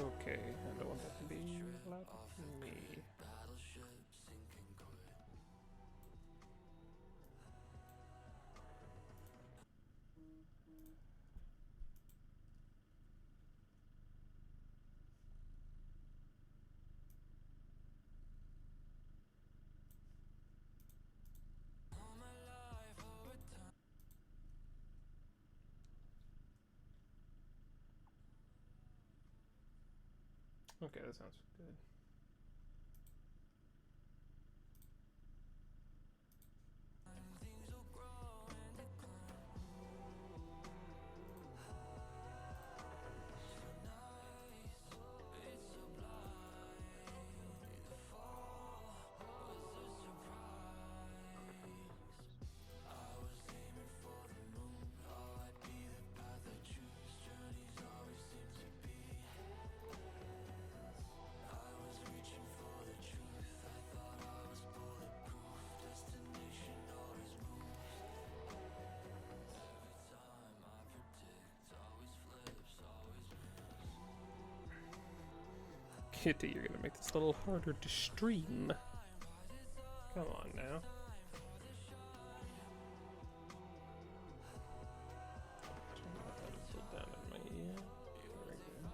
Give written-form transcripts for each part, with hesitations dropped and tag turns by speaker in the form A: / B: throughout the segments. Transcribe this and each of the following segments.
A: Okay, I don't want that to be loud to me. Okay, that sounds good. Kitty, you're gonna make this a little harder to stream. Come on now. Turn that a little down in my ear. Very good.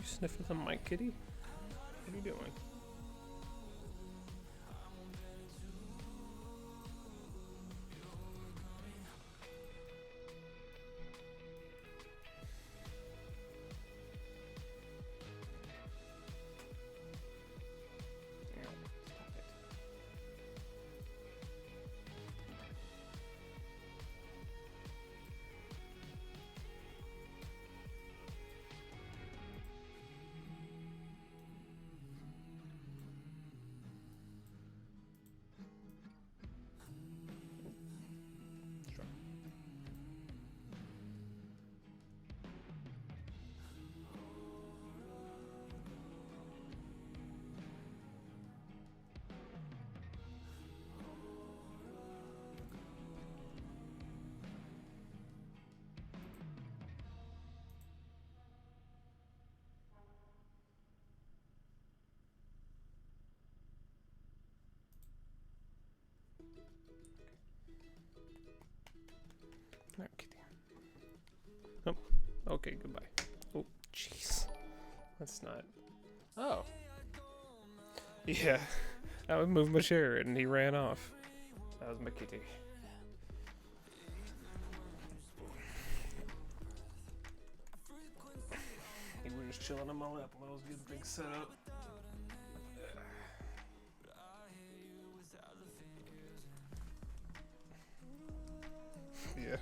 A: sniffing the mic, kitty? What are you doing? Alright, kitty. Oh, okay, goodbye. Oh, jeez. That's not... Oh. Yeah, I would move my chair and he ran off. That was my kitty. He was just chilling on my lap while I was getting things set up. Yeah,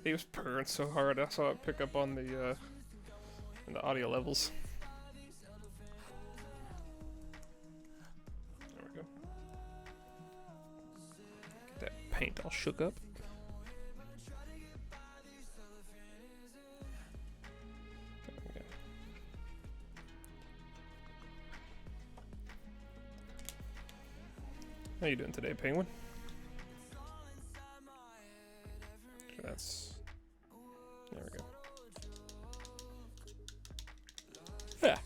A: he was purring so hard I saw it pick up on the in the audio levels. There we go. Get that paint all shook up. There we go. How you doing today, Penguin? That's... There we go. Yeah.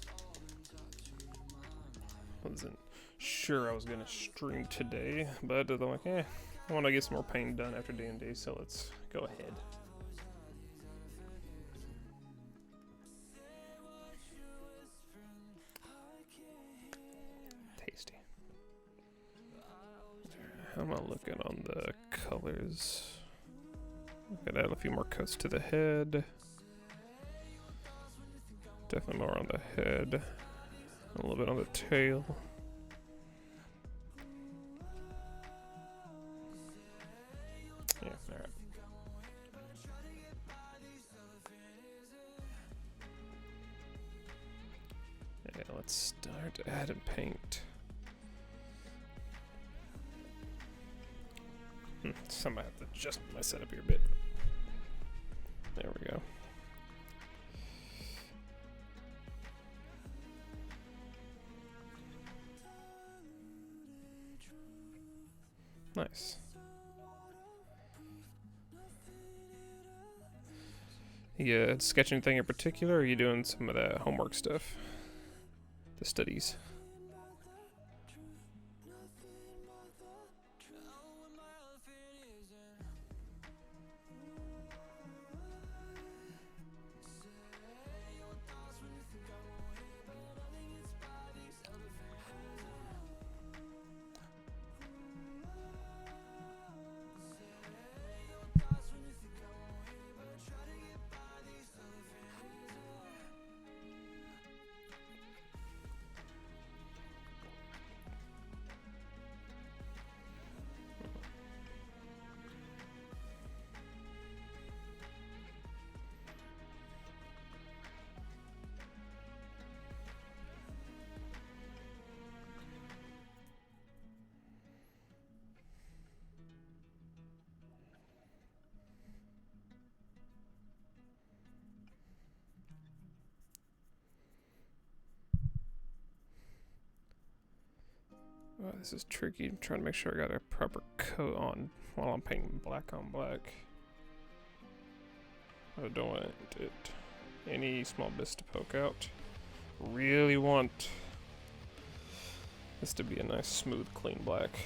A: Wasn't sure I was gonna stream today, but I'm like, I want to get some more painting done after D&D, so let's go ahead. Tasty. How am I looking on the colors? Could add a few more coats to the head. Definitely more on the head. A little bit on the tail. Yeah, alright. Yeah, let's start adding paint. So I might have to adjust my setup here a bit. There we go. Nice. You sketching anything in particular, or are you doing some of that homework stuff? The studies? Oh, this is tricky. I'm trying to make sure I got a proper coat on while I'm painting black on black. I don't want it any small bits to poke out. Really want this to be a nice, smooth, clean black.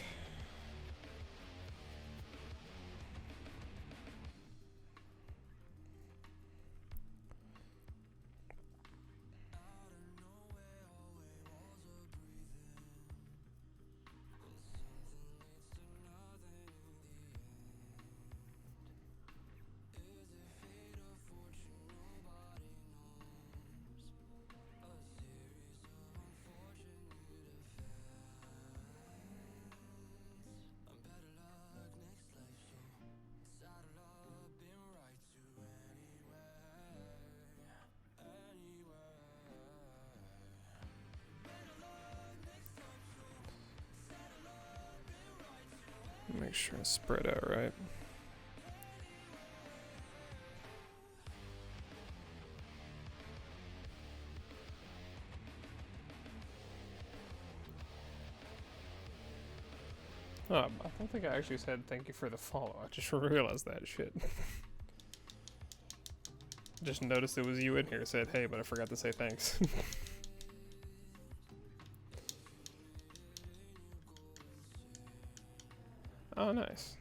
A: Make sure it's spread out right. Oh, I don't think I actually said thank you for the follow. I just realized that shit. Just noticed it was you in here. Said hey, but I forgot to say thanks. Oh, nice.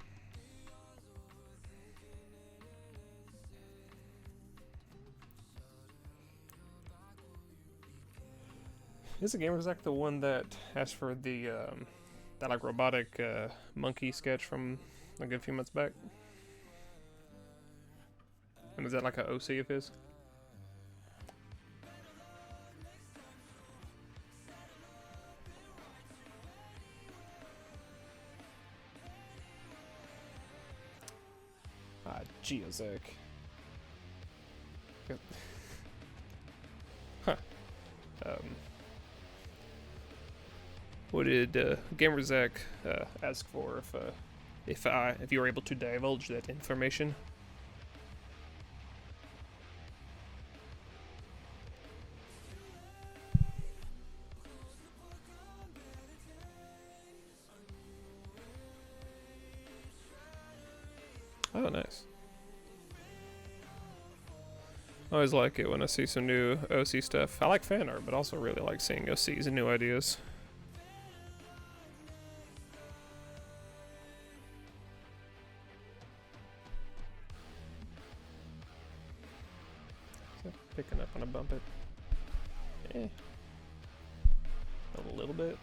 A: Is the Gamer's Act the one that asked for the that like robotic monkey sketch from like a few months back? And is that like an OC of his? Ah, Geozek. Yep. Huh. What did Gamerzak ask for if you were able to divulge that information? Oh, nice. I always like it when I see some new OC stuff. I like fan art, but also really like seeing OCs and new ideas. Picking up when I bump it. Eh. A little bit.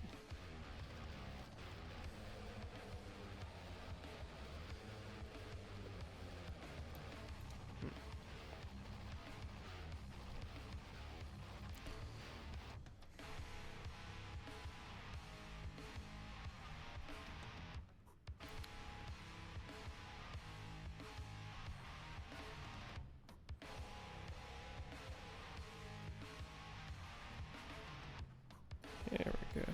A: There we go.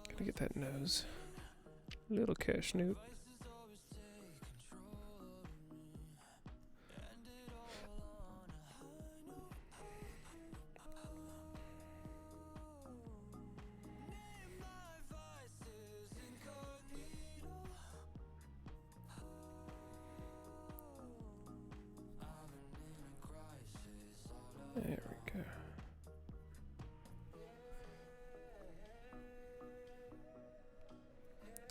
A: Gotta get that nose. Little cash newt. There we go.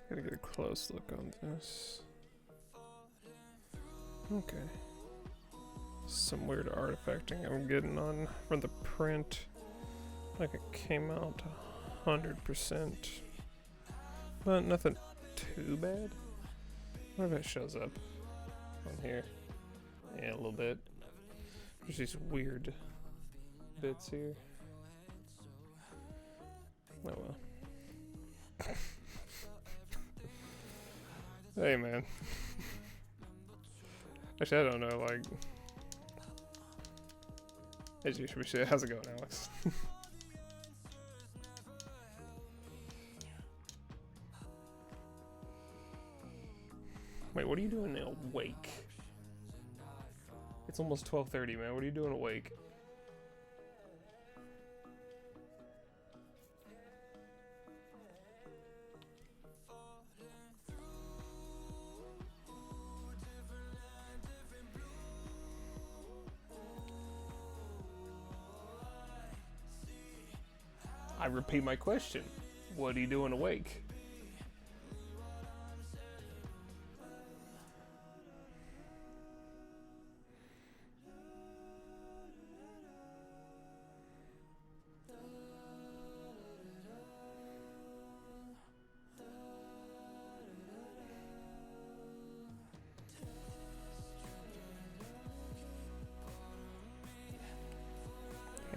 A: Gotta get a close look on this. Okay. Some weird artifacting I'm getting on from the print. Like it came out 100%. But nothing too bad. What if it shows up on here? Yeah, a little bit. There's these weird bits here. Oh well. Hey man. Actually, I don't know, like... As you should say, how's it going, Alex? Wait, what are you doing awake? It's almost 12:30, man. What are you doing awake? I repeat my question. What are you doing awake?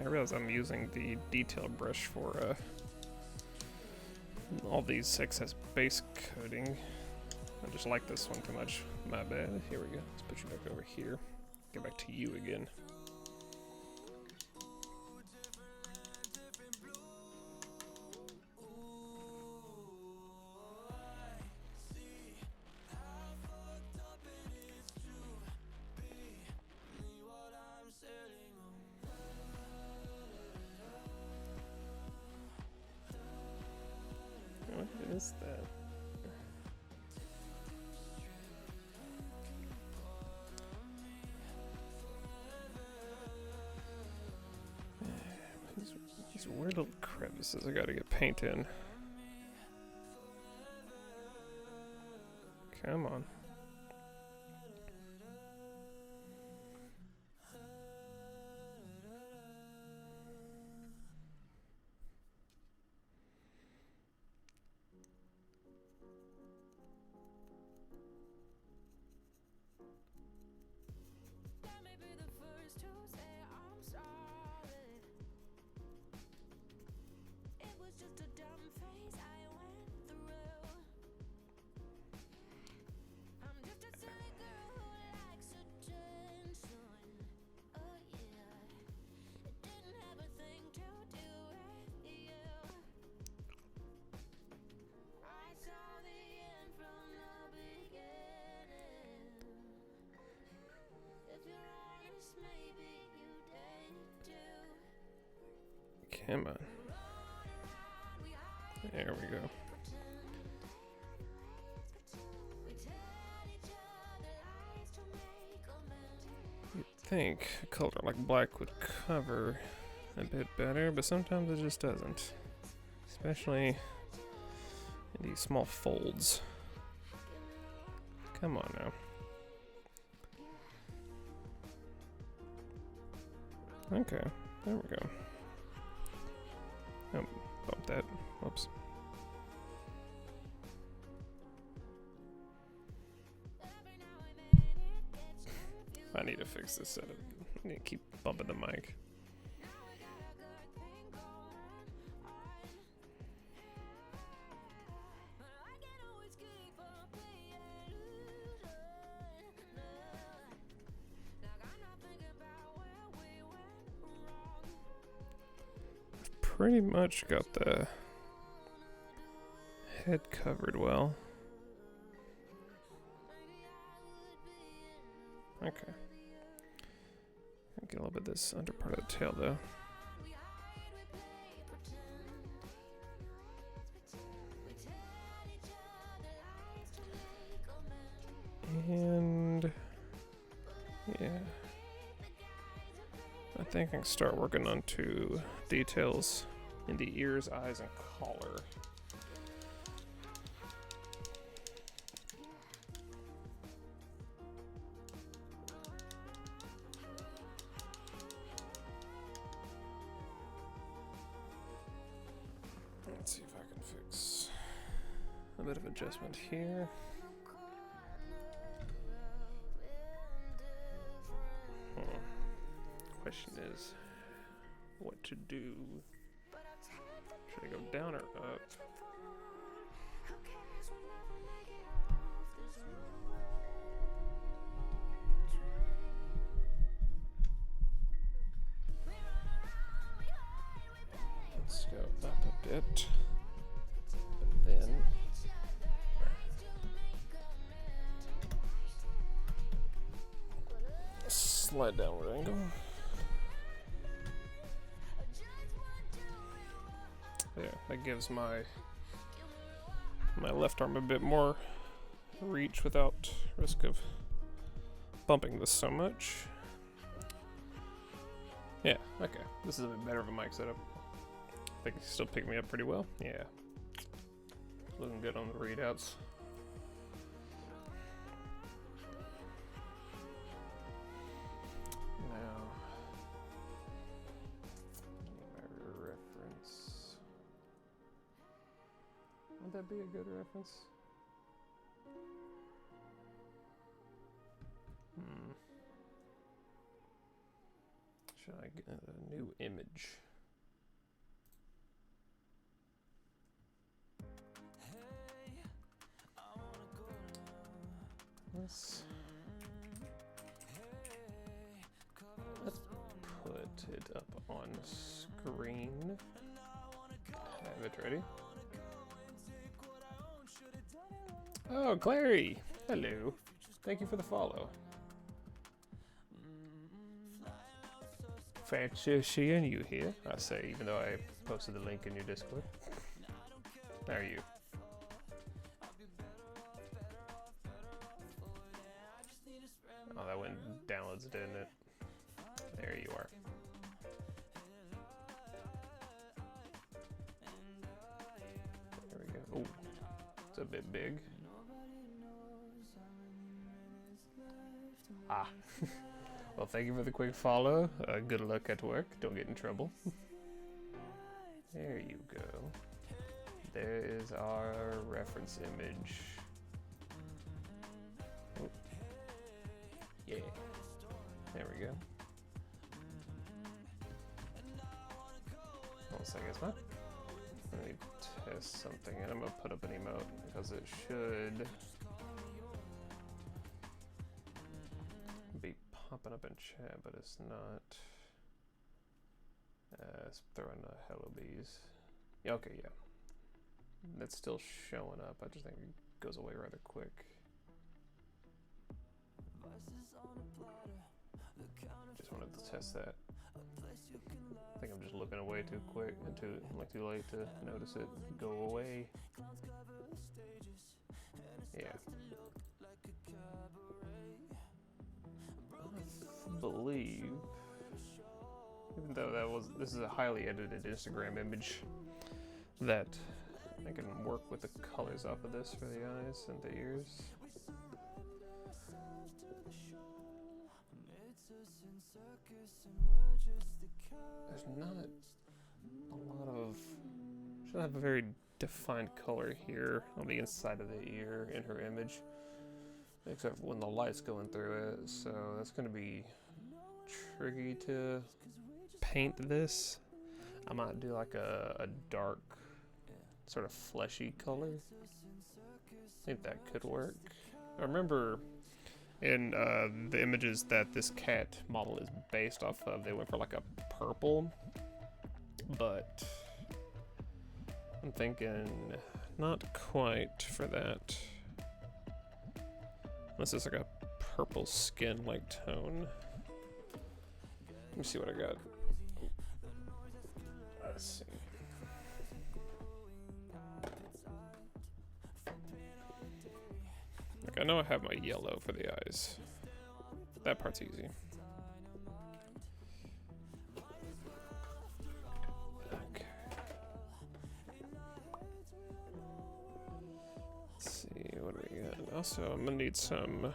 A: I realize I'm using the detail brush for all these excess base coating. I just like this one too much. My bad. Here we go. Let's put you back over here. Get back to you again. What is that? These weird little crevices I gotta get paint in. Come on. Come on. There we go. You'd think a color like black would cover a bit better, but sometimes it just doesn't. Especially in these small folds. Come on now. Okay, there we go. Oh, bump that. Whoops. I need to fix this setup. I need to keep bumping the mic. Pretty much got the head covered well. Okay. Get a little bit of this under part of the tail though. And yeah. I think I can start working on two details in the ears, eyes, and collar. Let's see if I can fix a bit of adjustment here. Question is what to do. Should I go down or up? Let's go up a bit. Then slide downward angle. Yeah, that gives my left arm a bit more reach without risk of bumping this so much. Yeah, okay. This is a bit better of a mic setup. I think it still picked me up pretty well. Yeah. Looking good on the readouts. Would that be a good reference? Should I get a new image? Let's put it up on screen. Have it ready. Oh, Clary! Hello. Thank you for the follow. Fancy seeing you here, I say, even though I posted the link in your Discord. How are you? Oh, that went downloads, didn't it? There you are. There we go. Oh, it's a bit big. Ah. Well, thank you for the quick follow. Good luck at work. Don't get in trouble. There you go. There is our reference image. Oh. Yeah. There we go. One second, it's not. Let me test something, and I'm gonna put up an emote because it should be popping up in chat, but it's not. Let's throw in a hello bees. Yeah, okay, yeah. That's still showing up. I just think it goes away rather quick. Just wanted to test that. I think I'm just looking away too quick and too late to notice it go away. Yeah. I believe, even though this is a highly edited Instagram image, that I can work with the colors off of this for the eyes and the ears. There's not a lot of, should have a very defined color here on the inside of the ear in her image, except for when the light's going through it, so that's going to be tricky to paint this. I might do like a dark, sort of fleshy color. I think that could work. I remember in the images that this cat model is based off of, they went for like a purple, but I'm thinking not quite for that. Unless it's like a purple skin-like tone. Let me see what I got. Let's see. Like, I know I have my yellow for the eyes. That part's easy. Okay. Let's see, what do we got? Also, I'm gonna need some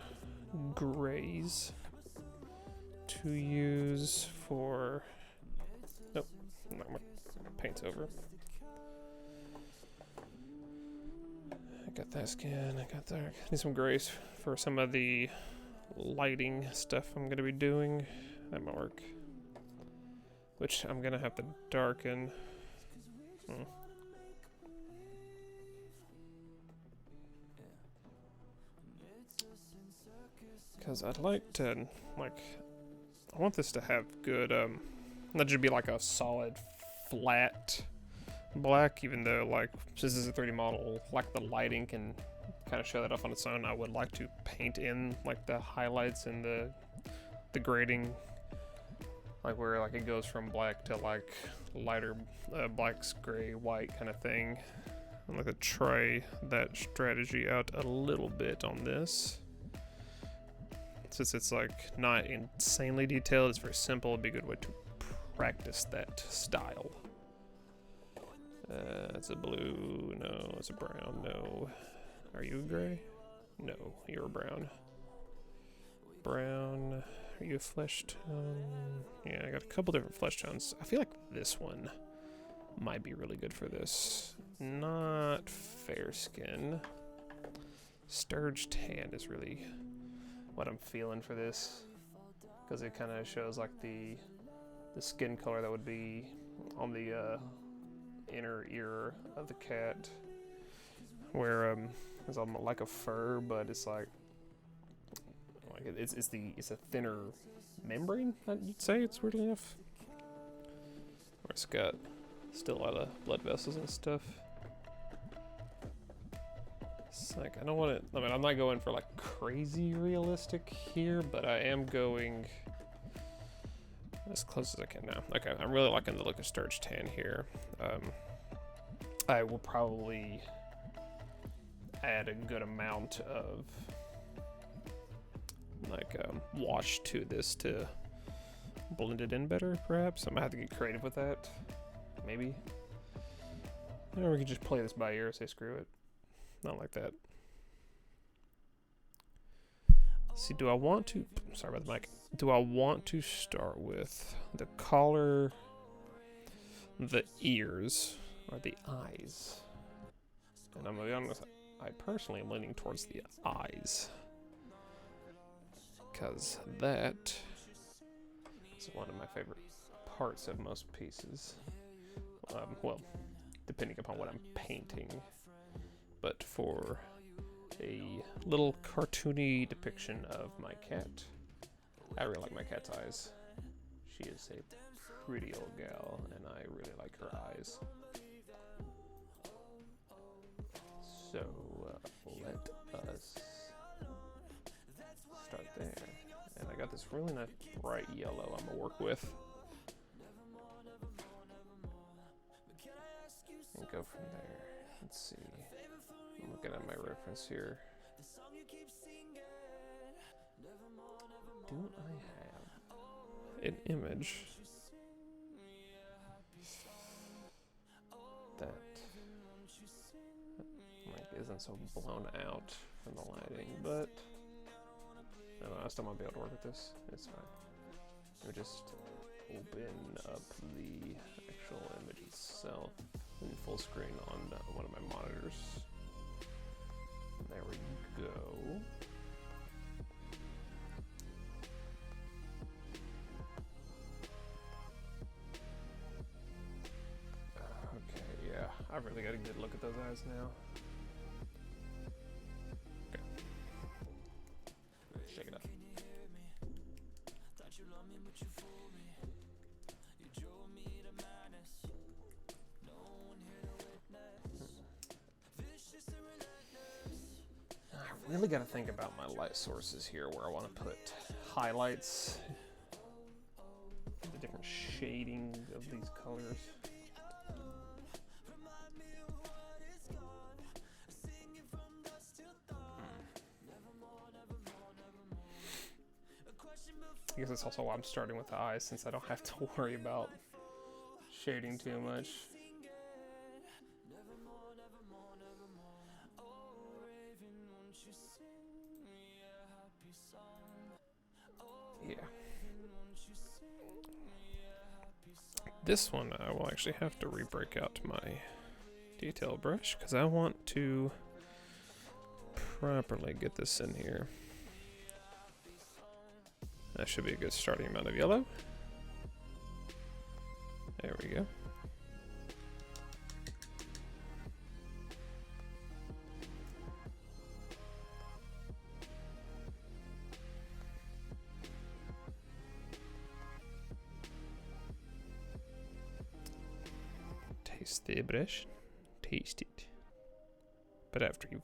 A: grays to use for. Nope, no, my paint's over. I got that skin, I got that. I need some grays for some of the lighting stuff I'm gonna be doing. That might work. Which I'm gonna have to darken. Because I'd like to, like, I want this to have good, not just be like a solid, flat black, even though, like, since this is a 3D model, like, the lighting can kind of show that off on its own. I would like to paint in, like, the highlights and the grading, like, where, like, it goes from black to, like, lighter blacks, gray, white kind of thing. I'd like to try that strategy out a little bit on this. Since it's, like, not insanely detailed, it's very simple. It'd be a good way to practice that style. It's a blue. No, it's a brown. No. Are you gray? No, you're a brown. Brown. Are you a flesh tone? Yeah, I got a couple different flesh tones. I feel like this one might be really good for this. Not fair skin. Sturge tan is really what I'm feeling for this, because it kind of shows like the the skin color that would be on the inner ear of the cat, where it's almost like a fur, but it's like it's a thinner membrane. You'd say it's weird enough. Where it's got still a lot of blood vessels and stuff. It's like I don't want it. I mean, I'm not going for like crazy realistic here, but I am going as close as I can now. Okay, I'm really liking the look of Sturge Tan here. I will probably add a good amount of like wash to this to blend it in better, perhaps. I'm gonna have to get creative with that, maybe. Or we could just play this by ear and say screw it. Not like that. See, do I want to, sorry about the mic. Do I want to start with the collar, the ears, or the eyes? And I'm gonna be honest, I personally am leaning towards the eyes. Because that is one of my favorite parts of most pieces. Well, depending upon what I'm painting. But for a little cartoony depiction of my cat, I really like my cat's eyes. She is a pretty old gal, and I really like her eyes. So let us start there. And I got this really nice bright yellow I'm gonna work with. And go from there. Let's see. I'm looking at my reference here. Do I have an image that like isn't so blown out from the lighting, but I don't know, I still might be able to work with this. It's fine. Let me just open up the actual image itself in full screen on one of my monitors. There we go. Okay, yeah, I've really got a good look at those eyes now. Okay. Shake it up. I really got to think about my light sources here, where I want to put highlights, the different shading of these colors. I guess that's also why I'm starting with the eyes, since I don't have to worry about shading too much. Yeah. This one I will actually have to re-break out my detail brush, because I want to properly get this in here. That should be a good starting amount of yellow. There we go. Taste the brush. Taste it. But after you've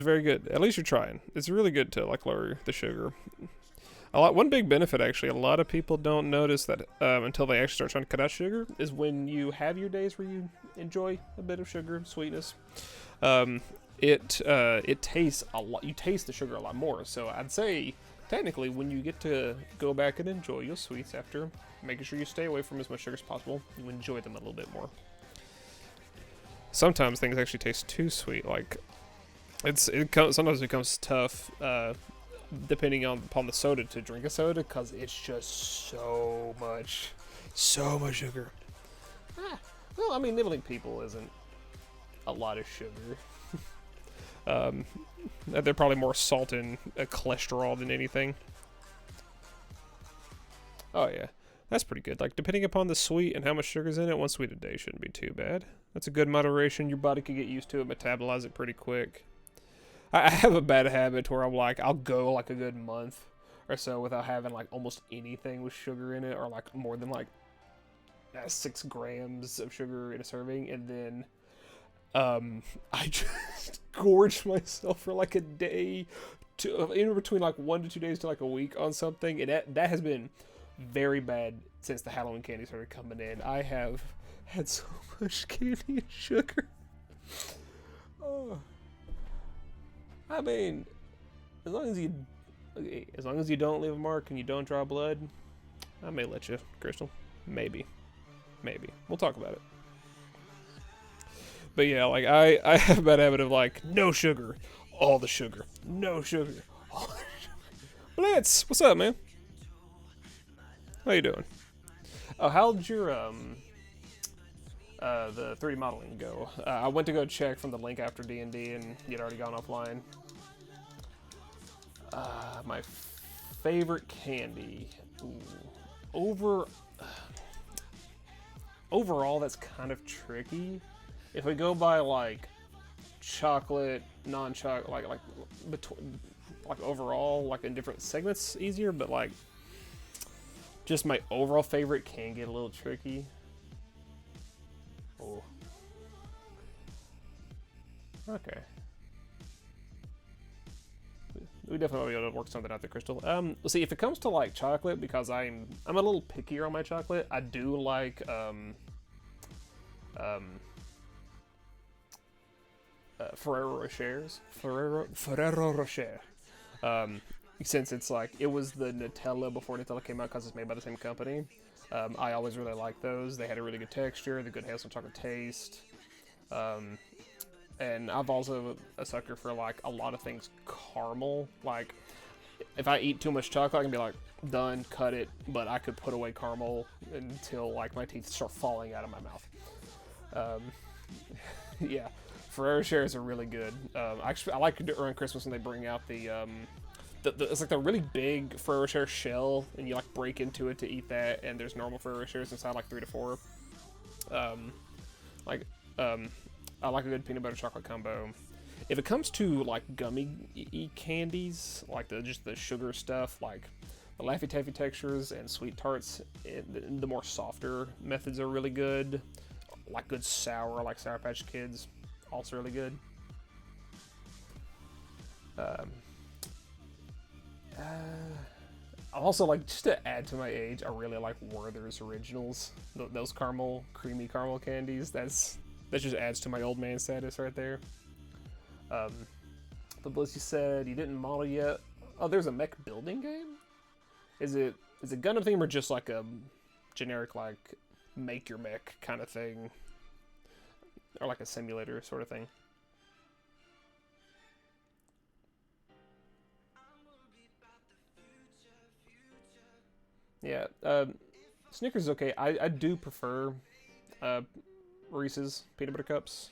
A: very good. At least you're trying. It's really good to like lower the sugar. One big benefit, actually, a lot of people don't notice that until they actually start trying to cut out sugar, is when you have your days where you enjoy a bit of sugar, sweetness. It tastes a lot. You taste the sugar a lot more. So I'd say, technically, when you get to go back and enjoy your sweets after making sure you stay away from as much sugar as possible, you enjoy them a little bit more. Sometimes things actually taste too sweet. Like sometimes it becomes tough. Depending upon the soda, to drink a soda, because it's just so much sugar. Well, I mean, nibbling people isn't a lot of sugar. They're probably more salt and cholesterol than anything. Oh yeah, that's pretty good. Like, depending upon the sweet and how much sugar's in it, 1 sweet a day shouldn't be too bad. That's a good moderation. Your body can get used to it, metabolize it pretty quick. I have a bad habit where I'm like, I'll go like a good month or so without having like almost anything with sugar in it, or like more than like 6 grams of sugar in a serving, and then I just gorge myself for like a day, in between like 1 to 2 days to like a week on something, and that has been very bad since the Halloween candy started coming in. I have had so much candy and sugar. Oh. I mean, as long as you don't leave a mark and you don't draw blood, I may let you, Crystal. Maybe. We'll talk about it. But yeah, like I have a bad habit of like, no sugar, all the sugar, no sugar, all the sugar. Blitz, what's up, man? How you doing? Oh, how'd your the 3D modeling go? I went to go check from the link after D&D, and you'd already gone offline. My favorite candy. Ooh. Overall, that's kind of tricky. If we go by like chocolate, non-chocolate, like overall, like in different segments, easier. But like, just my overall favorite can get a little tricky. Oh. Okay. We definitely will be able to work something out there, Crystal. Let's see, if it comes to like chocolate, because I'm a little pickier on my chocolate. I do like Ferrero Rochers. Ferrero Rocher. Since it's like, it was the Nutella before Nutella came out, because it's made by the same company. I always really liked those. They had a really good texture, they could have some chocolate taste. And I've also a sucker for like a lot of things caramel. Like, if I eat too much chocolate, I can be like, done, cut it. But I could put away caramel until like my teeth start falling out of my mouth. Yeah, Ferrero Rochers are really good. I like it around Christmas when they bring out it's like the really big Ferrero Rocher shell, and you like break into it to eat that, and there's normal Ferrero Rochers inside, like 3 to 4. I like a good peanut butter chocolate combo. If it comes to like gummy candies, like just the sugar stuff, like the Laffy Taffy textures and sweet tarts, the more softer methods are really good. Like good sour, like Sour Patch Kids, also really good. I also like, just to add to my age, I really like Werther's Originals. Those creamy caramel candies. That just adds to my old man status right there. But Bliss, you said you didn't model yet. Oh, there's a mech building game? Is it Gundam theme, or just like a generic like make your mech kind of thing? Or like a simulator sort of thing? Yeah, Snickers is okay. I do prefer Reese's Peanut Butter Cups.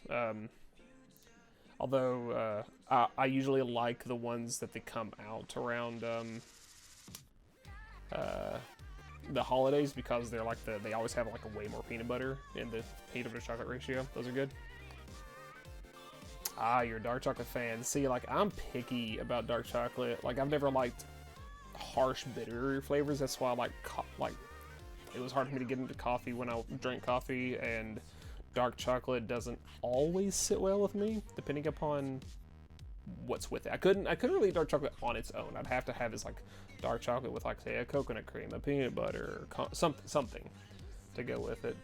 A: Although I usually like the ones that they come out around the holidays, because they're like they always have like a way more peanut butter in the peanut butter chocolate ratio. Those are good. Ah, you're a dark chocolate fan. See, like, I'm picky about dark chocolate. Like, I've never liked harsh, bitter flavors. That's why I like it was hard for me to get into coffee when I drank coffee, and dark chocolate doesn't always sit well with me, depending upon what's with it. I couldn't really eat dark chocolate on its own. I'd have to have this like dark chocolate with like say a coconut cream, a peanut butter, or something to go with it.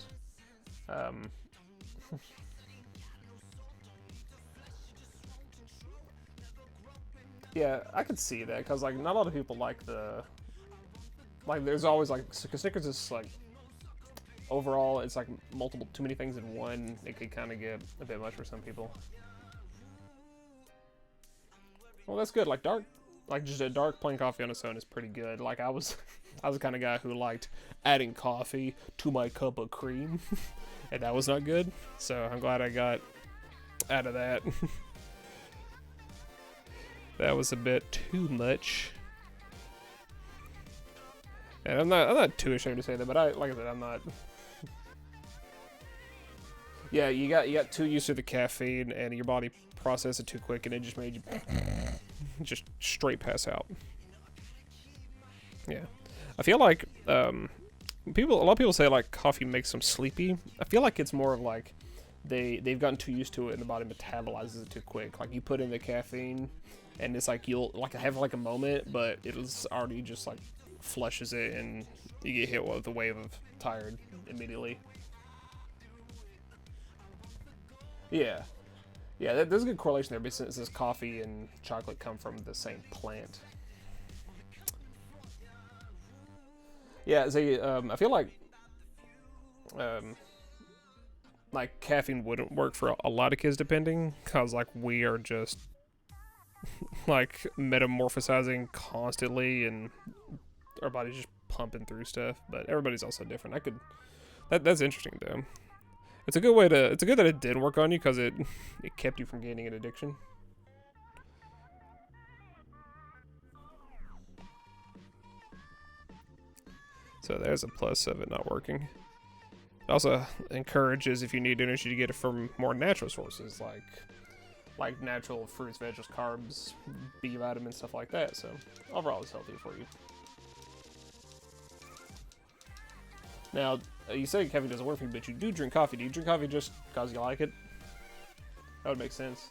A: Yeah, I could see that because like not a lot of people like there's always like because Snickers is like overall it's like too many things in one. It could kind of get a bit much for some people. Well, that's good. Like just a dark plain coffee on its own is pretty good. Like I was the kind of guy who liked adding coffee to my cup of cream, and that was not good. So I'm glad I got out of that. That was a bit too much. And I'm not too ashamed to say that, but like I said, I'm not. Yeah, you got too used to the caffeine, and your body processed it too quick, and it just made you just straight pass out. Yeah, I feel like a lot of people say like coffee makes them sleepy. I feel like it's more of like they've gotten too used to it, and the body metabolizes it too quick. Like you put in the caffeine, and it's like you'll like have like a moment, but it's already just like flushes it, and you get hit with a wave of tired immediately. Yeah, there's a good correlation there, because since coffee and chocolate come from the same plant. Yeah, so I feel like caffeine wouldn't work for a lot of kids, depending, cause like we are just like metamorphosizing constantly, and our body's just pumping through stuff. But everybody's also different. That's interesting though. It's a good that it did work on you, because it kept you from gaining an addiction. So there's a plus of it not working. It also encourages, if you need energy, to get it from more natural sources, like natural fruits, vegetables, carbs, B vitamins, stuff like that. So overall, it's healthy for you. Now, you say caffeine doesn't work for you, but you do drink coffee. Do you drink coffee just because you like it? That would make sense.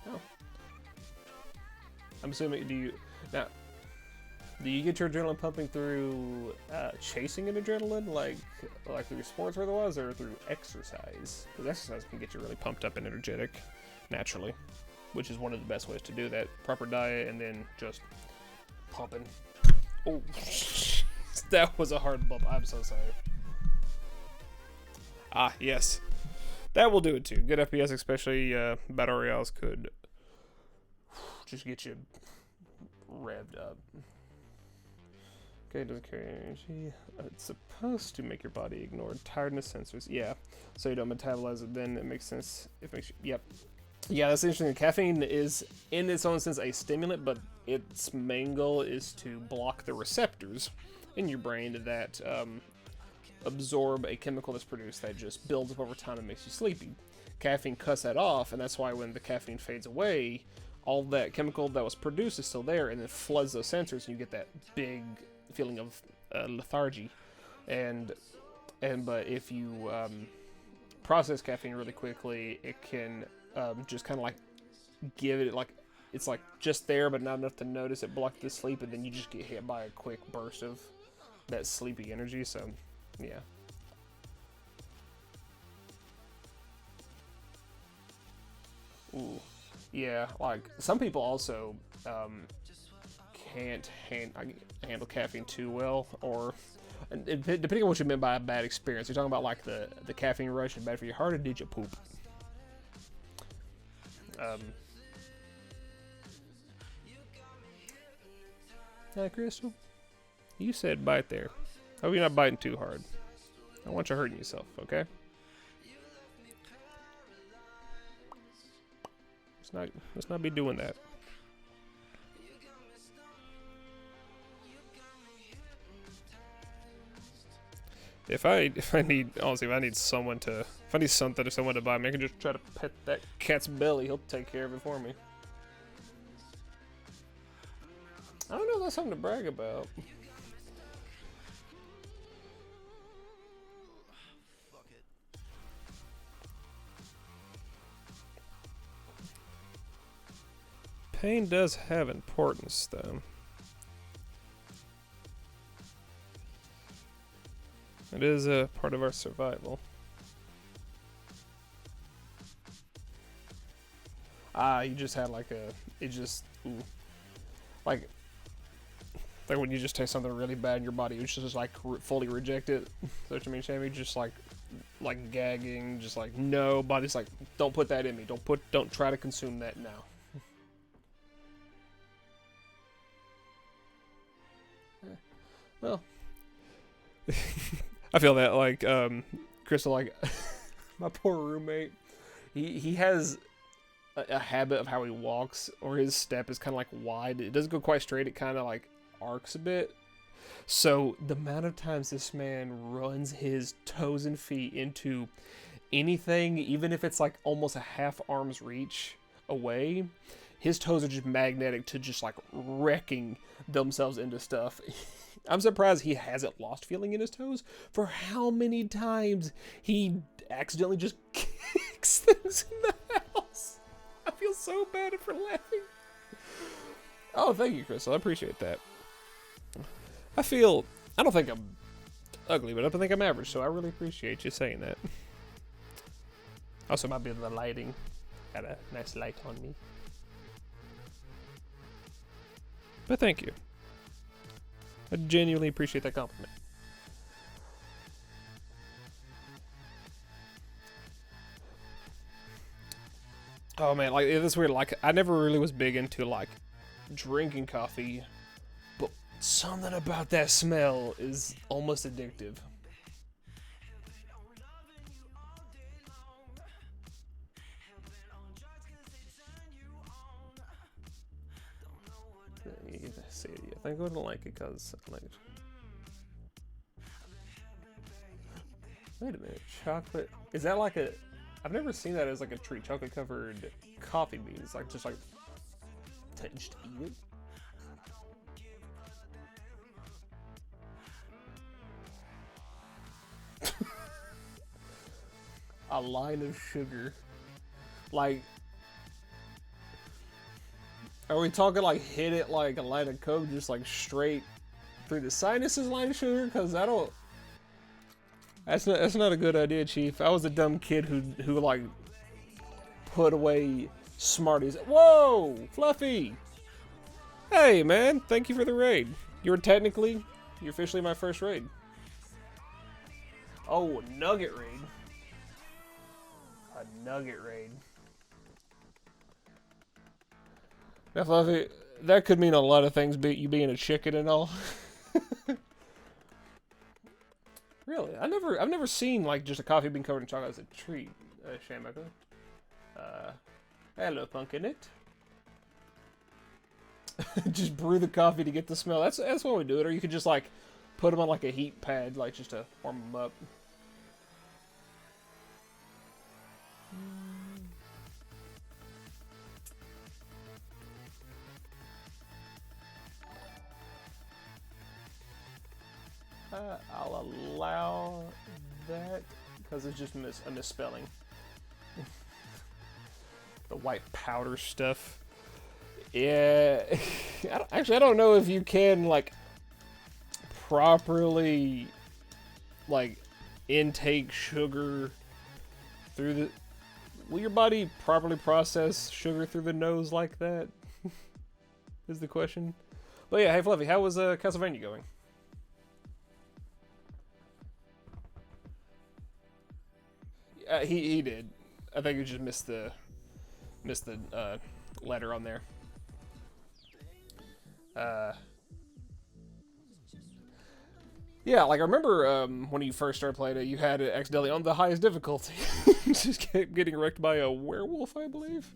A: Oh. I'm assuming, do you get your adrenaline pumping through chasing an adrenaline, like through sports or otherwise, or through exercise? Because exercise can get you really pumped up and energetic naturally, which is one of the best ways to do that. Proper diet and then just pumping. Oh, that was a hard bump. I'm so sorry. Ah, yes. That will do it too. Good FPS, especially Battle Royales, could just get you revved up. Okay, doesn't carry energy. It's supposed to make your body ignore tiredness sensors. Yeah, so you don't metabolize it, then it makes sense. It makes you, yep. Yeah, that's interesting. Caffeine is, in its own sense, a stimulant, but its main goal is to block the receptors in your brain that absorb a chemical that's produced that just builds up over time and makes you sleepy. Caffeine cuts that off, and that's why when the caffeine fades away, all that chemical that was produced is still there, and it floods those sensors, and you get that big feeling of lethargy. But if you process caffeine really quickly, it can just kind of like give it like it's like just there but not enough to notice it block the sleep, and then you just get hit by a quick burst of that sleepy energy. So yeah. Ooh, yeah, like some people also can't handle caffeine too well, or depending on what you meant by a bad experience. You're talking about like the caffeine rush is bad for your heart, or did you poop? Hi, Crystal. You said bite there. Hope you're not biting too hard. I want you hurting yourself, okay? Let's not be doing that. If I need someone to buy me, I can just try to pet that cat's belly. He'll take care of it for me. I don't know if that's something to brag about. pain does have importance, though. It is a part of our survival. You just had like a, it just, ooh. Like when you just take something really bad in your body, you just like fully reject it. Is that what you mean, Sammy? Just like gagging, just like, no, body's like, don't put that in me. Don't try to consume that now. Well, I feel that, like, Crystal, like, my poor roommate, he has a habit of how he walks, or his step is kind of like wide. It doesn't go quite straight. It kind of like arcs a bit. So the amount of times this man runs his toes and feet into anything, even if it's like almost a half arm's reach away, his toes are just magnetic to just like wrecking themselves into stuff. I'm surprised he hasn't lost feeling in his toes for how many times he accidentally just kicks things in the house. I feel so bad for laughing. Oh, thank you, Crystal. I appreciate that. I don't think I'm ugly, but I think I'm average, so I really appreciate you saying that. Also, might be the lighting. Got a nice light on me. But thank you. I genuinely appreciate that compliment. Oh man, like, it's weird. Like, I never really was big into like drinking coffee, but something about that smell is almost addictive. See, I think I wouldn't like it because like. Wait a minute, chocolate. Is that like a? I've never seen that as like a treat. Chocolate covered coffee beans, like just to just eat it. A line of sugar, like. Are we talking like hit it like a line of Coke, just like straight through the sinuses line of sugar? Because I don't. That's not a good idea, Chief. I was a dumb kid who like put away Smarties. Whoa, Fluffy! Hey man, thank you for the raid. You're officially my first raid. Oh, a nugget raid. A nugget raid. Now, Fluffy, that could mean a lot of things, you being a chicken and all. Really, I've never seen like just a coffee bean covered in chocolate as a treat, Shamaka. Hello, Pumpkinit. Just brew the coffee to get the smell. That's why we do it. Or you could just like put them on like a heat pad, like just to warm them up. I'll allow that because it's just a misspelling. The white powder stuff. Yeah, I don't know if you can like properly like intake sugar through the. Will your body properly process sugar through the nose like that? Is the question. But yeah, hey Fluffy, how was Castlevania going? He did. I think he just missed the letter on there. Yeah, like I remember when you first started playing it, you had it accidentally on the highest difficulty. Just kept getting wrecked by a werewolf, I believe.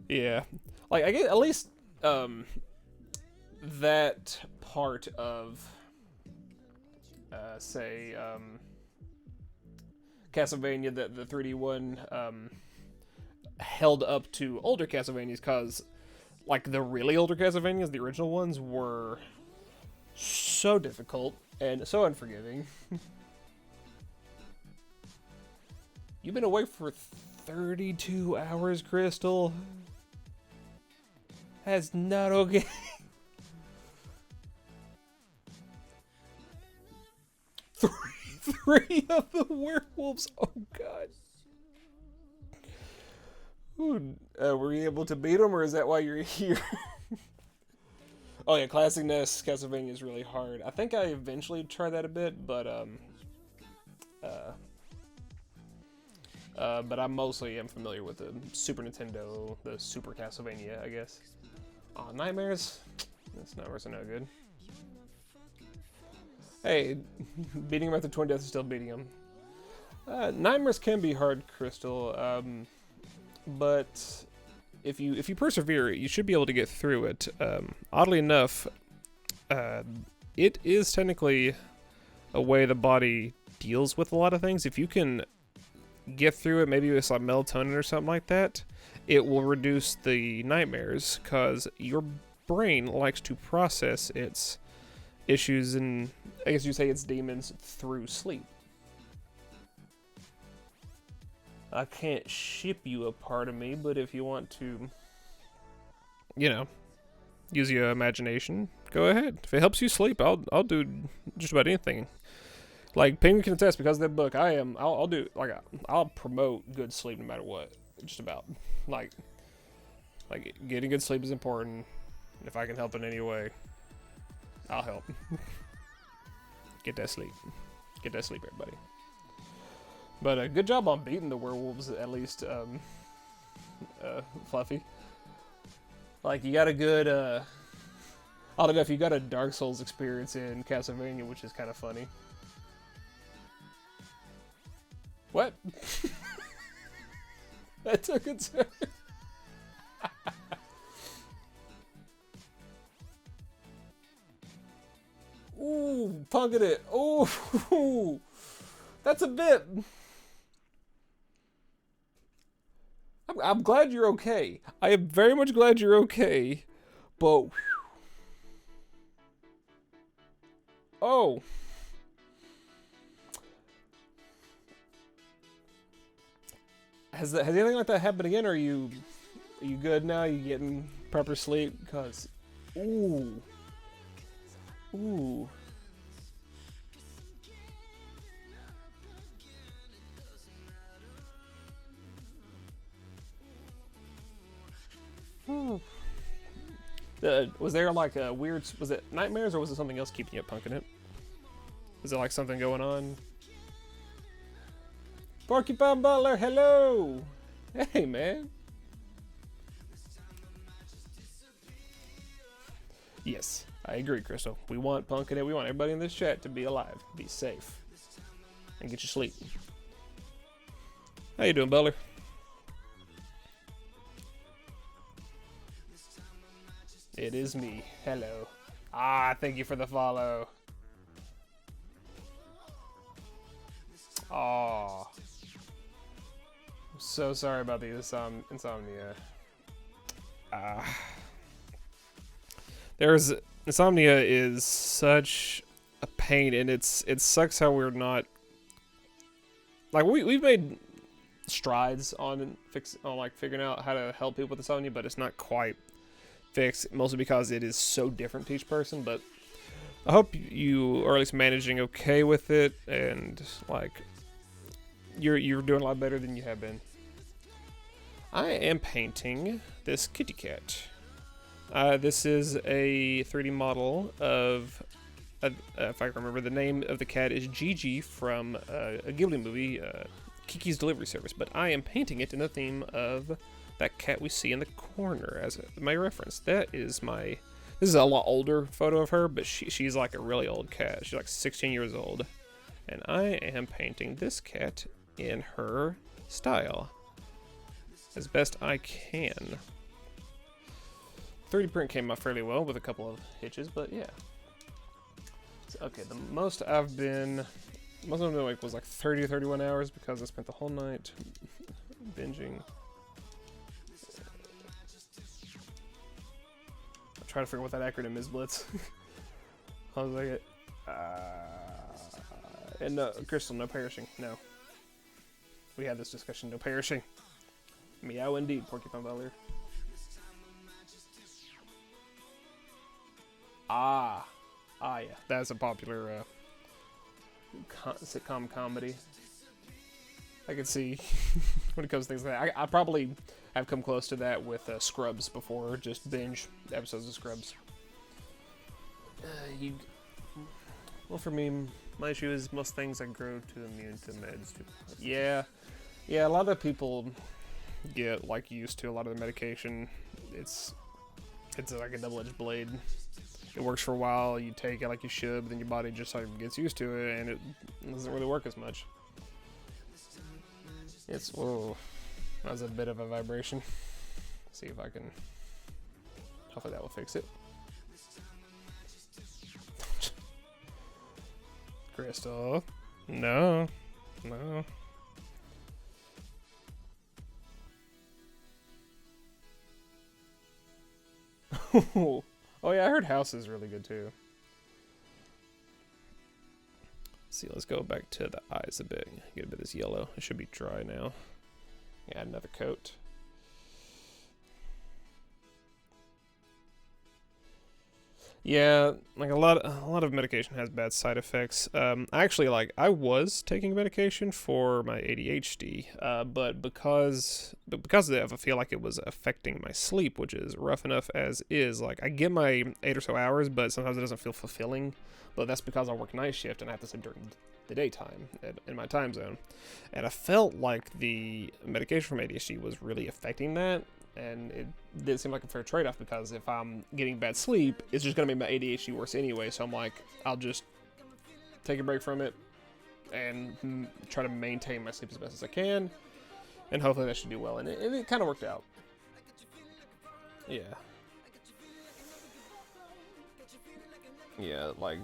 A: Yeah, like I get at least that part of say Castlevania, the 3D one, held up to older Castlevanias, because like the really older Castlevanias, the original ones, were so difficult and so unforgiving. You've been awake for 32 hours, Crystal. That's not okay. Three of the werewolves. Oh god. Ooh, were you able to beat them, or is that why you're here? Oh yeah, Classic NES Castlevania is really hard. I think I eventually tried that a bit, but I mostly am familiar with the Super Nintendo, the Super Castlevania, I guess. Aw, Nightmares? This numbers are no good. Hey, beating him after 20 deaths is still beating him. Nightmares can be hard, Crystal, but if you persevere, you should be able to get through it. Oddly enough, it is technically a way the body deals with a lot of things. If you can get through it, maybe with like melatonin or something like that, it will reduce the nightmares, because your brain likes to process its issues and, I guess you say, its demons through sleep. I can't ship you a part of me, but if you want to, you know, use your imagination, go ahead. If it helps you sleep, I'll do just about anything. Like Penguin can attest, because of that book, I'll promote good sleep no matter what. Just about. Like getting good sleep is important. If I can help in any way, I'll help. Get that sleep. Get that sleep, everybody. But good job on beating the werewolves, at least, Fluffy. Like, you got a good, I don't know if you got a Dark Souls experience in Castlevania, which is kind of funny. What? That took a turn. Ooh, punking it. Ooh, that's a bit. I'm glad you're okay. I am very much glad you're okay, but oh. Has anything like that happened again, or are you good now? You getting proper sleep? Cause, ooh. Ooh. Was there like a weird, was it nightmares, or was it something else keeping you up punking it? Was it like something going on? Porcupine Butler, hello! Hey, man. Yes, I agree, Crystal. We want punking it. We want everybody in this chat to be alive, be safe, and get your sleep. How you doing, Butler? It is me. Hello. Ah, thank you for the follow. Aw. I'm so sorry about the insomnia. Insomnia is such a pain, and it sucks how we're not, like, we've made strides on like figuring out how to help people with insomnia, but it's not quite fixed, mostly because it is so different to each person. But I hope you are at least managing okay with it, and like you're doing a lot better than you have been. I am painting this kitty cat. This is a 3D model of, if I remember, the name of the cat is Gigi from a Ghibli movie, Kiki's Delivery Service. But I am painting it in the theme of that cat we see in the corner as my reference. This is a lot older photo of her, but she's like a really old cat. She's like 16 years old. And I am painting this cat in her style as best I can. 3D print came out fairly well with a couple of hitches, but yeah. So, okay, the most I've been like was like 30 or 31 hours, because I spent the whole night binging. I'm trying to figure out what that acronym is, Blitz. Hold on a second. And no, Crystal, no perishing, no. We had this discussion, no perishing. Meow indeed, Porcupine Butler. Ah, yeah, that's a popular sitcom comedy. I can see when it comes to things like that. I probably have come close to that with Scrubs before, just binge episodes of Scrubs. Well, for me, my issue is most things I grow too immune to meds. Yeah, a lot of people get like used to a lot of the medication. It's like a double-edged blade. It works for a while, you take it like you should, but then your body just like gets used to it, and it doesn't really work as much. Whoa, that was a bit of a vibration. See if I can, hopefully that will fix it. Crystal, no. Oh yeah, I heard House is really good too. Let's see, let's go back to the eyes a bit. Get a bit of this yellow. It should be dry now. Add another coat. Yeah, like a lot of medication has bad side effects. Actually, like I was taking medication for my ADHD, but because of that, I feel like it was affecting my sleep, which is rough enough as is. Like I get my 8 or so hours, but sometimes it doesn't feel fulfilling. But that's because I work night shift and I have to sleep during the daytime in my time zone, and I felt like the medication from ADHD was really affecting that. And it did seem like a fair trade-off because if I'm getting bad sleep, it's just going to make my ADHD worse anyway. So I'm like, I'll just take a break from it and try to maintain my sleep as best as I can. And hopefully that should do well. And it kind of worked out. Yeah. Yeah, like...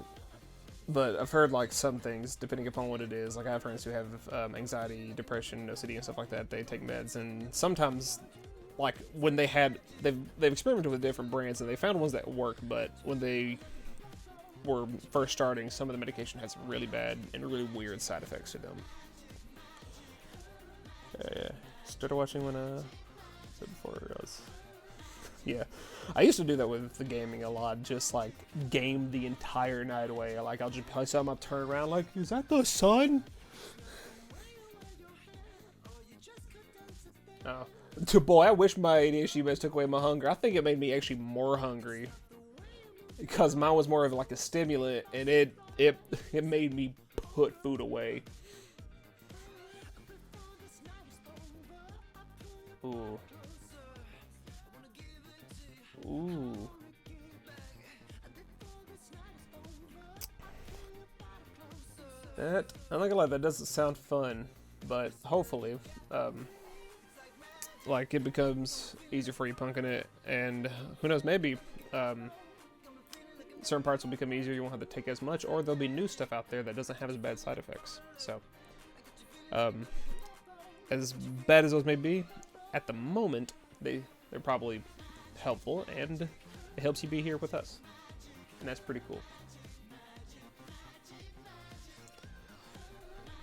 A: But I've heard like some things, depending upon what it is. Like I have friends who have anxiety, depression, OCD, and stuff like that. They take meds, and sometimes... Like when they've experimented with different brands and they found ones that work, but when they were first starting, some of the medication had some really bad and really weird side effects to them. Yeah, started watching when said before I was. Yeah, I used to do that with the gaming a lot. Just like game the entire night away. Like I'll just play something, I'll turn around like, is that the sun? Oh. Boy, I wish my ADHD meds took away my hunger. I think it made me actually more hungry because mine was more of like a stimulant, and it made me put food away. Ooh. Ooh. That, I'm not gonna lie, that doesn't sound fun, but hopefully, like it becomes easier for you punking it, and who knows, maybe certain parts will become easier, you won't have to take as much, or there'll be new stuff out there that doesn't have as bad side effects. So as bad as those may be, at the moment they're probably helpful, and it helps you be here with us, and that's pretty cool.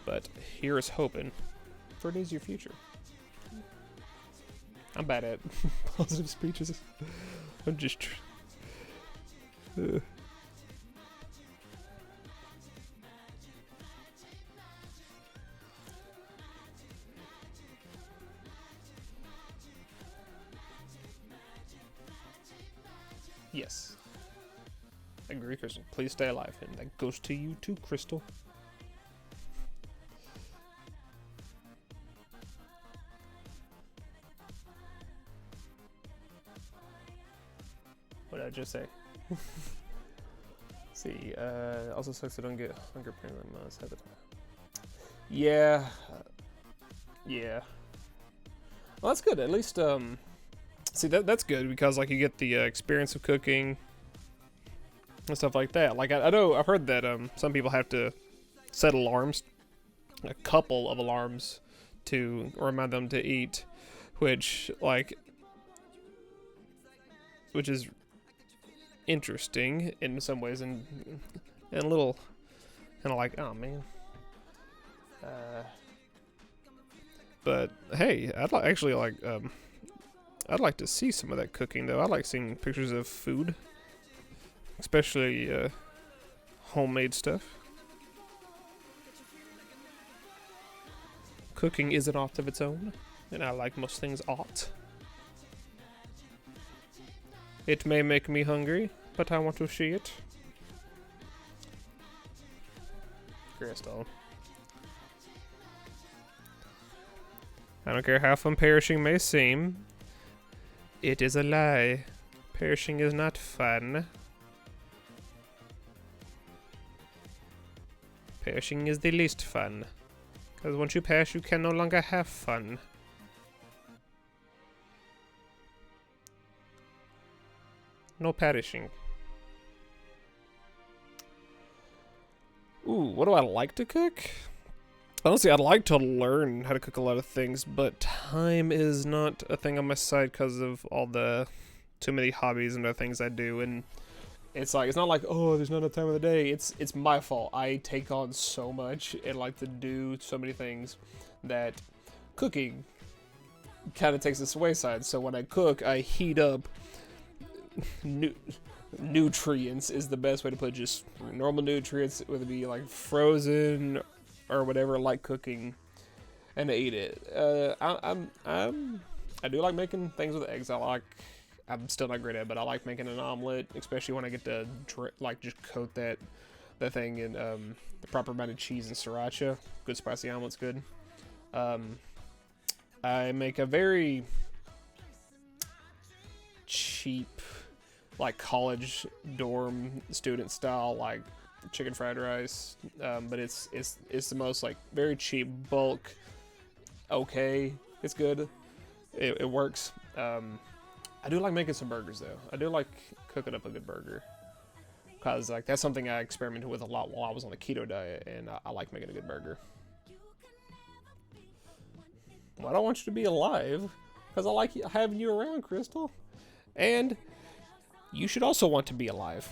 A: But here is hoping for an easier future. I'm bad at positive speeches. I'm just... Yes. I agree, Crystal. Please stay alive. And that goes to you too, Crystal. What did I just say? See, also sucks I don't get hunger pain when I must have it. Yeah. Yeah. Well, that's good. At least, see, that's good because, like, you get the experience of cooking and stuff like that. Like, I know, I've heard that some people have to set alarms, a couple of alarms, to remind them to eat, which is interesting in some ways, and a little kind of like, oh man. But hey, I'd like to see some of that cooking though. I like seeing pictures of food. especially homemade stuff. Cooking is an art of its own, and I like most things art. It may make me hungry, but I want to see it. Crystal. I don't care how fun perishing may seem. It is a lie. Perishing is not fun. Perishing is the least fun. Because once you perish, you can no longer have fun. No perishing. Ooh, what do I like to cook? Honestly, I'd like to learn how to cook a lot of things, but time is not a thing on my side because of all the too many hobbies and other things I do, and it's like, it's not like, oh, there's not enough time of the day. It's my fault. I take on so much and like to do so many things that cooking kind of takes this wayside. So when I cook, I heat up nutrients is the best way to put it, just normal nutrients, whether it be like frozen or whatever, like cooking, and I eat it. I do like making things with eggs. I'm still not great at it, but I like making an omelet, especially when I get to just coat that thing in the proper amount of cheese and sriracha. Good spicy omelet's good. I make a very cheap, like college dorm student style, like chicken fried rice, but it's the most like very cheap bulk. Okay, it's good. It works. I do like making some burgers though. I do like cooking up a good burger, cause like that's something I experimented with a lot while I was on the keto diet, and I like making a good burger. Well, I don't want you to be alive, cause I like having you around, Crystal, and you should also want to be alive.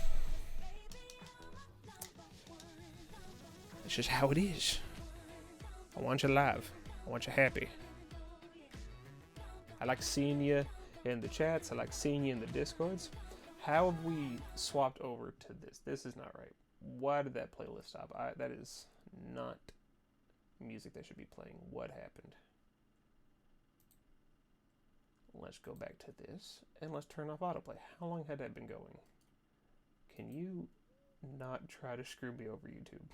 A: It's just how it is. I want you alive. I want you happy. I like seeing you in the chats. I like seeing you in the discords. How have we swapped over to this? This is not right. Why did that playlist stop? That is not music that should be playing. What happened? Let's go back to this and let's turn off autoplay. How long had that been going? Can you not try to screw me over, YouTube?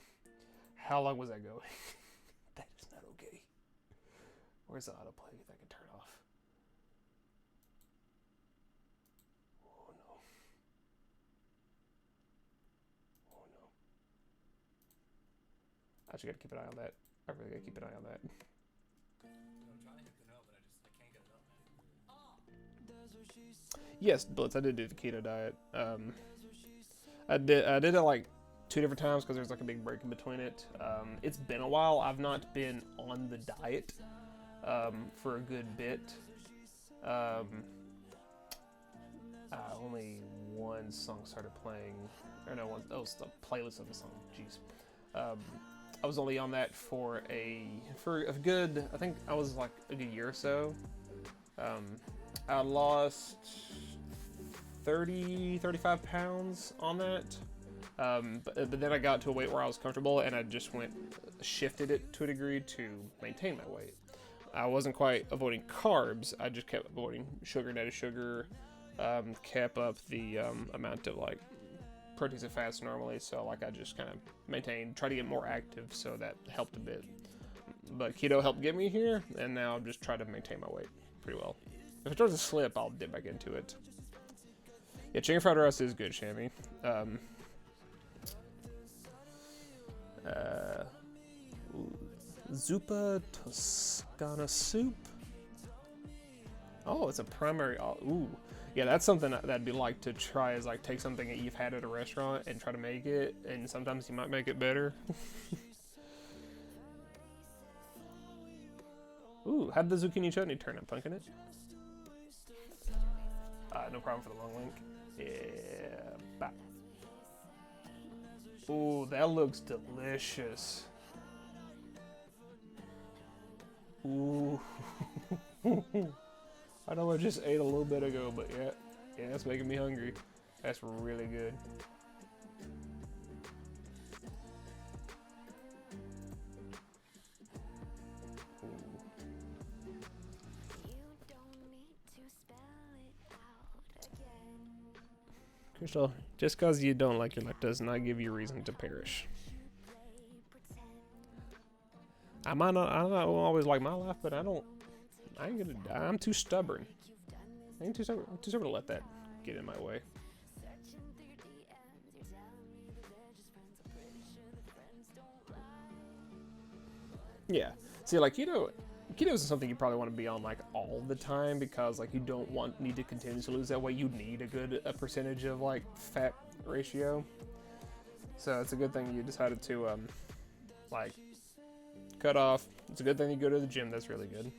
A: How long was that going? That is not okay. Where's the autoplay that I can turn off? Oh no. Oh no. I just gotta keep an eye on that. I really gotta keep an eye on that. Yes, Blitz, I did do the keto diet. I did it like 2 different times because there's like a big break in between it. It's been a while. I've not been on the diet for a good bit. Only one song started playing, or no, that was the playlist of the song. Jeez. I was only on that for a good, I think I was like a good year or so. I lost 35 pounds on that. But then I got to a weight where I was comfortable, and I just shifted it to a degree to maintain my weight. I wasn't quite avoiding carbs. I just kept avoiding sugar and added sugar. Kept up the amount of like proteins and fats normally. So like I just kind of maintained, try to get more active. So that helped a bit. But keto helped get me here, and now I'm just trying to maintain my weight pretty well. If it starts to slip, I'll dip back into it. Yeah, chicken fried rice is good, Shammy. Zuppa Toscana soup. Oh, it's a primary. Ooh, yeah, that's something that'd be like to try. Is like take something that you've had at a restaurant and try to make it, and sometimes you might make it better. Ooh, how'd the zucchini chutney turn out, Pumpkin? It. No problem for the long link. Yeah. Bye. Ooh, that looks delicious. Ooh. I know I just ate a little bit ago, but yeah, it's making me hungry. That's really good. Crystal, just because you don't like your life does not give you reason to perish. I don't always like my life, but I ain't gonna die. I'm too stubborn. I'm too stubborn to let that get in my way. Yeah. See, like, keto isn't something you probably want to be on like all the time, because like you don't need to continue to lose that weight. You need a good percentage of like fat ratio. So it's a good thing you decided to like cut off. It's a good thing you go to the gym. That's really good.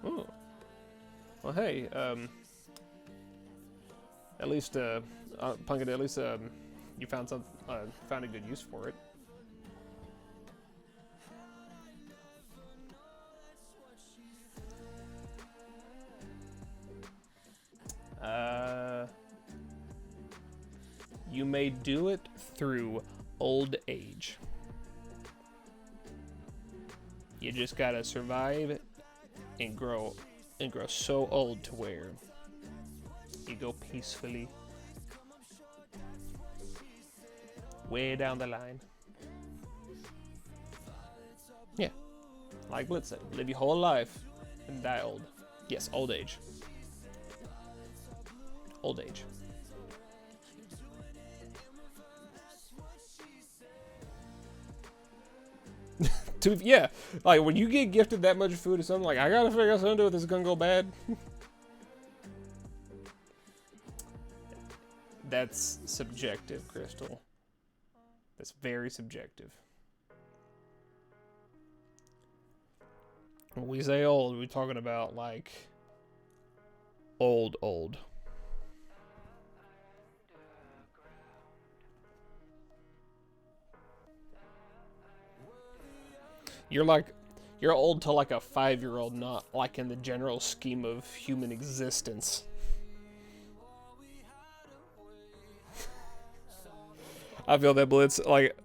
A: Oh. Well, hey, at least Pumpkin, at least you found a good use for it. You may do it through old age. You just gotta survive and grow so old to where you go peacefully way down the line. Yeah, like Blitz said, live your whole life and die old. Yes, old age. Old age. Yeah, like when you get gifted that much food or something, like I gotta figure out something to do if this is gonna go bad. That's subjective, Crystal. That's very subjective. When we say old, we're talking about like old. You're old to like a 5-year-old, not like in the general scheme of human existence. I feel that, Blitz. Like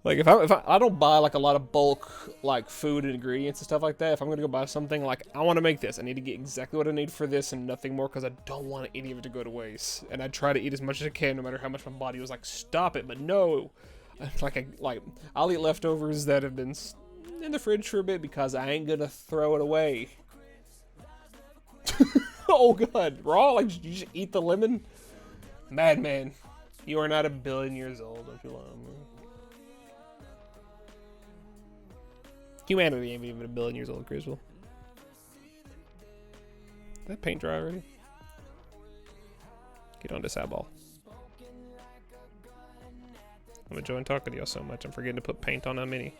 A: if I don't buy like a lot of bulk like food and ingredients and stuff like that, if I'm gonna go buy something, like I want to make this, I need to get exactly what I need for this and nothing more, because I don't want any of it to go to waste. And I try to eat as much as I can, no matter how much my body was like, stop it. But no, I'll eat leftovers that have been in the fridge for a bit because I ain't gonna throw it away. Oh god, raw? Like, did you just eat the lemon? Madman, you are not 1 billion years old. Don't you lie to me. Humanity ain't even 1 billion years old, Crystal. Is that paint dry already? Get on this eyeball. I'm enjoying talking to y'all so much, I'm forgetting to put paint on a mini.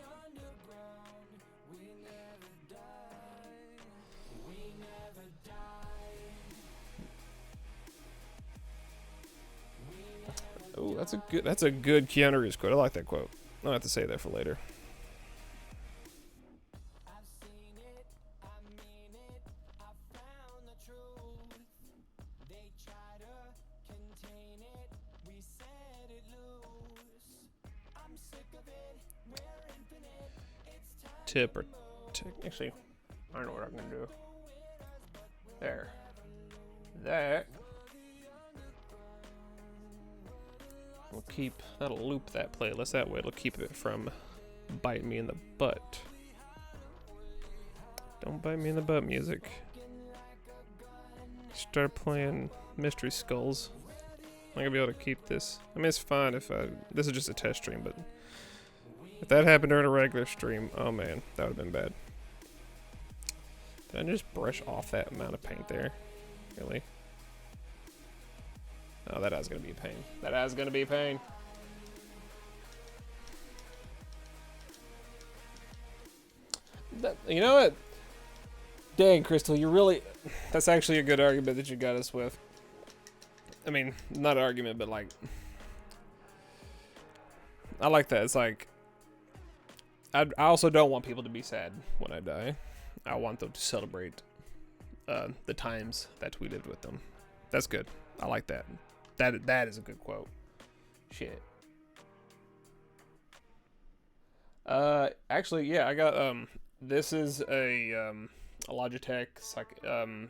A: Oh, that's a good Keanu Reeves quote. I like that quote. I'll have to say that for later. Tip or actually, I don't know what I'm gonna do. There. That. That'll loop that playlist that way. It'll keep it from biting me in the butt. Don't bite me in the butt music. Start playing Mystery Skulls. I'm not gonna be able to keep this. I mean, it's fine this is just a test stream, but if that happened during a regular stream, oh man, that would have been bad. Did I just brush off that amount of paint there? Really? Oh, that is gonna be a pain. That is gonna be a pain. You know what? Dang, Crystal, you really... That's actually a good argument that you got us with. I mean, not an argument, but like... I like that. It's like... I also don't want people to be sad when I die. I want them to celebrate the times that we lived with them. That's good. I like that. That is a good quote. Shit. Actually, yeah, I got This is a Logitech. It's like it's kind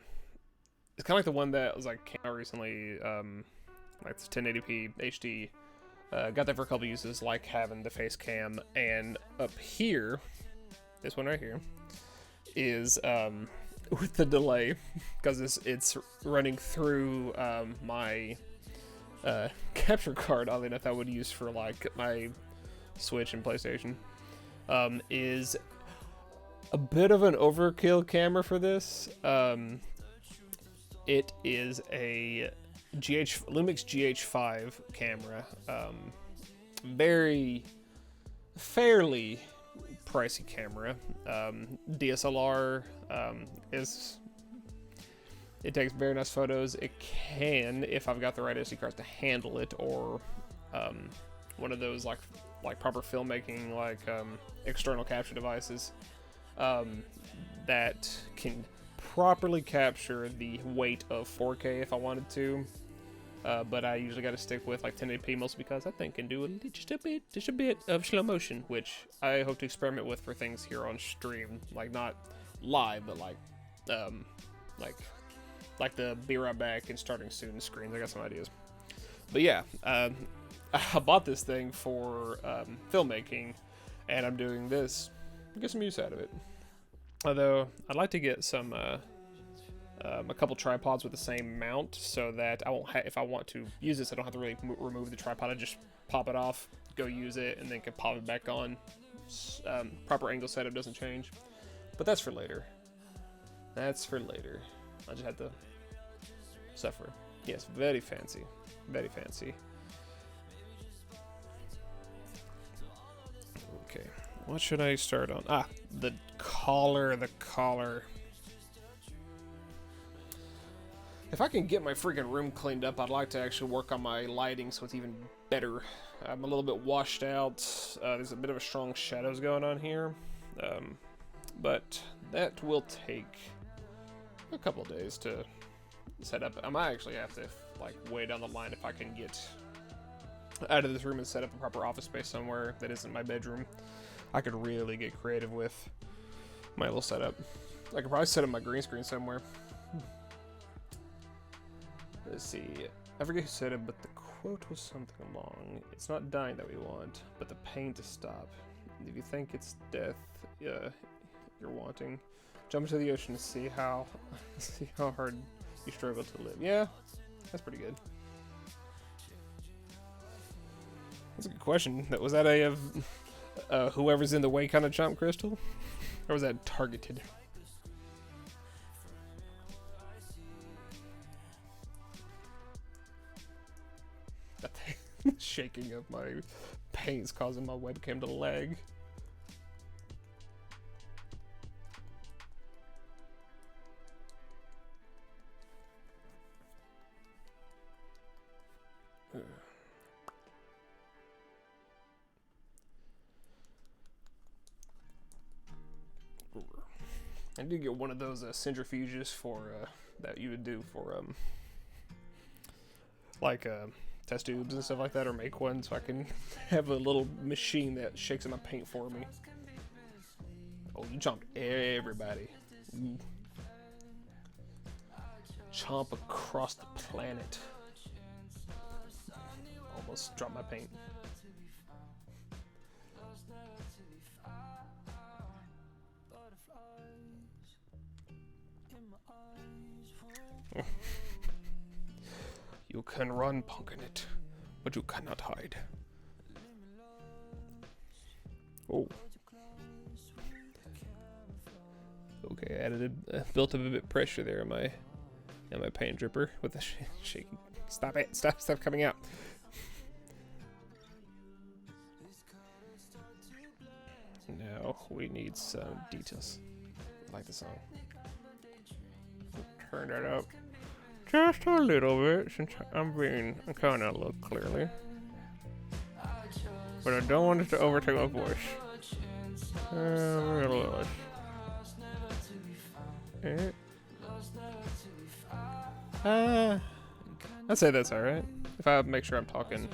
A: of like the one that was like came out recently. Like it's 1080p HD. Got that for a couple uses, like having the face cam, and up here, this one right here, is with the delay, because it's running through my capture card. Oddly enough, I would use for like my Switch and PlayStation. Is a bit of an overkill camera for this. It is a Lumix GH5 camera. Fairly pricey camera. DSLR it takes very nice photos. It can, if I've got the right SD cards to handle it, or one of those like proper filmmaking, like external capture devices that can properly capture the weight of 4K if I wanted to. But I usually got to stick with like 1080p mostly because that thing can do just a bit of slow motion, which I hope to experiment with for things here on stream, like not live, but like the be right back and starting soon screens. I got some ideas. But yeah, I bought this thing for filmmaking, and I'm doing this. Get some use out of it. Although I'd like to get some. A couple tripods with the same mount, so that I won't if I want to use this, I don't have to really remove the tripod. I just pop it off, go use it, and then can pop it back on. Proper angle setup doesn't change, but that's for later. That's for later. I just had to suffer. Yes, very fancy, very fancy. Okay, what should I start on? Ah, the collar. The collar. If I can get my freaking room cleaned up, I'd like to actually work on my lighting so it's even better. I'm a little bit washed out. There's a bit of a strong shadows going on here. But that will take a couple days to set up. I might actually have to, like, way down the line, if I can get out of this room and set up a proper office space somewhere that isn't my bedroom, I could really get creative with my little setup. I could probably set up my green screen somewhere. Let's see, I forget who said it, but the quote was something along, it's not dying that we want, but the pain to stop. If you think it's death you're wanting, jump into the ocean to see how hard you struggle to live. Yeah, that's pretty good. That's a good question. Was that a whoever's in the way kind of jump, Crystal? Or was that targeted? Shaking of my paint's causing my webcam to lag. I need to get one of those centrifuges for that you would do for like test tubes and stuff like that, or make one so I can have a little machine that shakes in my paint for me. Oh, you chomped everybody. Ooh. Chomp across the planet. Almost dropped my paint. You can run, Punkinit, but you cannot hide. Oh. Okay, I added built up a bit of pressure there in my paint dripper with the shaking. Stop it! Stop coming out. Now we need some details. I like the song. Turn that up just a little bit, since I'm kind of look clearly, but I don't want it to overtake my voice. I'd say that's alright. If I make sure I'm talking.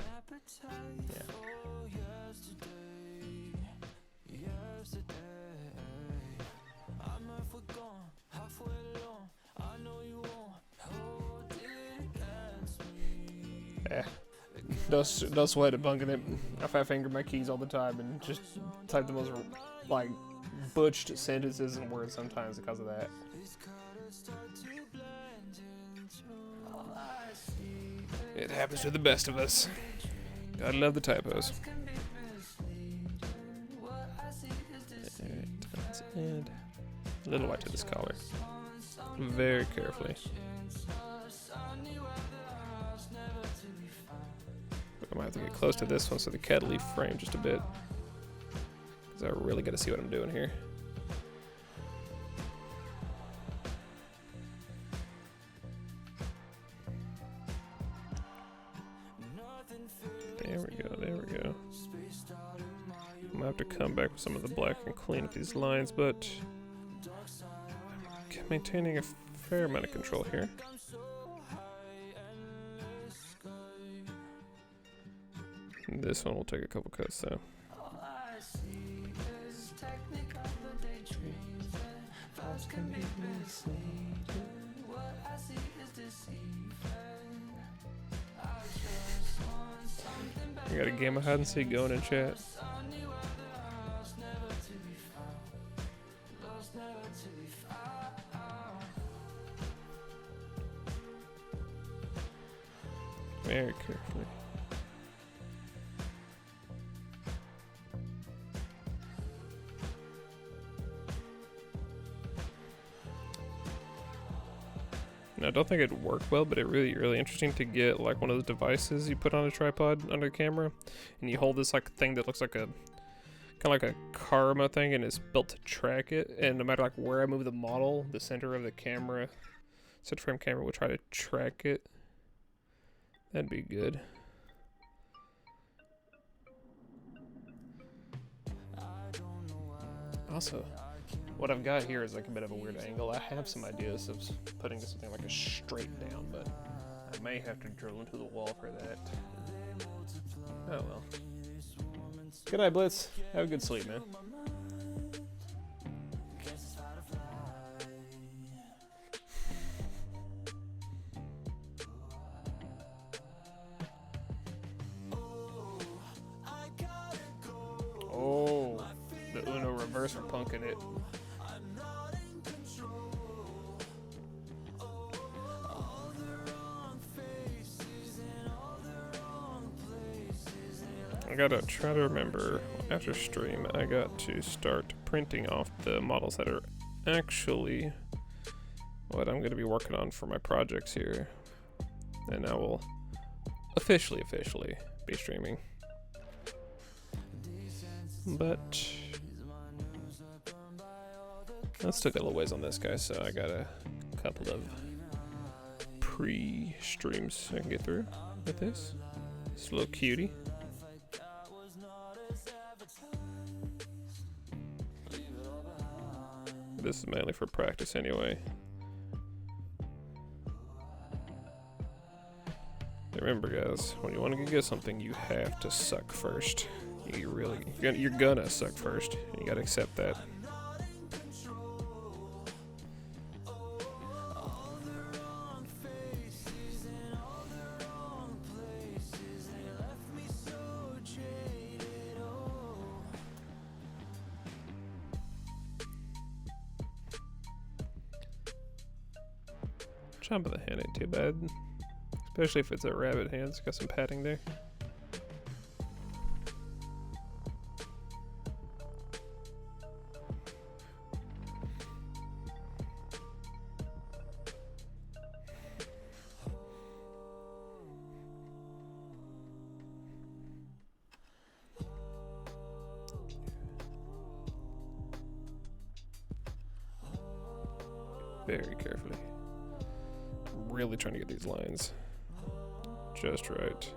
A: Yeah. Yeah. Don't sweat it, bunking it. I fat finger my keys all the time and just type the most like butched sentences and words sometimes because of that. It happens to the best of us. Gotta love the typos. And a little white to this collar. Very carefully. I might have to get close to this one so the cat leaf frame just a bit. Because I really got to see what I'm doing here. There we go, there we go. I'm gonna have to come back with some of the black and clean up these lines, but I'm maintaining a fair amount of control here. And this one will take a couple cuts though. I got a game of hide and seek going in chat. Very carefully. Now, I don't think it'd work well, but it really interesting to get like one of those devices you put on a tripod under the camera, and you hold this like thing that looks like a kind of like a karma thing, and it's built to track it. And no matter like where I move the model, the center of the camera, center frame camera will try to track it. That'd be good. Also, what I've got here is like a bit of a weird angle. I have some ideas of putting something like a straight down, but I may have to drill into the wall for that. Oh well. Good night, Blitz. Have a good sleep, man. Oh, the Uno reverse for punking it. I gotta try to remember after stream, I got to start printing off the models that are actually what I'm gonna be working on for my projects here. And I will officially be streaming. But I still got a little ways on this guy, so I got a couple of pre-streams I can get through with this. This little cutie. This is mainly for practice anyway. Remember guys, when you want to get good at something, you have to suck first. You're gonna suck first, and you gotta accept that. Jump of the hand ain't too bad, especially if it's a rabbit hand. It's got some padding there. Very carefully. Really trying to get these lines just right.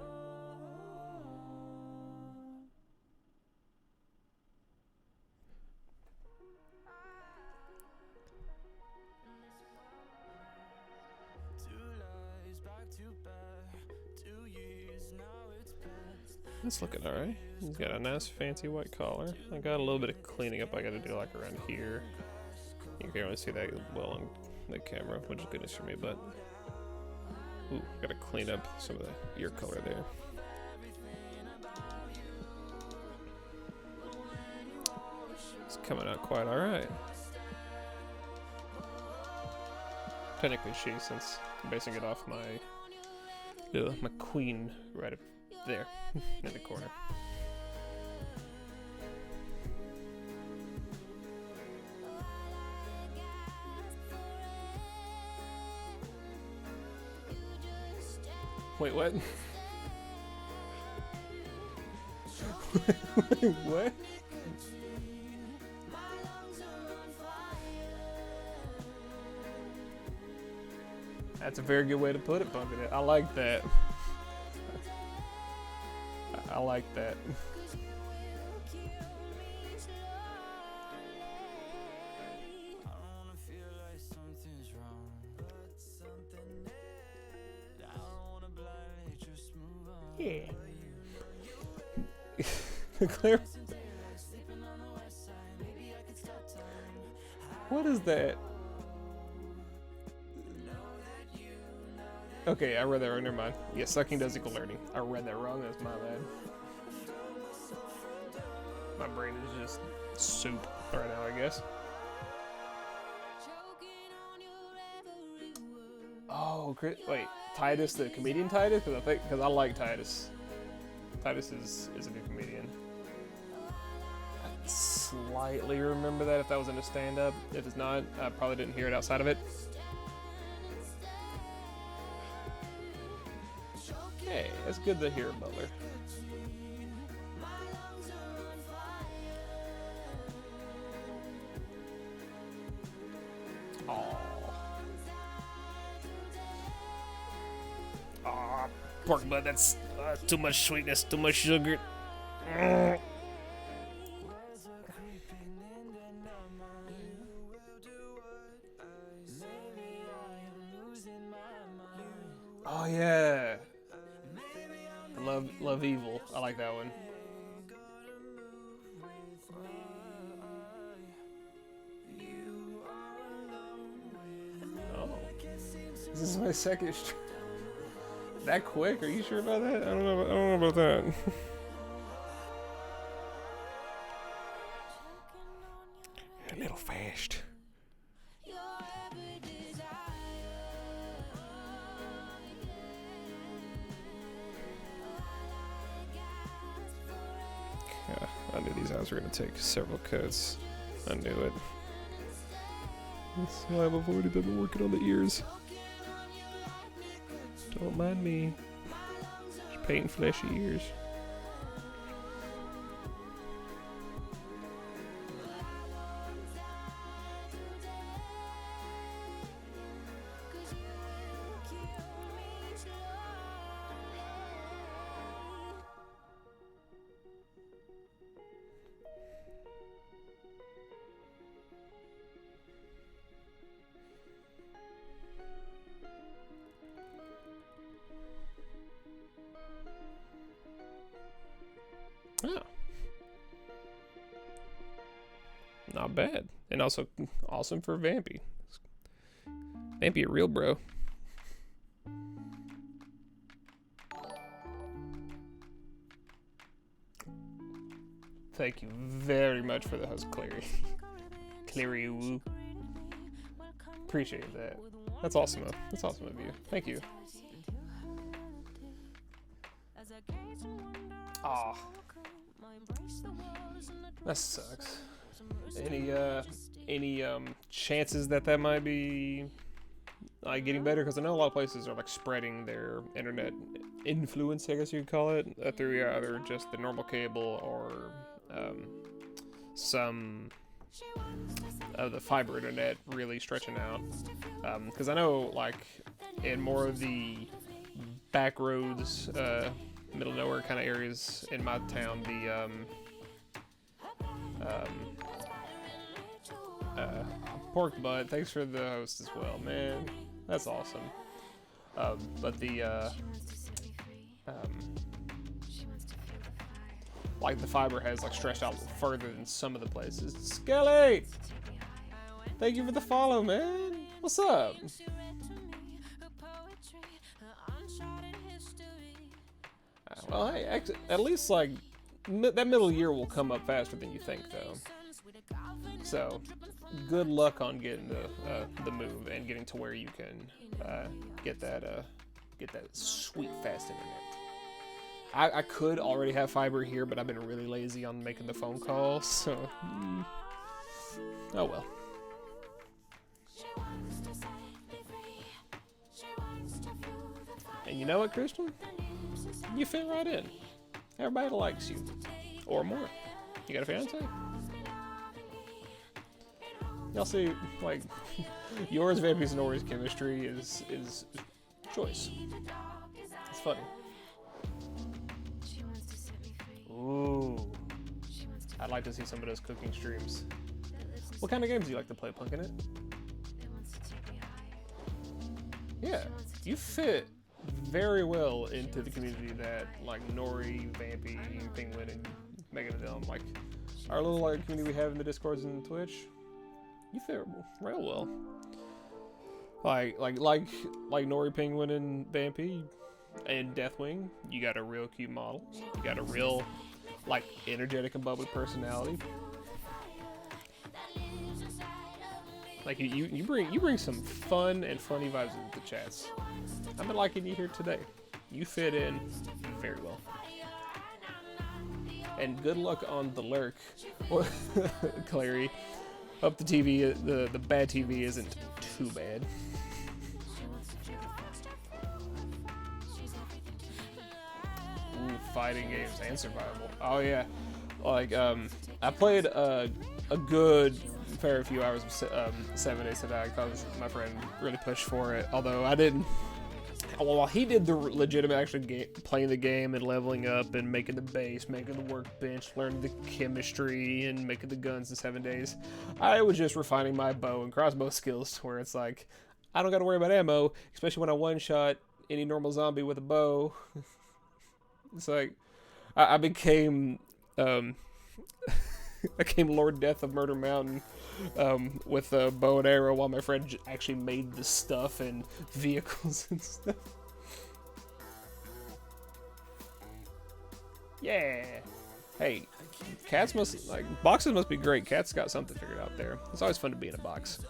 A: That's looking alright. He's got a nice fancy white collar. I got a little bit of cleaning up I gotta do like around here. You can only see that well on the camera, which is goodness for me, but Ooh, gotta clean up some of the ear color there. It's coming out quite alright. Technically she, since I'm basing it off my queen right up there in the corner. Wait, what? What? That's a very good way to put it, Bumping It. I like that. I like that. Yeah. Claire. What is that? Okay, I read that wrong. Never mind. Yeah, sucking does equal learning. I read that wrong. That's my bad. My brain is just soup right now, I guess. Oh, wait, Titus, the comedian Titus? Because I like Titus. Titus is a new comedian. I slightly remember that if that was in a stand-up. If it's not, I probably didn't hear it outside of it. Hey, that's good to hear, Butler. Aw, pork butt, that's too much sweetness, too much sugar. Oh yeah. Love Evil. I like that one. Oh. This is my second stream. That quick? Are you sure about that? I don't know about that. A little fast. Yeah, I knew these eyes were going to take several cuts. I knew it. That's why I've avoided them working on the ears. Don't mind me. Just painting fleshy ears. Oh. Not bad. And also awesome for Vampy. Vampy a real bro. Thank you very much for the host, Clary. Clary woo. Appreciate that. That's awesome. That's awesome of you. Thank you. Aw. That sucks. Any chances that might be like getting better? Because I know a lot of places are like spreading their internet influence, I guess you could call it, through either just the normal cable or some of the fiber internet really stretching out. Because I know like in more of the back roads, middle of nowhere kind of areas in my town, the pork butt, thanks for the host as well, man. That's awesome. But the like the fiber has like stretched out further than some of the places. Skelly, thank you for the follow, man. What's up? Well, hey, at least like that middle year will come up faster than you think, though. So, good luck on getting the move and getting to where you can get that sweet fast internet. I could already have fiber here, but I've been really lazy on making the phone calls, so oh well. And you know what, Christian? You fit right in. Everybody likes you. Or more. You got a fiance? Y'all see, like, yours, Vampy's, and Nori's chemistry is choice. It's funny. Ooh. I'd like to see some of those cooking streams. What kind of games do you like to play, Punkin' It? Yeah, you fit very well into the community that, like, Nori, Vampy, Penguin, and Megan and them, like, our little, like, community we have in the Discords and Twitch. You fit real well. Like Nori, Penguin, and Vampy, and Deathwing, you got a real cute model. You got a real, like, energetic and bubbly personality. Like, you bring some fun and funny vibes into the chats. I've been liking you here today. You fit in very well. And good luck on the lurk, Clary. Hope the TV, the bad TV isn't too bad. Ooh, fighting games and survival. Oh yeah, like I played a good fair few hours of 7 Days to Die because my friend really pushed for it. Although I didn't. Well, he did the legitimate actually playing the game and leveling up and making the base, making the workbench, learning the chemistry, and making the guns in 7 days. I was just refining my bow and crossbow skills, where it's like I don't got to worry about ammo, especially when I one-shot any normal zombie with a bow. It's like I became I became Lord Death of Murder Mountain with a bow and arrow while my friend actually made the stuff and vehicles and stuff. Yeah. Hey, cats must, like, boxes must be great. Cats got something figured out there. It's always fun to be in a box.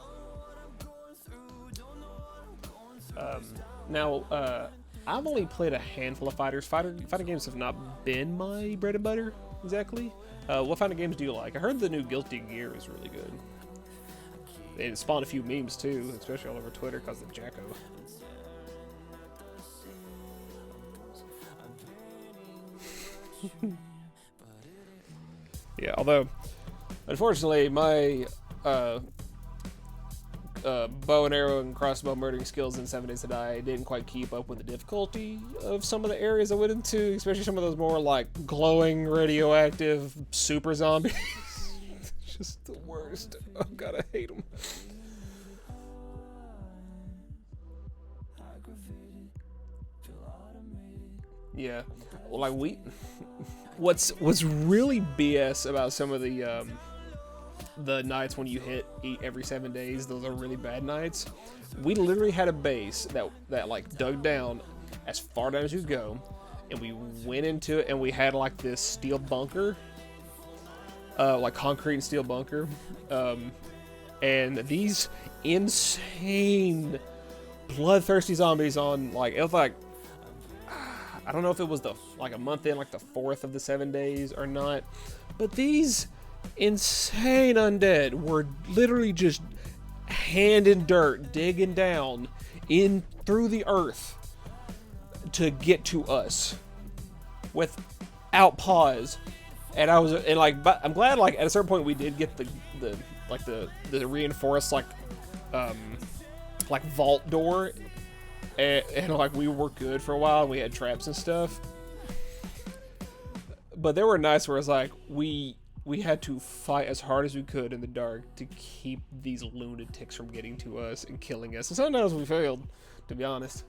A: Now, I've only played a handful of fighters. Fighting games have not been my bread and butter, exactly. What kind of games do you like? I heard the new Guilty Gear is really good. It spawned a few memes too, especially all over Twitter because of Jacko. Yeah, although, unfortunately, my bow and arrow and crossbow murdering skills in 7 Days to Die didn't quite keep up with the difficulty of some of the areas I went into, especially some of those more like glowing radioactive super zombies. Just the worst. Oh god, I hate them. Yeah, well, like what's really BS about some of the nights when you eat every 7 days, those are really bad nights. We literally had a base that like dug down as far down as you go, and we went into it and we had like this steel bunker, like concrete and steel bunker, and these insane bloodthirsty zombies on, like, it was like, I don't know if it was like a month in, like the 4th of the 7 days or not, but these insane undead were literally just hand in dirt, digging down in through the earth to get to us without pause. And I'm glad, like, at a certain point we did get the reinforced like vault door, and like we were good for a while and we had traps and stuff. But there were nights where it's like we had to fight as hard as we could in the dark to keep these lunatics from getting to us and killing us. And sometimes we failed, to be honest.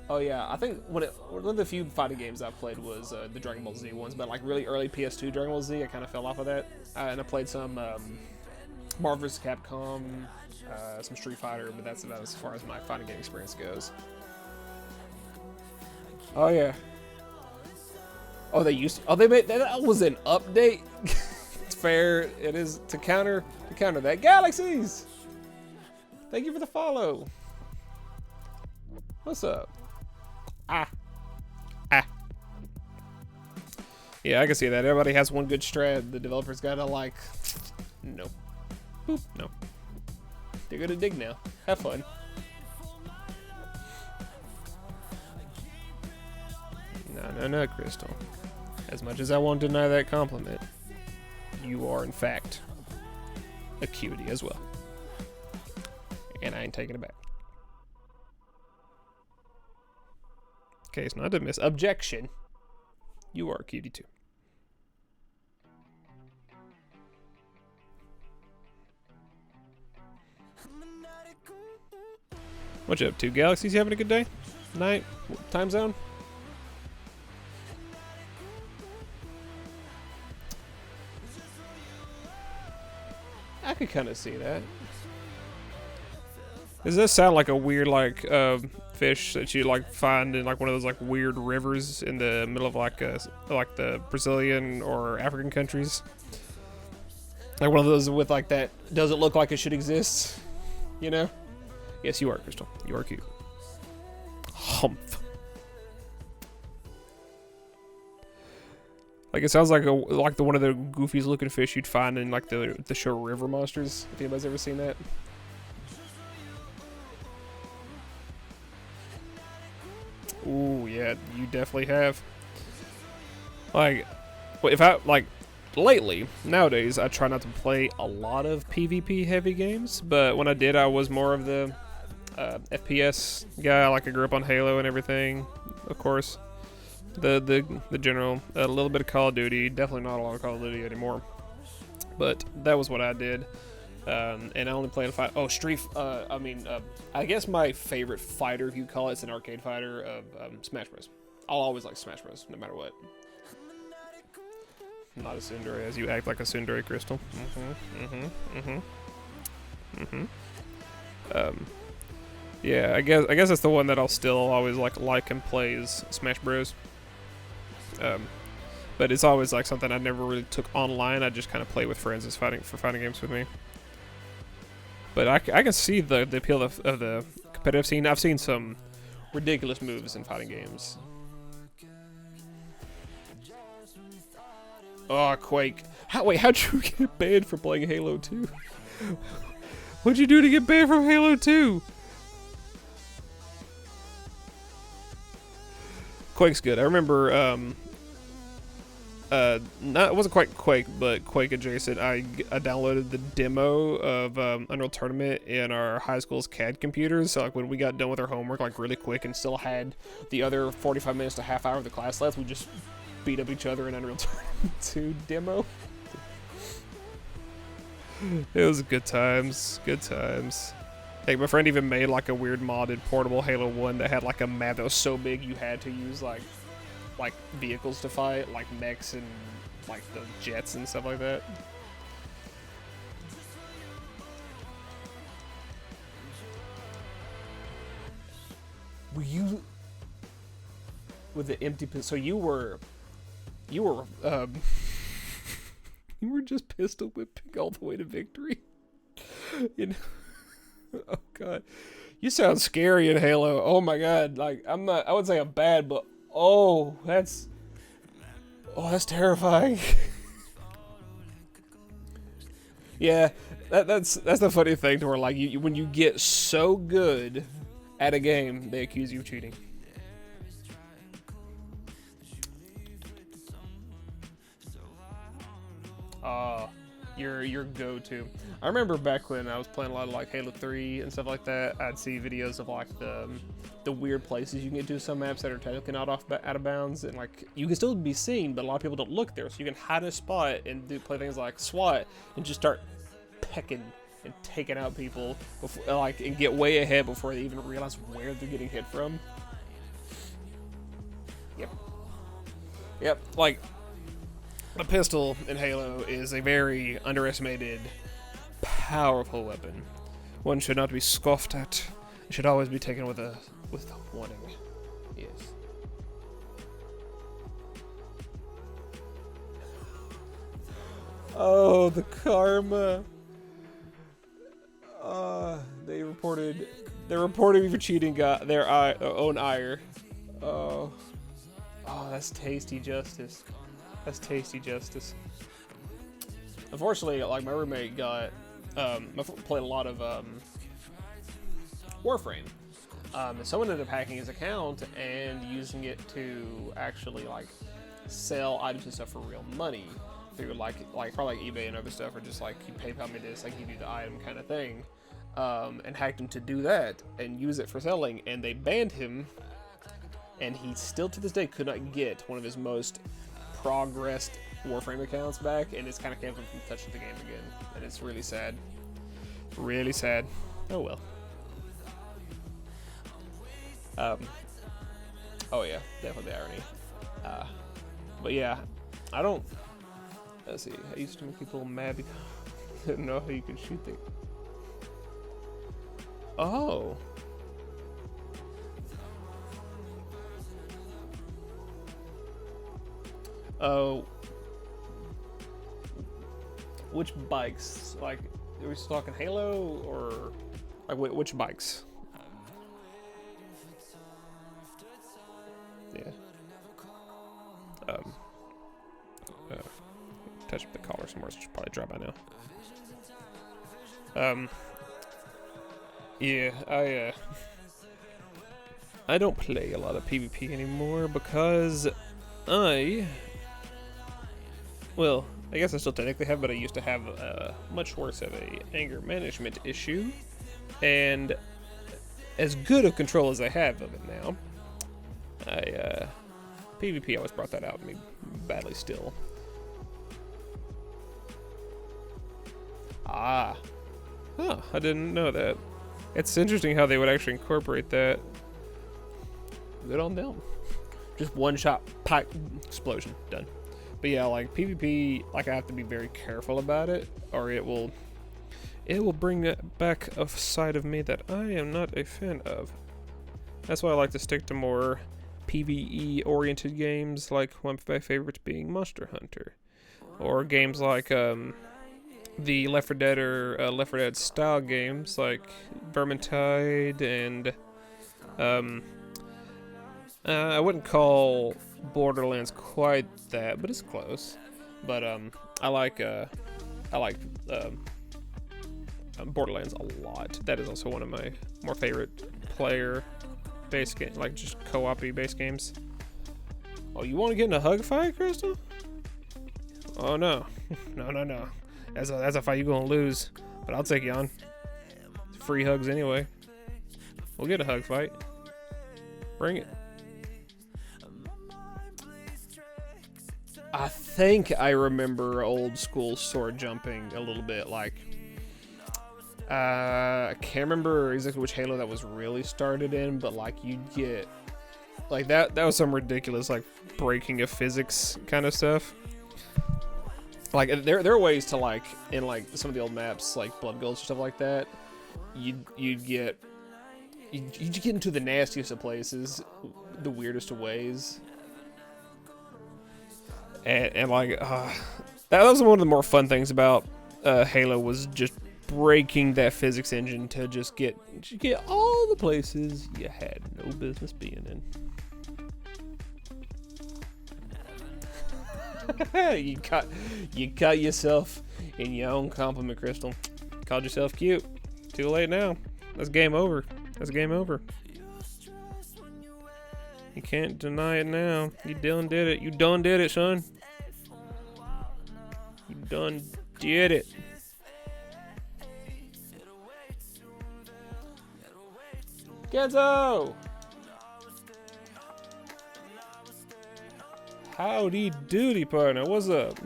A: Oh yeah, I think one of the few fighting games I played was the Dragon Ball Z ones, but like really early PS2 Dragon Ball Z, I kind of fell off of that. And I played some Marvel vs. Capcom some Street Fighter, but that's about as far as my fighting game experience goes. Oh yeah. Oh, they used to, oh, they made that was an update. It's fair. It is to counter that. Galaxies. Thank you for the follow. What's up? Ah. Yeah, I can see that. Everybody has one good strat. The developers gotta like, no. Boop, no. They're gonna dig now. Have fun. No, Crystal. As much as I won't deny that compliment, you are in fact a cutie as well. And I ain't taking it back. Case not dismissed. Objection. You are a cutie too. What you up to? Galaxies, you having a good day? Night? Time zone? I could kind of see that. Does this sound like a weird, like, fish that you, like, find in, like, one of those, like, weird rivers in the middle of, like the Brazilian or African countries? Like one of those with, like, that doesn't look like it should exist, you know? Yes, you are, Crystal. You are cute. Humph. Like, it sounds like the one of the goofiest looking fish you'd find in, like, the show River Monsters, if anybody's ever seen that. Ooh, yeah, you definitely have. Like, if I, like, lately, nowadays, I try not to play a lot of PvP heavy games, but when I did, I was more of the FPS guy. Like, I grew up on Halo and everything, of course. The general, a little bit of Call of Duty, definitely not a lot of Call of Duty anymore, but that was what I did. And I only played a fight. Oh, I guess my favorite fighter, if you call it, it's an arcade fighter of Smash Bros. I'll always like Smash Bros. No matter what. Not a tsundere, as you act like a tsundere, Crystal. Yeah, I guess that's the one that I'll still always like and play is Smash Bros. But it's always like something I never really took online. I just kind of play with friends as fighting games with me. But I can see the appeal of the competitive scene. I've seen some ridiculous moves in fighting games. Oh, Quake. How'd you get banned for playing Halo 2? What'd you do to get banned from Halo 2? Quake's good. I remember, it wasn't quite Quake, but Quake adjacent. I downloaded the demo of Unreal Tournament in our high school's CAD computers. So, like, when we got done with our homework, like, really quick and still had the other 45 minutes to half hour of the class left, we just beat up each other in Unreal Tournament 2 demo. It was good times. Good times. Hey, my friend even made, like, a weird modded portable Halo 1 that had, like, a map that was so big you had to use, like vehicles to fight, like mechs and, like, the jets and stuff like that. Were you... with the empty... So you were you were just pistol whipping all the way to victory? You know? Oh god, you sound scary in Halo. Oh my god, like I would say I'm bad, but that's terrifying. Yeah, that's the funny thing to where, like, you when you get so good at a game, they accuse you of cheating. Your go-to. I remember back when I was playing a lot of, like, Halo 3 and stuff like that, I'd see videos of, like, the weird places you can get to some maps that are technically not out of bounds, and, like, you can still be seen, but a lot of people don't look there, so you can hide a spot and play things like SWAT and just start pecking and taking out people before, like, and get way ahead before they even realize where they're getting hit from. Yep, like, the pistol in Halo is a very underestimated, powerful weapon. One should not be scoffed at. It should always be taken with warning. Yes. Oh, the karma. They reported me for cheating their own ire. Oh, that's tasty justice. That's tasty justice. Unfortunately, like my roommate got, played a lot of Warframe. Someone ended up hacking his account and using it to actually like sell items and stuff for real money through like probably like eBay and other stuff, or just like you PayPal me this, I give you the item kind of thing. And hacked him to do that and use it for selling, and they banned him, and he still to this day could not get one of his most progressed Warframe accounts back, and it's kind of kept him from touching the game again, and it's really sad. Really sad. Oh well. Oh yeah, definitely the irony. But yeah, I don't. Let's see. I used to make people mad because I didn't know how you could shoot things. Oh. Oh. Which bikes? Like, are we still talking Halo, or like which bikes? Yeah. Touch the collar somewhere, so it should probably drop by now. Yeah, I don't play a lot of PvP anymore because well, I guess I still technically have, but I used to have much worse of a anger management issue, and as good of control as I have of it now, PvP always brought that out in me badly still. Ah. Huh, I didn't know that. It's interesting how they would actually incorporate that. Good on them. Just one shot, pipe, explosion, done. But yeah, like PvP, like I have to be very careful about it, or it will bring back a side of me that I am not a fan of. That's why I like to stick to more PvE-oriented games, like one of my favorites being Monster Hunter, or games like the Left 4 Dead or Left 4 Dead style games like Vermintide and I wouldn't call Borderlands quite that, but it's close. But I like Borderlands a lot. That is also one of my more favorite player-based games, like just co-op-y based games. Oh, you want to get in a hug fight, Crystal? Oh no, no. That's a fight you're gonna lose, but I'll take you on. Free hugs anyway. We'll get a hug fight. Bring it. I think I remember old school sword jumping a little bit. Like, I can't remember exactly which Halo that was really started in, but like you'd get like that was some ridiculous like breaking of physics kind of stuff. Like there are ways to like in like some of the old maps like Blood Gulch or stuff like that. You'd get into the nastiest of places, the weirdest of ways, and like that was one of the more fun things about Halo, was just breaking that physics engine to just get all the places you had no business being in. You cut yourself in your own compliment, Crystal. Called yourself cute. Too late now. That's game over. That's game over. You can't deny it now. You done did it. You done did it, son. You done did it. Genzo! Howdy doody, partner. What's up?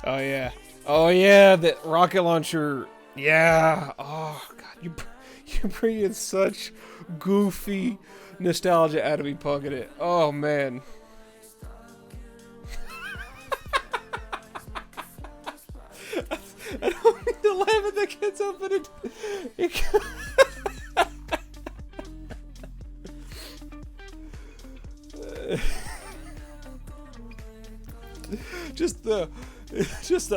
A: Oh yeah. Oh yeah, that rocket launcher. Yeah. Oh god, you bringing such goofy nostalgia out of me, punking it. Oh man. It's open it. Just the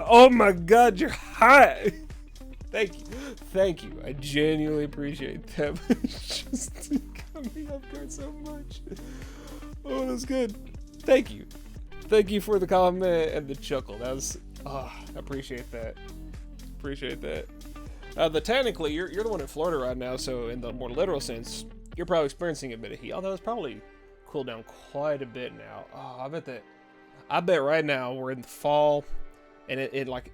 A: oh my god, you're hot. Thank you. I genuinely appreciate that. Just got me off guard so much. Oh, that's good. Thank you for the comment and the chuckle. That was I appreciate that. Technically, you're the one in Florida right now, so in the more literal sense, you're probably experiencing a bit of heat. Although it's probably cooled down quite a bit now. Oh, I bet right now we're in the fall, and in like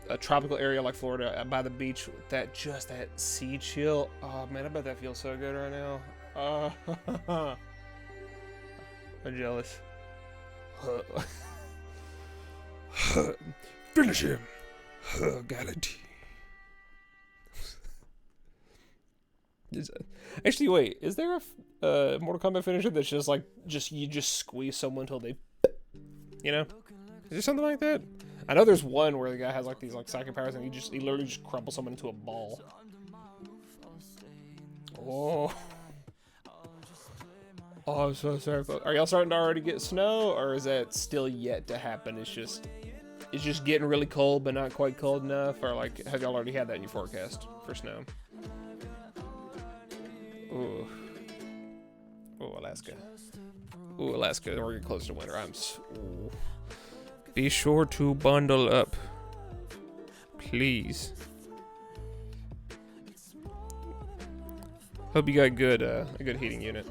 A: a tropical area like Florida by the beach, that sea chill. Oh man, I bet that feels so good right now. I'm jealous. Finish him. Got it. Actually, wait. Is there a Mortal Kombat finisher that's you just squeeze someone until they, you know? Is there something like that? I know there's one where the guy has like these like psychic powers and he literally just crumbles someone into a ball. Oh. Oh, I'm so sorry. Are y'all starting to already get snow, or is that still yet to happen? It's just getting really cold, but not quite cold enough, or like have y'all already had that in your forecast for snow? Ooh. Ooh, Alaska. Ooh, Alaska. We're getting close to winter. Ooh. Be sure to bundle up, please. Hope you got a good heating unit.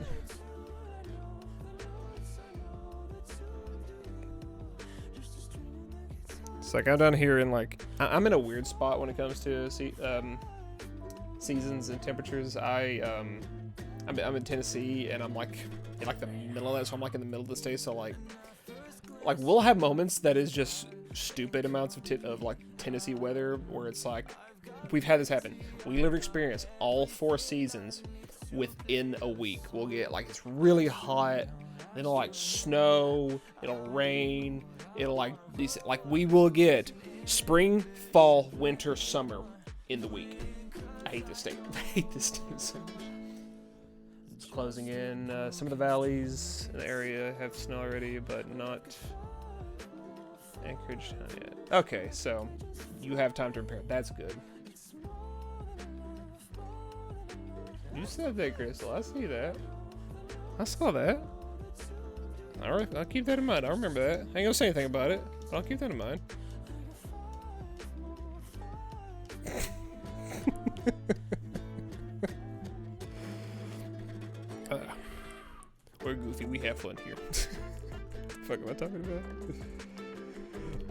A: It's like I'm down here in like I'm in a weird spot when it comes to seasons and temperatures. I'm in Tennessee, and I'm like in like the middle of that, so I'm like in the middle of the state. So like we'll have moments that is just stupid amounts of like Tennessee weather where it's like we've had this happen. We literally experience all 4 seasons within a week. We'll get like it's really hot, then it'll like snow, it'll rain, it'll like we will get spring, fall, winter, summer in the week. I hate this state. I hate this state so much. It's closing in. Some of the valleys in the area have snow already, but not Anchorage, not yet. Okay, so you have time to repair. That's good. You said that, Crystal. I see that. I saw that. Alright, I'll keep that in mind. I'll remember that. I ain't gonna say anything about it, but I'll keep that in mind. We're goofy. We have fun here. Fuck am I talking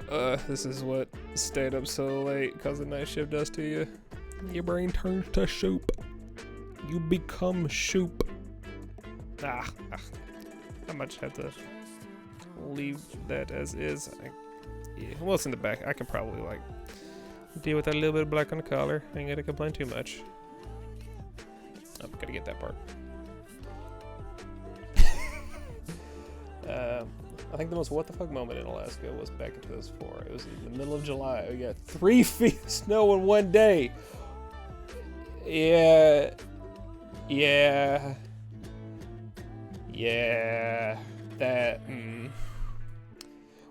A: about? This is what staying up so late cause the night shift does to you. Your brain turns to soup. You become soup. I might have to leave that as is. Yeah, well, it's in the back. I can probably like deal with that little bit of black on the collar. I ain't gonna complain too much. Oh, gotta get that part. I think the most what the fuck moment in Alaska was back at those 4. It was in the middle of July. We got 3 feet of snow in one day. Yeah. That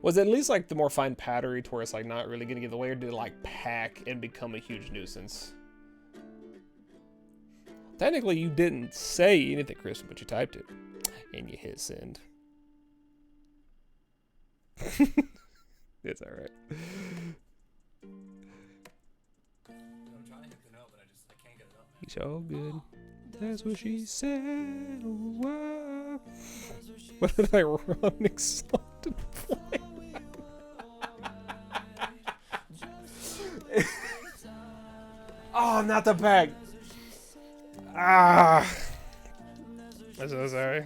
A: was at least like the more fine powdery to where it's like not really gonna get the way, or did it like pack and become a huge nuisance? Technically, you didn't say anything, Kristen, but you typed it and you hit send. It's all right. It's all good. That's what she said. Wow. What an ironic song to play. Oh, not the bag. I'm so sorry.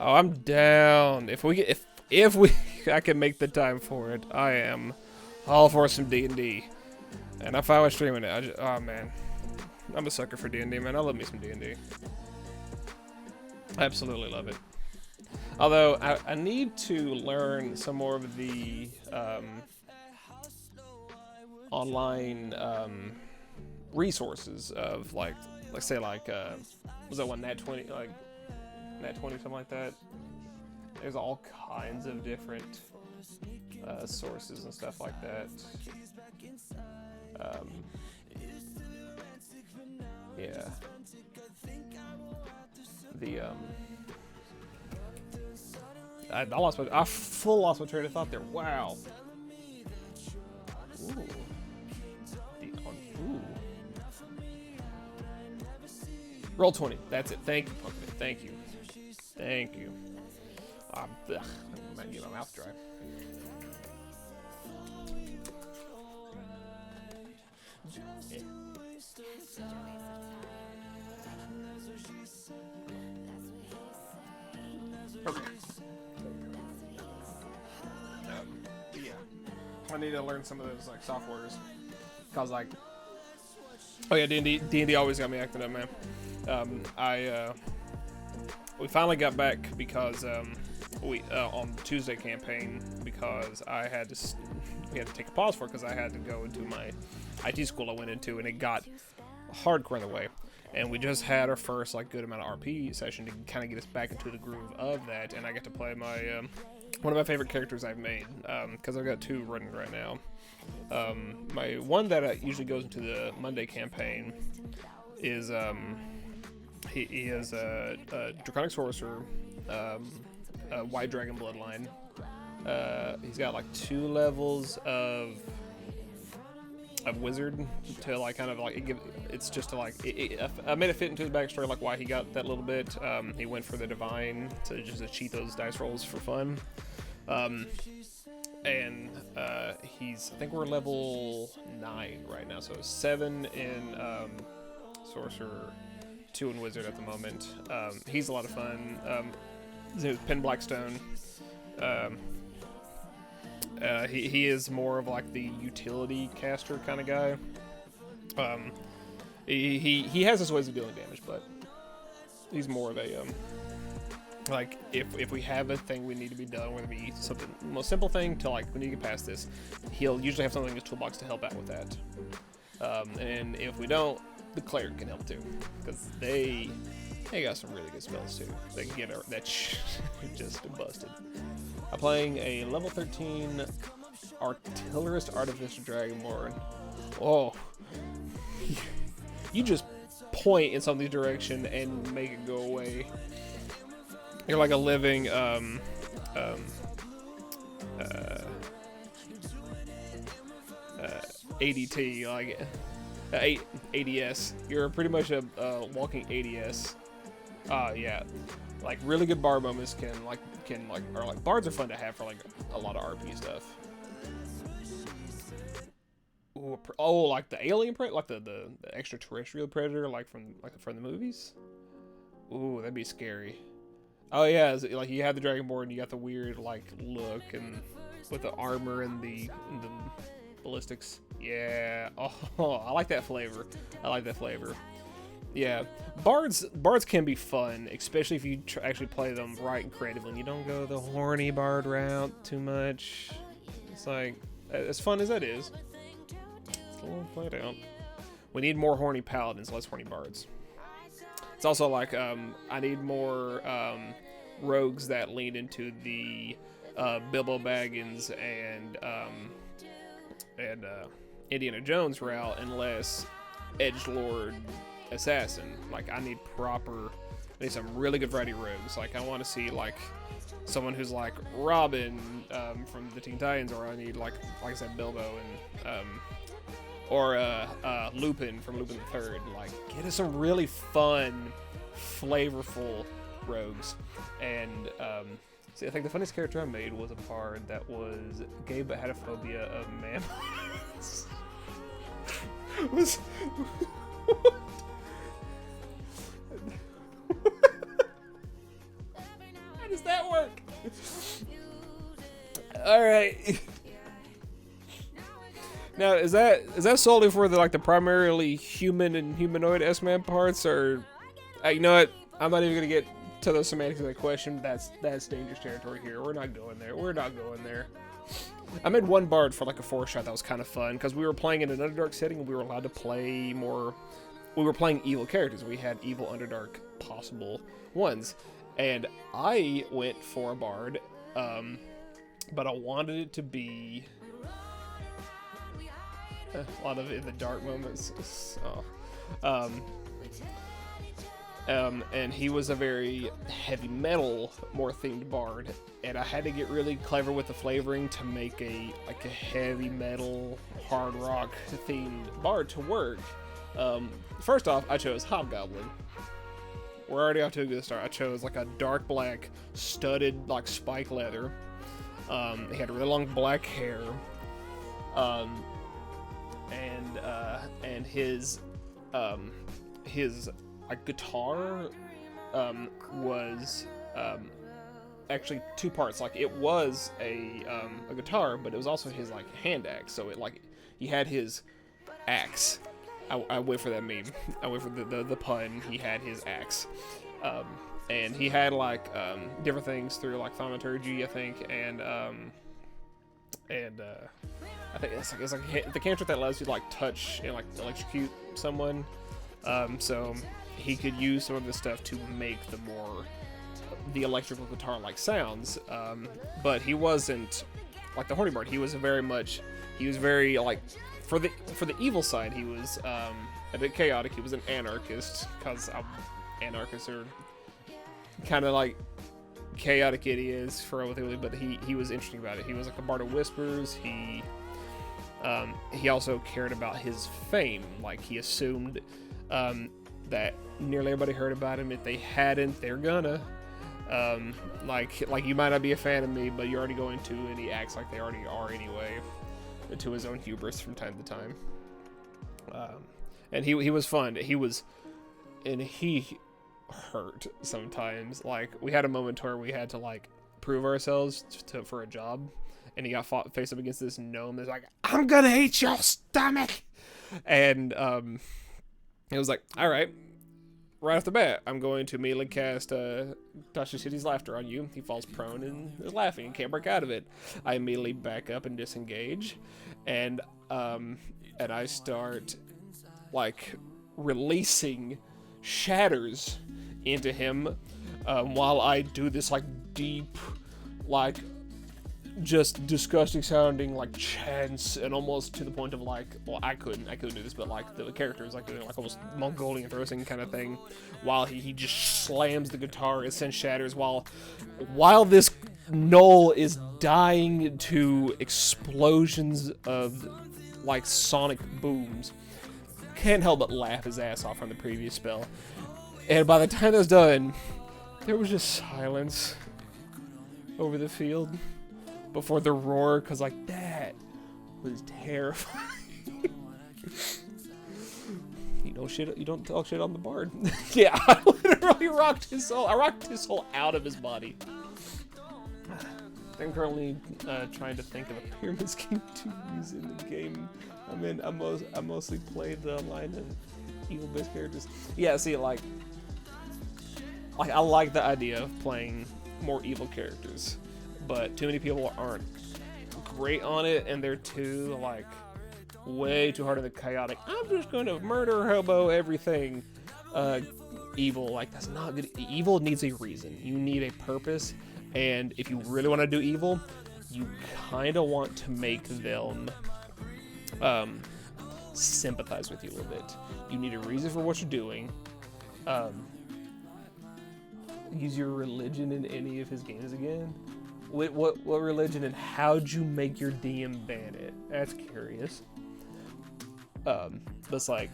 A: Oh, I'm down. If I can make the time for it, I am all for some D&D. And if I was streaming it, oh man, I'm a sucker for D&D, man. I love me some D&D. I absolutely love it. Although I need to learn some more of the online resources of like say was that one Nat 20 like Nat 20 something like that. There's all kinds of different sources and stuff like that. Yeah. The I lost my lost my train of thought there. Wow. Ooh. Ooh. Roll 20. That's it. Thank you, Pumpkin. Thank you. Thank you. I might get my mouth dry. Yeah. Okay. Yeah. I need to learn some of those like softwares, cause like, oh yeah, D&D always got me acting up, man. We finally got back because we on the Tuesday campaign because we had to take a pause for it because I had to go into my IT school I went into and it got hardcore in the way. And we just had our first like good amount of RP session to kind of get us back into the groove of that, and I get to play my one of my favorite characters I've made because I've got 2 running right now. My one that usually goes into the Monday campaign is he is a Draconic Sorcerer, a White Dragon Bloodline. He's got like 2 levels of Wizard to like kind of like it's just to like I made it fit into his backstory like why he got that little bit. He went for the Divine to just to cheat those dice rolls for fun. And he's, I think we're level 9 right now, so 7 in Sorcerer, 2 in Wizard at the moment. He's a lot of fun. His name is Penn Blackstone. He is more of like the utility caster kind of guy. He has his ways of dealing damage, but he's more of a like if we have a thing we need to be done, whether it be something the most simple thing to like we need to get past this, he'll usually have something in his toolbox to help out with that. And if we don't, the cleric can help too, because they got some really good spells too. They can get that just busted. I'm playing a level 13 Artillerist Artificer Dragonborn. Oh, you just point in somebody's direction and make it go away. You're like a living ADT, like ADS. You're pretty much a walking ADS. Yeah, like really good bard moments or like bards are fun to have for like a lot of RP stuff. Ooh, oh, like the alien predator, like the extraterrestrial predator, like from the movies. Ooh, that'd be scary. Oh yeah, like you have the Dragonborn, and you got the weird like look and with the armor and the ballistics. Yeah. Oh, I like that flavor. Yeah, bards can be fun, especially if you actually play them right and creatively. And you don't go the horny bard route too much. It's like as fun as that is, it's a little played out. We need more horny paladins, less horny bards. It's also like I need more rogues that lean into the Bilbo Baggins and Indiana Jones route, and less edgelord assassin. Like I need some really good variety rogues. Like I want to see like someone who's like Robin from the Teen Titans, or I need like I said Bilbo and or Lupin from Lupin the Third. Like get us some really fun, flavorful rogues. And see, I think the funniest character I made was a bard that was gay but had a phobia of mammoths. How does that work? All right. Now, is that solely for the primarily human and humanoid S-man parts, or you know what? I'm not even gonna get to the semantics of that question. That's dangerous territory here. We're not going there. I made one bard for like a 4-shot that was kind of fun, because we were playing in an Underdark setting, and we were allowed to play more... We were playing evil characters. We had evil Underdark possible ones. And I went for a bard, but I wanted it to be... a lot of in the dark moments. And he was a very heavy metal, more themed bard, and I had to get really clever with the flavoring to make a heavy metal, hard rock themed bard to work. First off, I chose Hobgoblin. We're already off to a good start. I chose like a dark black, studded like spike leather. He had really long black hair, and his like guitar was actually 2 parts. Like it was a guitar, but it was also his like hand axe. So it like he had his axe. I wait for that meme. I wait for the pun. He had his axe, and he had like different things through like thaumaturgy, I think, and I think it's like the cantrip that allows you to like touch and like electrocute someone. So he could use some of this stuff to make the electrical guitar like sounds. But he wasn't like the Horny Bard. He was very like for the evil side. He was a bit chaotic. He was an anarchist, because anarchists are kind of like chaotic idiots for everything, but he was interesting about it. He was like a bard of whispers. He also cared about his fame. Like he assumed that nearly everybody heard about him. If they hadn't, they're gonna. Like you might not be a fan of me, but you're already going to, and he acts like they already are anyway, to his own hubris from time to time. And he was fun. He hurt sometimes. Like we had a moment where we had to like prove ourselves for a job, and he got faced up against this gnome that's like, "I'm gonna eat your stomach," and it was like, all right, right off the bat, I'm going to immediately cast Tasha City's Laughter on you. He falls prone and is laughing and can't break out of it. I immediately back up and disengage, and I start like releasing shatters into him while I do this like deep, like just disgusting sounding like chants, and almost to the point of like, well, I couldn't do this, but like the character is like doing like almost Mongolian throw-singing kind of thing, while he just slams the guitar and sends shatters while this gnoll is dying to explosions of like sonic booms. Can't help but laugh his ass off from the previous spell. And by the time that was done, there was just silence over the field before the roar, because like that was terrifying. You don't talk shit on the bard. Yeah, I literally rocked his soul. I rocked his soul out of his body. I'm currently trying to think of a pyramid scheme to use in the game. I mean, I mostly played the online and evil-based characters. Yeah, see, like I like the idea of playing more evil characters, but too many people aren't great on it, and they're too like way too hard on the chaotic. I'm just gonna murder, hobo, everything. Evil, like that's not good. Evil needs a reason. You need a purpose, and if you really want to do evil, you kind of want to make them sympathize with you a little bit. You need a reason for what you're doing. Use your religion in any of his games again. What religion, and how'd you make your DM ban it? That's curious. That's like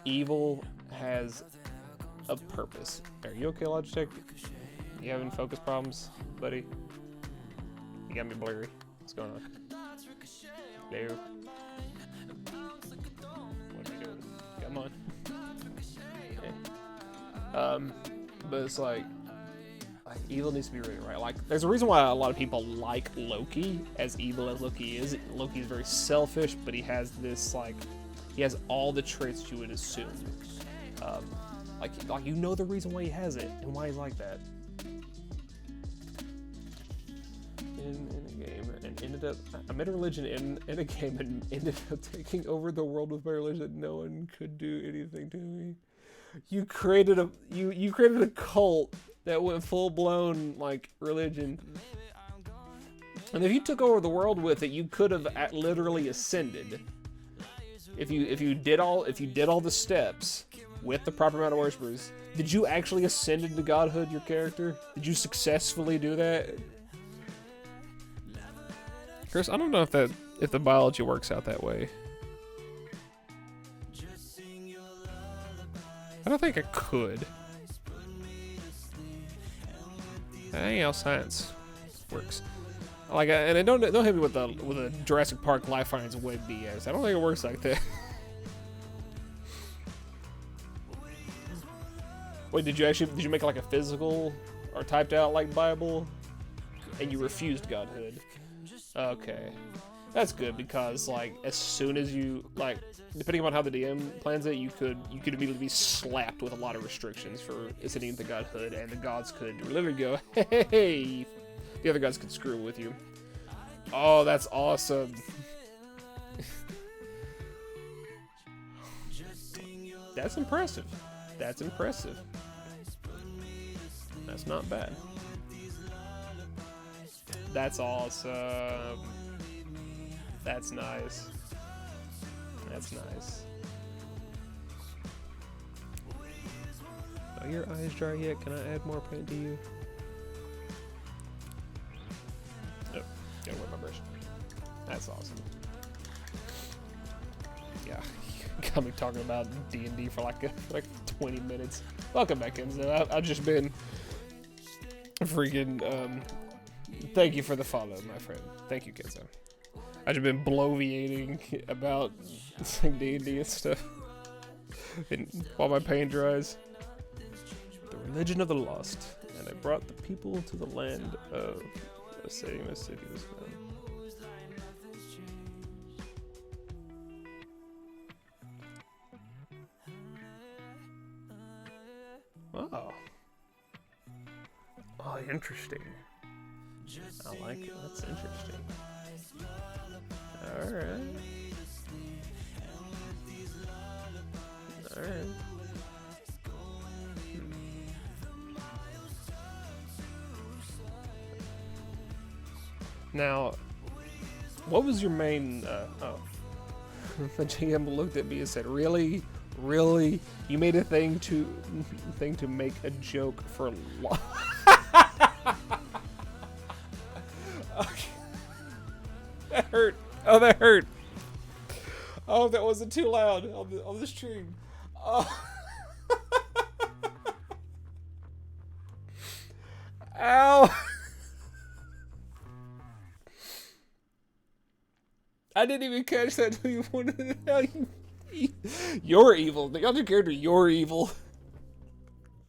A: evil has a purpose. Are you okay, Logitech? You having focus problems, buddy? You got me blurry. What's going on? No. What are you doing? Come on. Okay. But it's like evil needs to be written right. Like, there's a reason why a lot of people like Loki, as evil as Loki is. Loki is very selfish, but he has this he has all the traits you would assume. Like you know the reason why he has it and why he's like that. In a game and in I made a religion in a game and ended up taking over the world with my religion. No one could do anything to me. You created a cult that went full blown like religion. And if you took over the world with it, you could have literally ascended. If you did all the steps with the proper amount of worshippers, did you actually ascend into godhood, your character? Did you successfully do that? Chris, I don't know if the biology works out that way. I don't think I could. That ain't how science works. Like, and don't hit me with a Jurassic Park Life Science Web BS. I don't think it works like that. Wait, did you make like a physical or typed out like Bible, and you refused godhood? Okay, that's good, because like as soon as you like, depending on how the DM plans it, you could immediately be slapped with a lot of restrictions for ascending into godhood, and the gods could literally go, hey, the other gods could screw with you. Oh, that's awesome. That's impressive. That's impressive. That's not bad. That's awesome. That's nice. That's nice. Are your eyes dry yet? Can I add more paint to you? Oh, gotta wear my brush. That's awesome. Yeah, got me talking about D&D for like 20 minutes. Welcome back, Enzo. I've just been freaking, thank you for the follow, my friend. Thank you, Kenzo. I've just been bloviating about D&D and stuff while my paint dries. The religion of the lost, and I brought the people to the land of a city was found. Oh. Oh, interesting. I like it. That's interesting. Alright. Alright. Now, what was your main, oh. The GM looked at me and said, really? Really? You made a thing to make a joke for Okay. That hurt. Oh, that hurt. Oh, that wasn't too loud on the stream. Oh. Ow. I didn't even catch that until you pointed it out. You're evil. The other character, you're evil.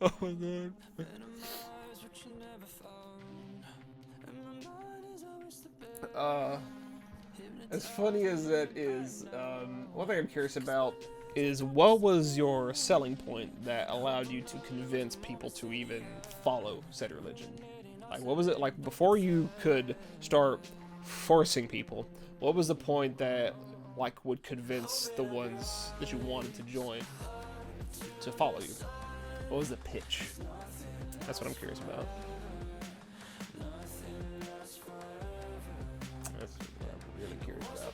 A: Oh my god. As funny as that is, one thing I'm curious about is, what was your selling point that allowed you to convince people to even follow said religion? Like, what was it like before you could start forcing people? What was the point that like would convince the ones that you wanted to join to follow you? What was the pitch? That's what I'm curious about. That's what I'm really curious about.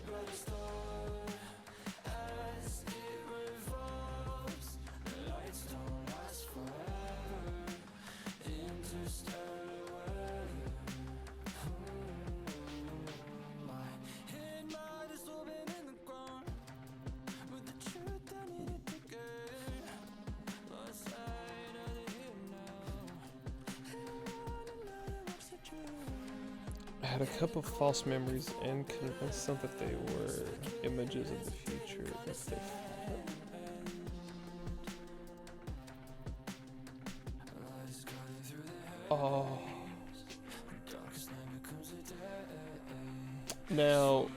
A: I had a couple false memories and convinced them that they were images of the future. If they oh. Now,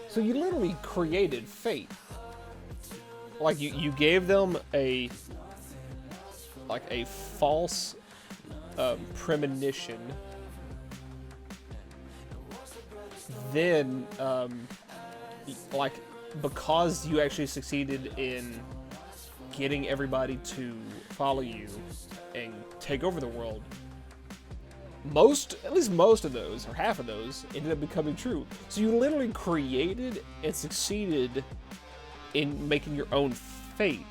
A: so you literally created fate. Like you gave them a like a false premonition, then like because you actually succeeded in getting everybody to follow you and take over the world, at least most of those, or half of those, ended up becoming true. So you literally created and succeeded in making your own fate.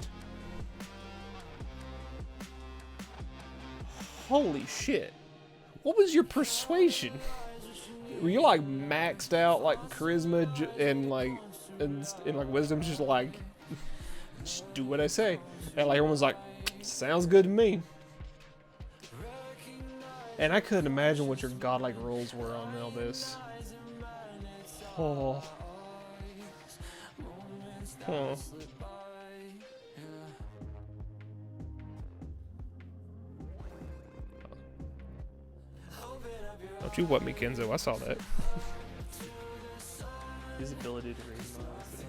A: Holy shit. What was your persuasion? Were you like maxed out like charisma and like wisdom, just like just do what I say? And like everyone's like, sounds good to me. And I couldn't imagine what your godlike rules were on all this. Oh. Oh. Don't you what me, Kenzo? I saw that. His ability to read minds.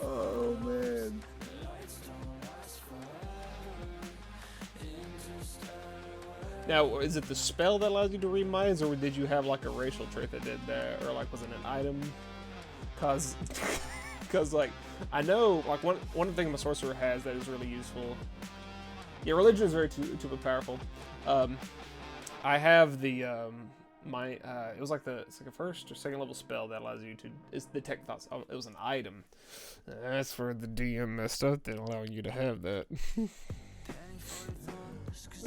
A: Oh man. Now, is it the spell that allows you to read minds, or did you have like a racial trait that did that, or like was it an item? Cause like I know like one of the things my sorcerer has that is really useful. Yeah, religion is very too powerful. I have the it was like it's like a first or second level spell that allows you to, it's detect thoughts. Oh, it was an item. That's for the DM messed up than allowing you to have that.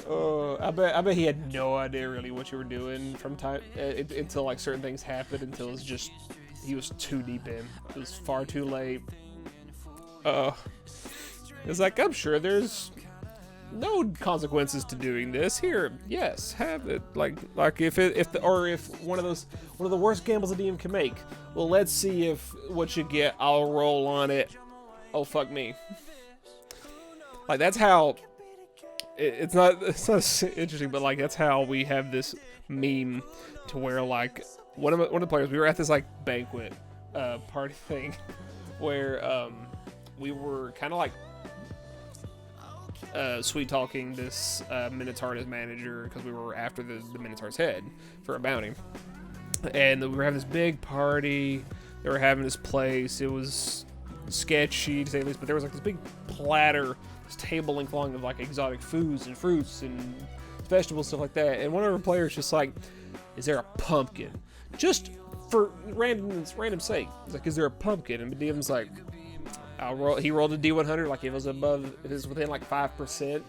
A: Oh, I bet he had no idea really what you were doing from time until like certain things happened, until it was just he was too deep in. It was far too late. It's like, I'm sure there's no consequences to doing this. Here, yes, have it. Like if one of the worst gambles a DM can make. Well, let's see if what you get. I'll roll on it. Oh fuck me. Like that's how. It's not interesting, but like that's how we have this meme to where like one of the players, we were at this like banquet party thing where we were kind of like sweet talking this Minotaur and his manager, because we were after the Minotaur's head for a bounty, and we were having this big party. They were having this place. It was sketchy to say the least, but there was like this big platter, this table length long of like exotic foods and fruits and vegetables, stuff like that. And one of our players just like, is there a pumpkin? Just for random sake. He's like, is there a pumpkin? And the DM's like, he rolled a D100, like if it was within like 5%,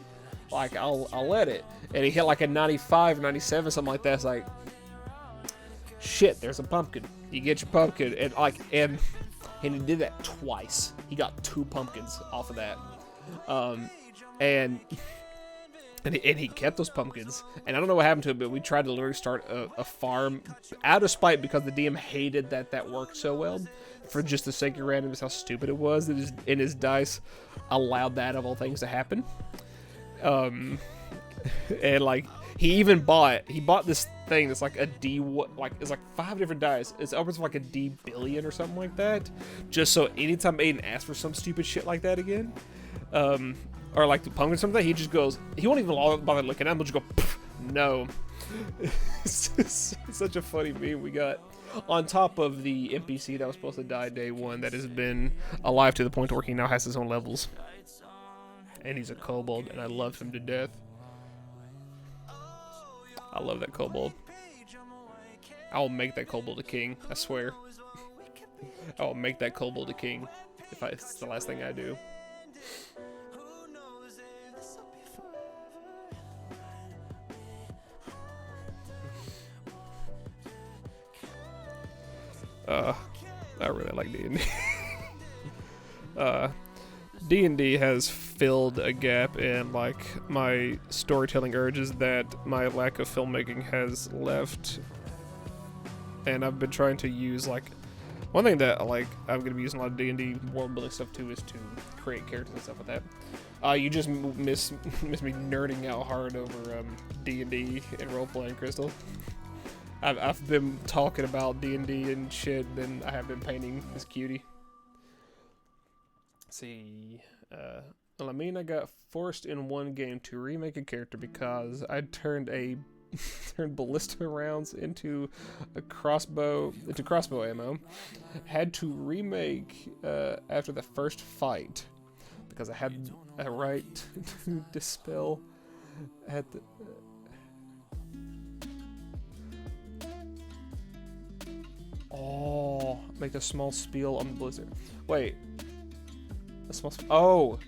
A: like I'll let it. And he hit like a 95, 97, something like that. It's like, shit, there's a pumpkin. You get your pumpkin, and he did that twice. He got 2 pumpkins off of that. And he kept those pumpkins, and I don't know what happened to it, but we tried to literally start a farm out of spite because the DM hated that worked so well, for just the sake of randomness, how stupid it was that in his dice allowed that of all things to happen. And like he bought this thing that's like a D, like it's like 5 different dice. It's upwards of like a D billion or something like that, just so anytime Aiden asks for some stupid shit like that again, or like the pumpkin or something, he just goes, he won't even bother looking at him, he'll just go, no. It's such a funny meme we got. On top of the NPC that was supposed to die day 1, that has been alive to the point where he now has his own levels. And he's a kobold, and I love him to death. I love that kobold. I'll make that kobold a king, I swear. I'll make that kobold a king if it's the last thing I do. I really like D&D. D&D has filled a gap in like my storytelling urges that my lack of filmmaking has left, and I've been trying to use like one thing that like I'm gonna be using a lot of D&D world building stuff too is to create characters and stuff like that. You just miss me nerding out hard over D&D and role playing, Crystal. I've been talking about D&D and shit, and I have been painting this cutie. Let's see, Lamina got forced in one game to remake a character because I turned ballista rounds into crossbow ammo. Had to remake after the first fight because I had a right to dispel at the. Oh, make a small spiel on the blizzard. Wait, a small.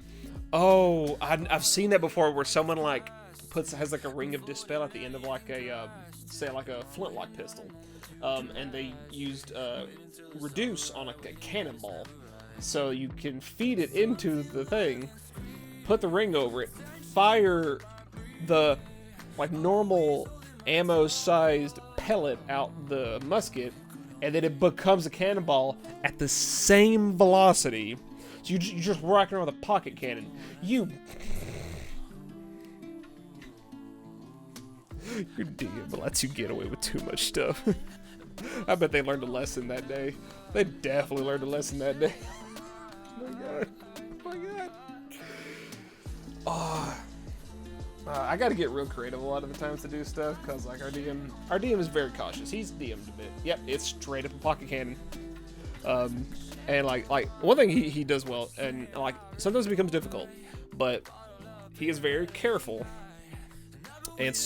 A: I've seen that before, where someone like has like a ring of dispel at the end of like a say like a flintlock pistol, and they used reduce on a cannonball, so you can feed it into the thing, put the ring over it, fire the like normal ammo-sized pellet out the musket, and then it becomes a cannonball at the same velocity. So you're just rocking around with a pocket cannon. Your DM lets you get away with too much stuff. I bet they learned a lesson that day. They definitely learned a lesson that day. Oh my god. Oh my god. Oh. I gotta get real creative a lot of the times to do stuff, because like our DM is very cautious. He's DM'd a bit. Yep, it's straight up a pocket cannon. And like one thing he does well, and like sometimes it becomes difficult, but he is very careful and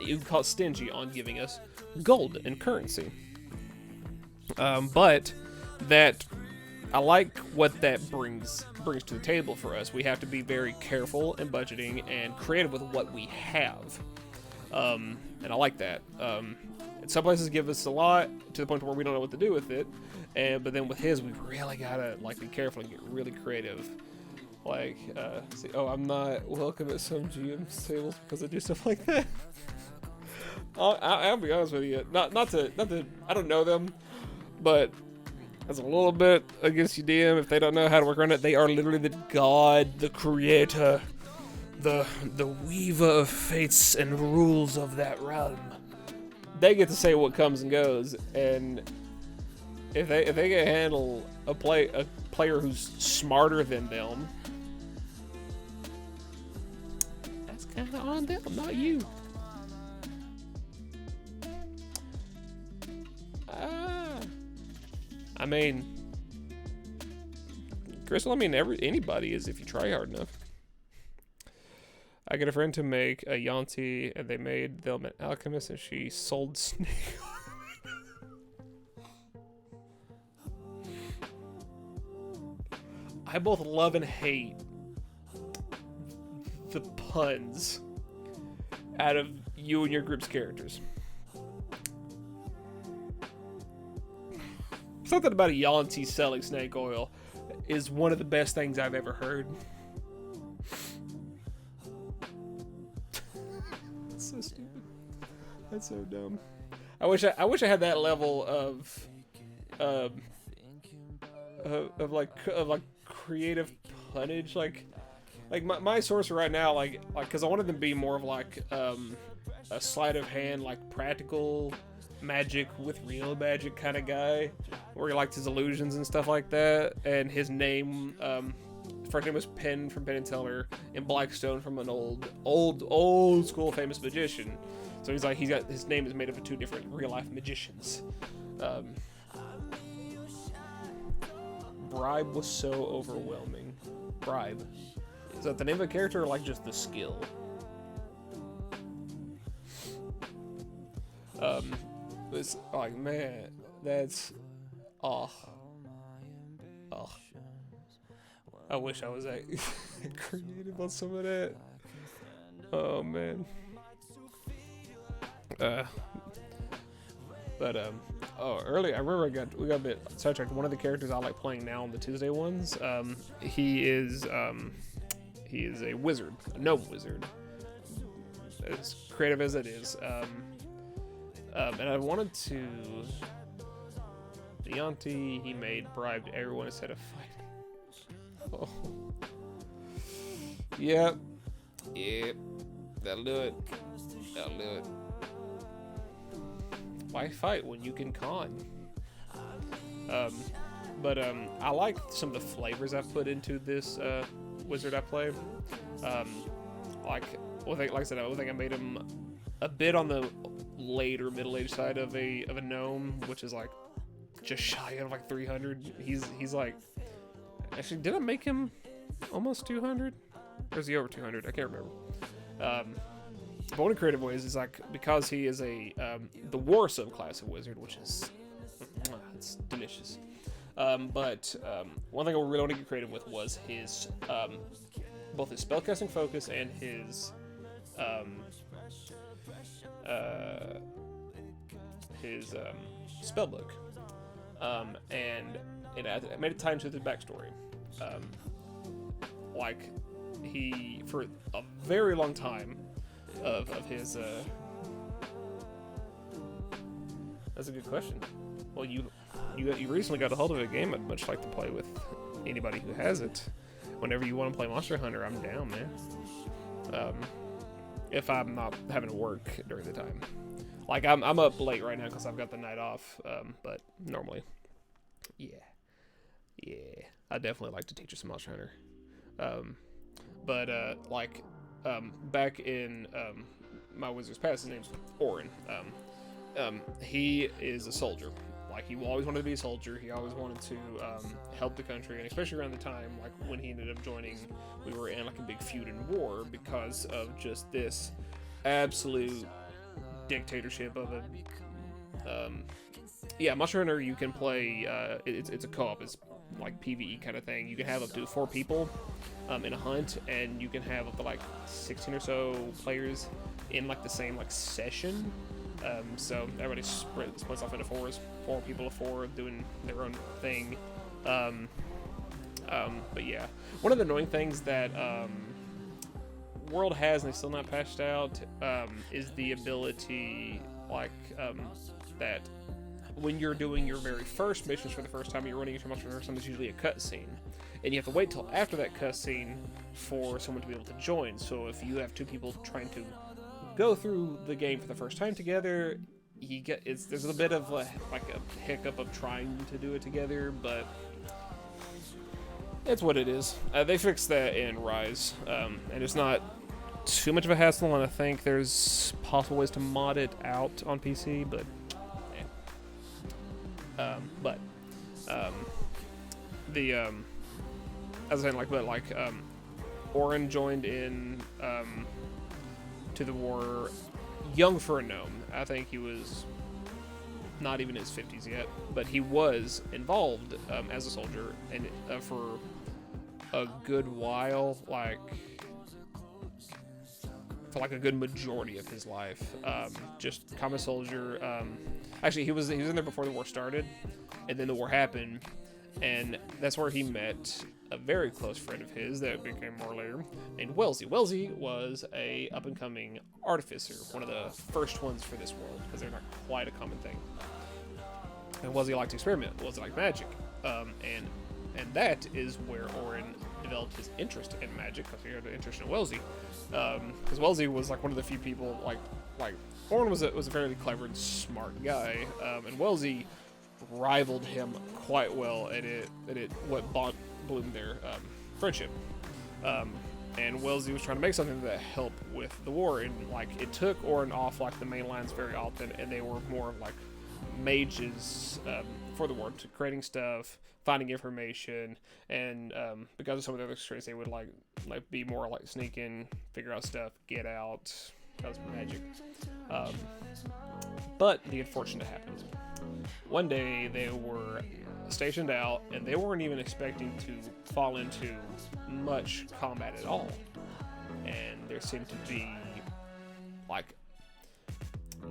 A: you call it stingy on giving us gold and currency. But that I like what that brings to the table for us. We have to be very careful and budgeting and creative with what we have, and I like that. Some places give us a lot to the point where we don't know what to do with it, but then with his, we really gotta like be careful and get really creative. Like, see, I'm not welcome at some GM's tables because I do stuff like that. I'll be honest with you, not to I don't know them, but that's a little bit against you, DM. If they don't know how to work around it, they are literally the god, the creator, the weaver of fates and rules of that realm. They get to say what comes and goes, and if they can handle a player who's smarter than them, that's kind of on them, not you. I mean, Crystal, I mean, anybody is if you try hard enough. I got a friend to make a Yanti, and they made them an alchemist, and she sold snake. I both love and hate the puns out of you and your group's characters. Something about a Yanti selling snake oil is one of the best things I've ever heard. That's so stupid. That's so dumb. I wish I had that level of creative punnage. Like my sorcerer right now, like because I wanted them to be more of like a sleight of hand, like practical magic with real magic kind of guy, where he liked his illusions and stuff like that. And his name, first name was Penn from Penn and Teller, and Blackstone from an old school famous magician. So he's got his name is made up of two different real life magicians. Bribe was so overwhelming. Bribe. Is that the name of the character or like just the skill? It's like, man, that's I wish I was that creative on some of that. Oh man. Earlier I remember we got a bit sidetracked. One of the characters I like playing now on the Tuesday ones, he is a wizard, a gnome wizard, as creative as it is. And I wanted to. The Yanti he made bribed everyone instead of fighting. Oh. Yep. That'll do it. why fight when you can con? But I like some of the flavors I've put into this wizard I play. Like I said, I think I made him a bit on the later middle-aged side of a gnome, which is like just shy of like 300. He's like, actually, did I make him almost 200? Or is he over 200? I can't remember. But one of the creative ways is like, because he is the war subclass of wizard, which is it's delicious. But one thing I really want to get creative with was his both his spellcasting focus and his spellbook. And it made it tie into the backstory. Like, he, for a very long time of his that's a good question. Well, you recently got a hold of a game I'd much like to play with anybody who has it. Whenever you want to play Monster Hunter, I'm down, man. If I'm not having to work during the time. Like, I'm up late right now because I've got the night off, but normally, yeah, I definitely like to teach you some Monster Hunter. Back in my Wizard's Past, his name's Orin. He is a soldier. Like, he always wanted to be a soldier. He always wanted to help the country, and especially around the time, like, when he ended up joining, we were in, like, a big feud and war because of just this absolute dictatorship of a... Monster Hunter, you can play, it's a co-op, it's like PvE kind of thing. You can have up to 4 people in a hunt, and you can have up to, like, 16 or so players in, like, the same, like, session. So everybody splits off into 4s, 4 people to 4 doing their own thing. But yeah, one of the annoying things that World has, and they still not patched out, is the ability, like, that when you're doing your very first missions for the first time, you're running into Monster Hunter, there's usually a cutscene, and you have to wait till after that cutscene for someone to be able to join. So if you have 2 people trying to go through the game for the first time together, there's a bit of like a hiccup of trying to do it together, but it's what it is. They fixed that in Rise, and it's not too much of a hassle, and I think there's possible ways to mod it out on PC, but as I said, Orin joined in to the war young for a gnome. I think he was not even in his 50s yet, but he was involved as a soldier, and for a good while, for a good majority of his life, just common soldier. Actually, he was in there before the war started, and then the war happened, and that's where he met a very close friend of his that became more later, named Wellesley. Wellesley was a up-and-coming artificer, one of the first ones for this world, because they're not quite a common thing. And Wellesley liked to experiment. Wellesley liked magic, and that is where Orin developed his interest in magic, because he had an interest in Wellesley. Because Wellesley was like one of the few people, like Orin was a fairly clever and smart guy, and Wellesley rivaled him quite well at what bloomed their friendship. And Wellesley was trying to make something that helped with the war, and it took Orin off the main lines very often, and they were more of mages for the war, to creating stuff, finding information, and because of some of the other traits, they would be more sneak in, figure out stuff, get out, because of magic. But the unfortunate happened. One day they were stationed out, and they weren't even expecting to fall into much combat at all. And there seemed to be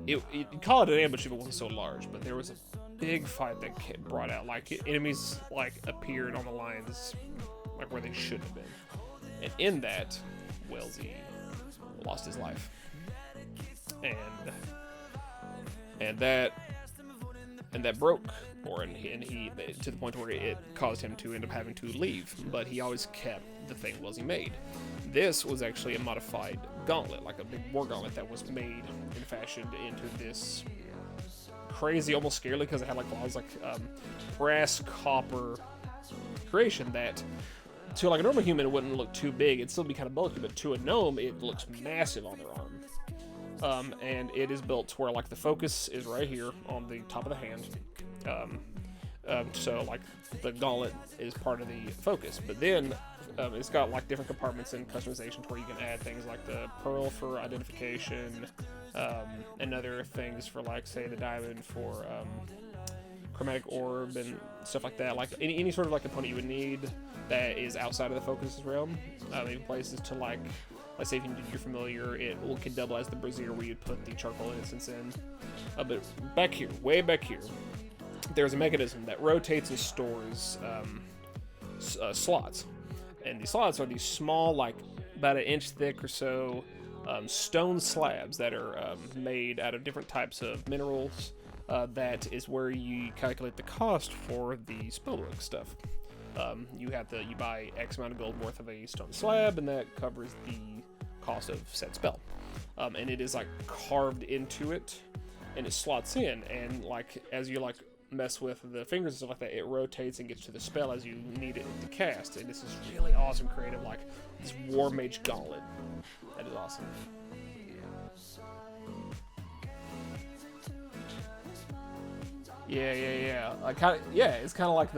A: you call it an ambush if it wasn't so large, but there was a big fight that brought out enemies appeared on the lines where they should have been, and in that, Wellesley lost his life, and that broke Orin, and he to the point where it caused him to end up having to leave. But he always kept the thing Wellesley made. This was actually a modified gauntlet, like a big war gauntlet that was made and fashioned into this crazy, almost scarily, because it had like a lot of like brass copper creation that to like a normal human it wouldn't look too big. It'd still be kind of bulky, but to a gnome it looks massive on their arm. And it is built to where like the focus is right here on the top of the hand. So like the gauntlet is part of the focus, but then it's got like different compartments and customization to where you can add things like the pearl for identification, and other things for like say the diamond for chromatic orb and stuff like that. Like any sort of like component you would need that is outside of the focus realm. Even places to like, let's say if you're familiar, it could double as the brazier where you'd put the charcoal instance in. But back here, way back here, there's a mechanism that rotates and stores slots. And these slots are these small, like about an inch thick or so, stone slabs that are made out of different types of minerals. That is where you calculate the cost for the spellbook stuff. You buy X amount of gold worth of a stone slab, and that covers the cost of said spell. And it is like carved into it, and it slots in, and like as you like mess with the fingers and stuff like that, it rotates and gets to the spell as you need it to cast. And this is really awesome creative, like this War Mage Gauntlet. That is awesome. Yeah. It's kind of like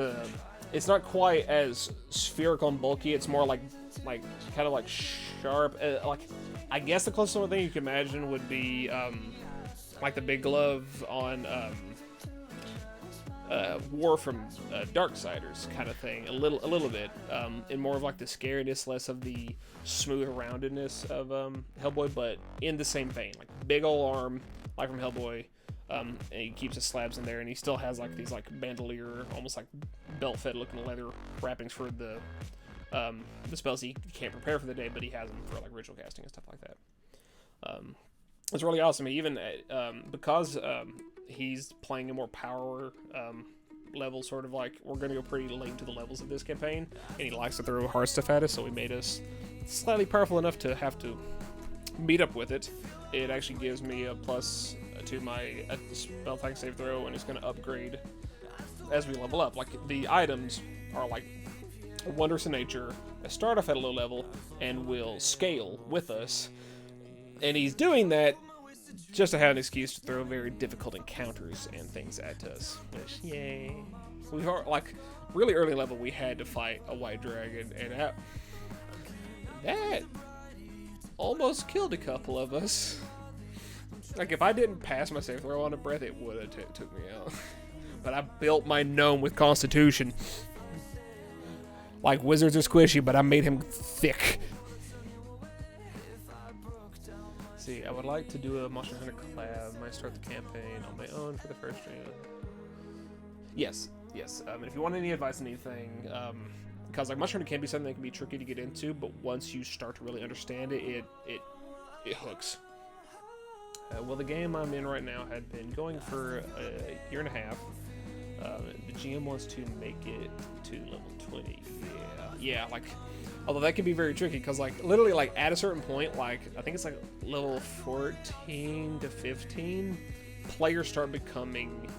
A: it's not quite as spherical and bulky. It's more like kind of like sharp. Like I guess the closest thing you can imagine would be like the big glove on War from Darksiders kind of thing, a little bit, and more of like the scariness, less of the smooth roundedness of Hellboy, but in the same vein, like big ol' arm like from Hellboy. And he keeps his slabs in there, and he still has like these like bandolier, almost like belt-fed looking leather wrappings for the spells he can't prepare for the day, but he has them for like ritual casting and stuff like that. It's really awesome. He even because he's playing a more power level, sort of like we're going to go pretty late to the levels of this campaign, and he likes to throw hard stuff at us, so we made us slightly powerful enough to have to meet up with it. It actually gives me a plus to my spell attack save throw, and it's going to upgrade as we level up. Like the items are like wondrous in nature, they start off at a low level and will scale with us, and he's doing that just to have an excuse to throw very difficult encounters and things at us, which yay. We are like really early level, we had to fight a white dragon, and that almost killed a couple of us. Like, if I didn't pass my save throw on a breath, it would have took me out. But I built my gnome with Constitution. Like, wizards are squishy, but I made him thick. See, I would like to do a Monster Hunter collab. Might start the campaign on my own for the first stream. Yes. If you want any advice on anything, because like Monster Hunter can be something that can be tricky to get into, but once you start to really understand it, it hooks. Well, the game I'm in right now had been going for a year and a half. The GM wants to make it to level 20. Yeah, like, although that can be very tricky, because like literally like at a certain point, like I think it's like level 14 to 15, players start becoming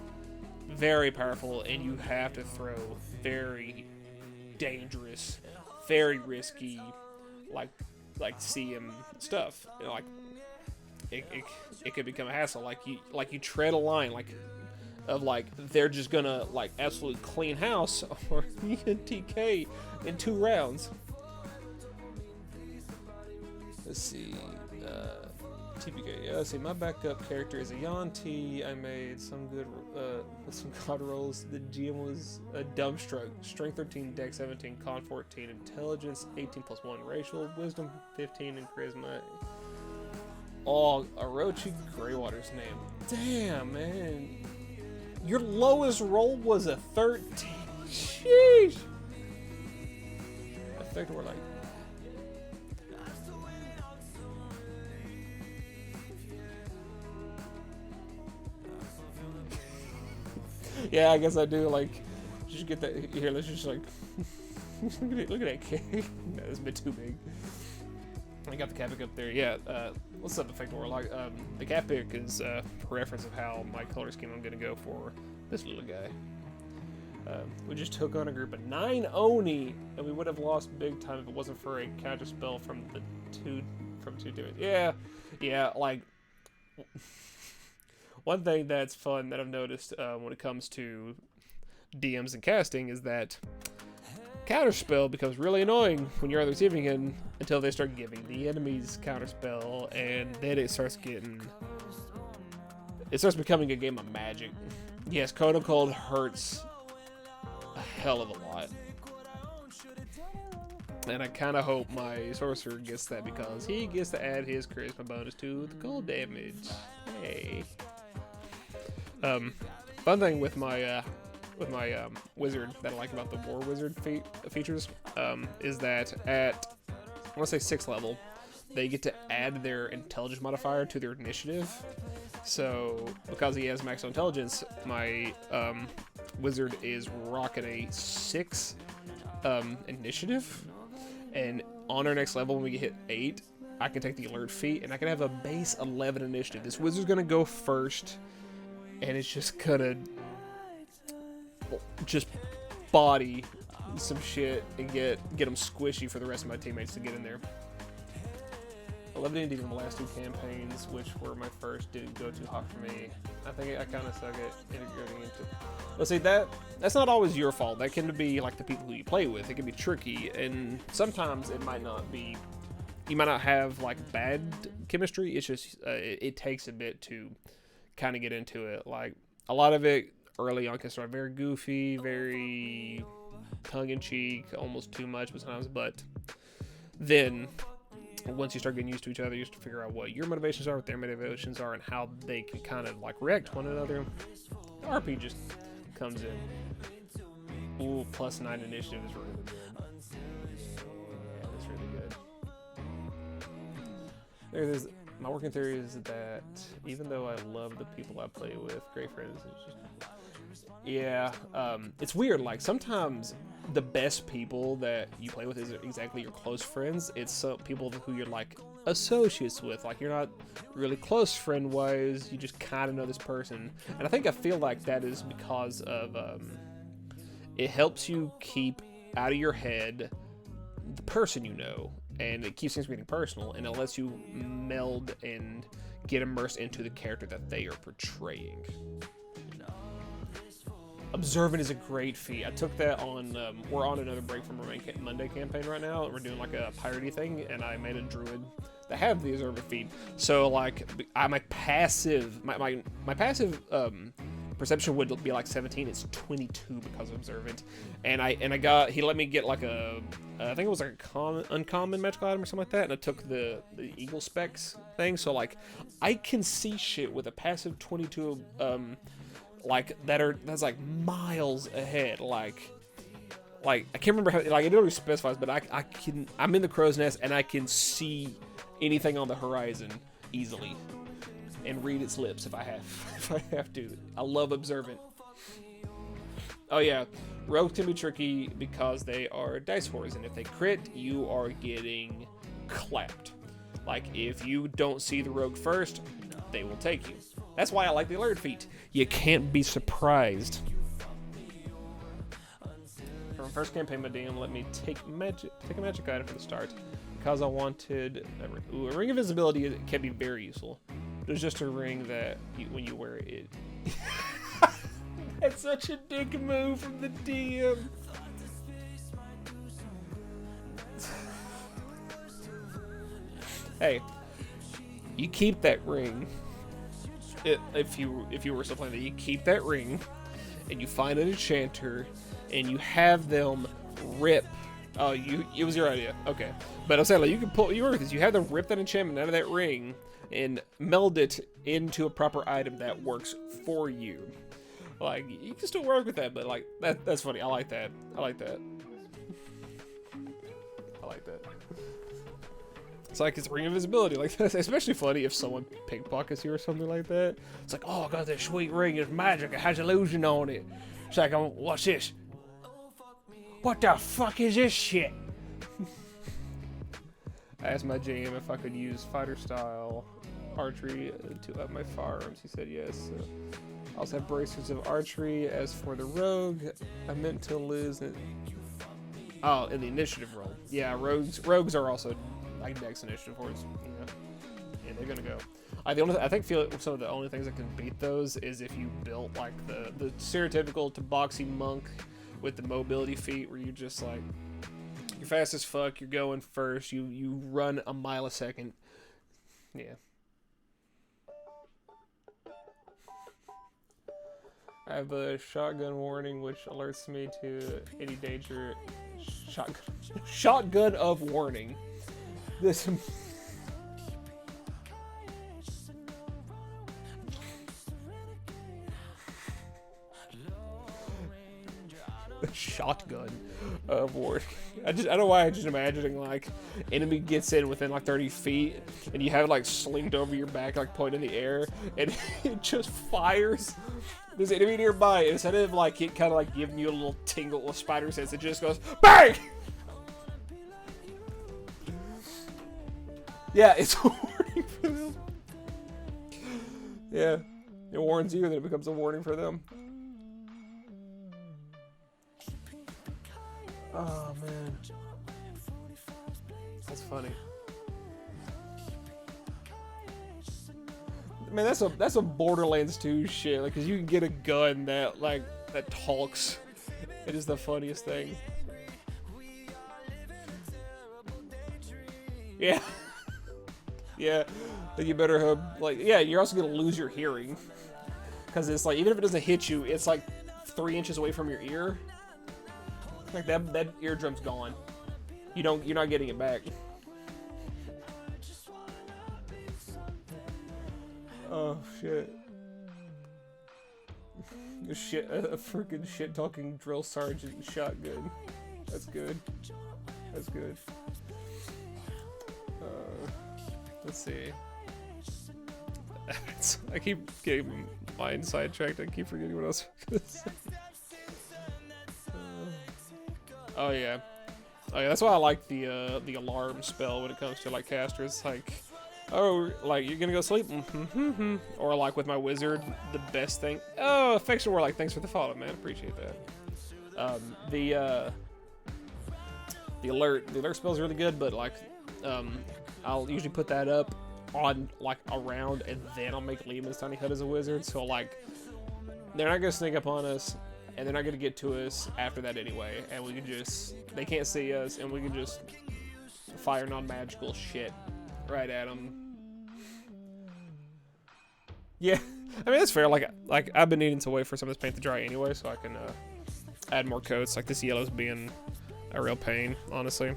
A: very powerful, and you have to throw very dangerous, very risky, like CM stuff. You know, like it could become a hassle. Like you tread a line of they're just gonna like absolutely clean house, or you can TK in 2 rounds. Let's see, TPK. Yeah, let's see. My backup character is a Yanti. I made some good with some god rolls. The GM was a dumbstruck. Strength 13, Dex 17, Con 14, Intelligence 18 plus 1, Racial Wisdom 15, and Charisma. Oh, Orochi Greywater's name. Damn, man. Your lowest roll was a 13. Sheesh. I think we're like... Yeah, I guess I do, like... Just get that... Here, let's just, like... look at that cake. No, that's a bit too big. I got the cat pick up there. Yeah, what's up, Effect Warlock? The cat pick is a reference of how my color scheme I'm gonna go for this little guy. We just took on a group of 9 Oni, and we would have lost big time if it wasn't for a counter spell from the two teammates. Yeah, like one thing that's fun that I've noticed when it comes to DMs and casting is that counterspell becomes really annoying when you're on the receiving end until they start giving the enemies counterspell, and then it starts becoming a game of Magic. Yes, Code of Cold hurts a hell of a lot, and I kind of hope my sorcerer gets that because he gets to add his charisma bonus to the cold damage. Hey. Fun thing with my wizard that I like about the war wizard features is that at, I want to say 6th level, they get to add their intelligence modifier to their initiative. So because he has max intelligence, my wizard is rocking a 6 initiative, and on our next level when we hit 8, I can take the alert feat and I can have a base 11 initiative. This wizard's gonna go first, and it's just gonna body some shit and get them squishy for the rest of my teammates to get in there. I love D&D in the last 2 campaigns, which were my first, didn't go too hot for me. I think I kind of suck at integrating into. Let's see, that's not always your fault. That can be like the people who you play with. It can be tricky, and sometimes it might not be. You might not have like bad chemistry. It's just it takes a bit to kind of get into it. Like a lot of it early on can start very goofy, very tongue-in-cheek, almost too much sometimes, but then once you start getting used to each other, you have to figure out what your motivations are, what their motivations are, and how they can kind of like react to one another. RP just comes in. Ooh, +9 initiative is really good. Yeah, that's really good. There's my working theory is that even though I love the people I play with, great friends, it's just, yeah, it's weird. Like sometimes the best people that you play with isn't exactly your close friends. It's some people who you're like associates with. Like you're not really close friend wise. You just kind of know this person, and I feel like that is because of it helps you keep out of your head the person you know, and it keeps things getting personal, and it lets you meld and get immersed into the character that they are portraying. Observant is a great feat. I took that on, we're on another break from our Monday campaign right now. We're doing like a piratey thing, and I made a druid that have the observant feat. So like, my passive, my passive perception would be like 17. It's 22 because of observant, and he let me get like a, I think it was like a uncommon magical item or something like that, and I took the eagle specs thing. So like, I can see shit with a passive 22. Like that's like miles ahead. Like I can't remember how, like it really specifies, but I'm in the crow's nest and I can see anything on the horizon easily and read its lips if I have to. I love observant. Oh yeah, rogues can be tricky because they are dice whores, and if they crit, you are getting clapped. Like if you don't see the rogue first, they will take you. That's why I like the alert feat. You can't be surprised. For my first campaign, my DM let me take a magic item for the start because I wanted a ring of invisibility. It can be very useful. There's just a ring that when you wear it. It's such a dick move from the DM. Hey, you keep that ring. If you were still playing that, you keep that ring, and you find an enchanter, and you have them rip. Oh, it was your idea, okay. But I'm saying like you work with this. You have them rip that enchantment out of that ring and meld it into a proper item that works for you. Like you can still work with that, but like that's funny. I like that. I like that. It's like it's ring of invisibility. Like that's especially funny if someone pickpockets you or something like that. It's like, oh, I got this sweet ring. It's magic. It has illusion on it. It's like, what's this? What the fuck is this shit? I asked my GM if I could use fighter style archery to up my firearms. He said yes. So I also have bracers of archery. As for the rogue, I meant to lose it. Oh, in the initiative roll. Yeah, rogues are also like Dex initiative hordes. You know, yeah, they're gonna go. I think some of the only things that can beat those is if you built like the stereotypical Tabaxi monk with the mobility feat, where you just like you're fast as fuck, you're going first, you run a mile a second. Yeah. I have a shotgun warning which alerts me to any danger. Shotgun of warning. This shotgun of warning. I don't know why I'm just imagining like enemy gets in within like 30 feet and you have it like slinked over your back, like pointed in the air, and it just fires. There's an enemy nearby, and instead of like it kind of like giving you a little tingle of spider sense, it just goes BANG! Yeah, it's a warning for them. Yeah, it warns you, then it becomes a warning for them. Oh man, that's funny. Man, that's a Borderlands 2 shit. Like, cause you can get a gun that talks. It is the funniest thing. Yeah. Yeah. Then you better hope. Like, yeah, you're also gonna lose your hearing, cause it's like even if it doesn't hit you, it's like 3 inches away from your ear. Like that eardrum's gone. You're not getting it back. Oh shit. A freaking shit talking drill sergeant shotgun. That's good. That's good. Let's see. I keep getting mind sidetracked. I keep forgetting what else I was gonna say. Oh yeah. Oh yeah, that's why I like the alarm spell when it comes to like casters. Like, oh, like you're gonna go sleep, or like with my wizard, the best thing. Oh, affection war, like thanks for the follow, man. Appreciate that. The alert spell is really good, but like, I'll usually put that up on like around, and then I'll make Lehman's Tiny Hut as a wizard. So like, they're not gonna sneak up on us. And they're not gonna get to us after that anyway, and we can they can't see us, and we can just fire non-magical shit right at them. Yeah, I mean that's fair. Like I've been needing to wait for some of this paint to dry anyway, so I can add more coats. Like this yellow's being a real pain, honestly.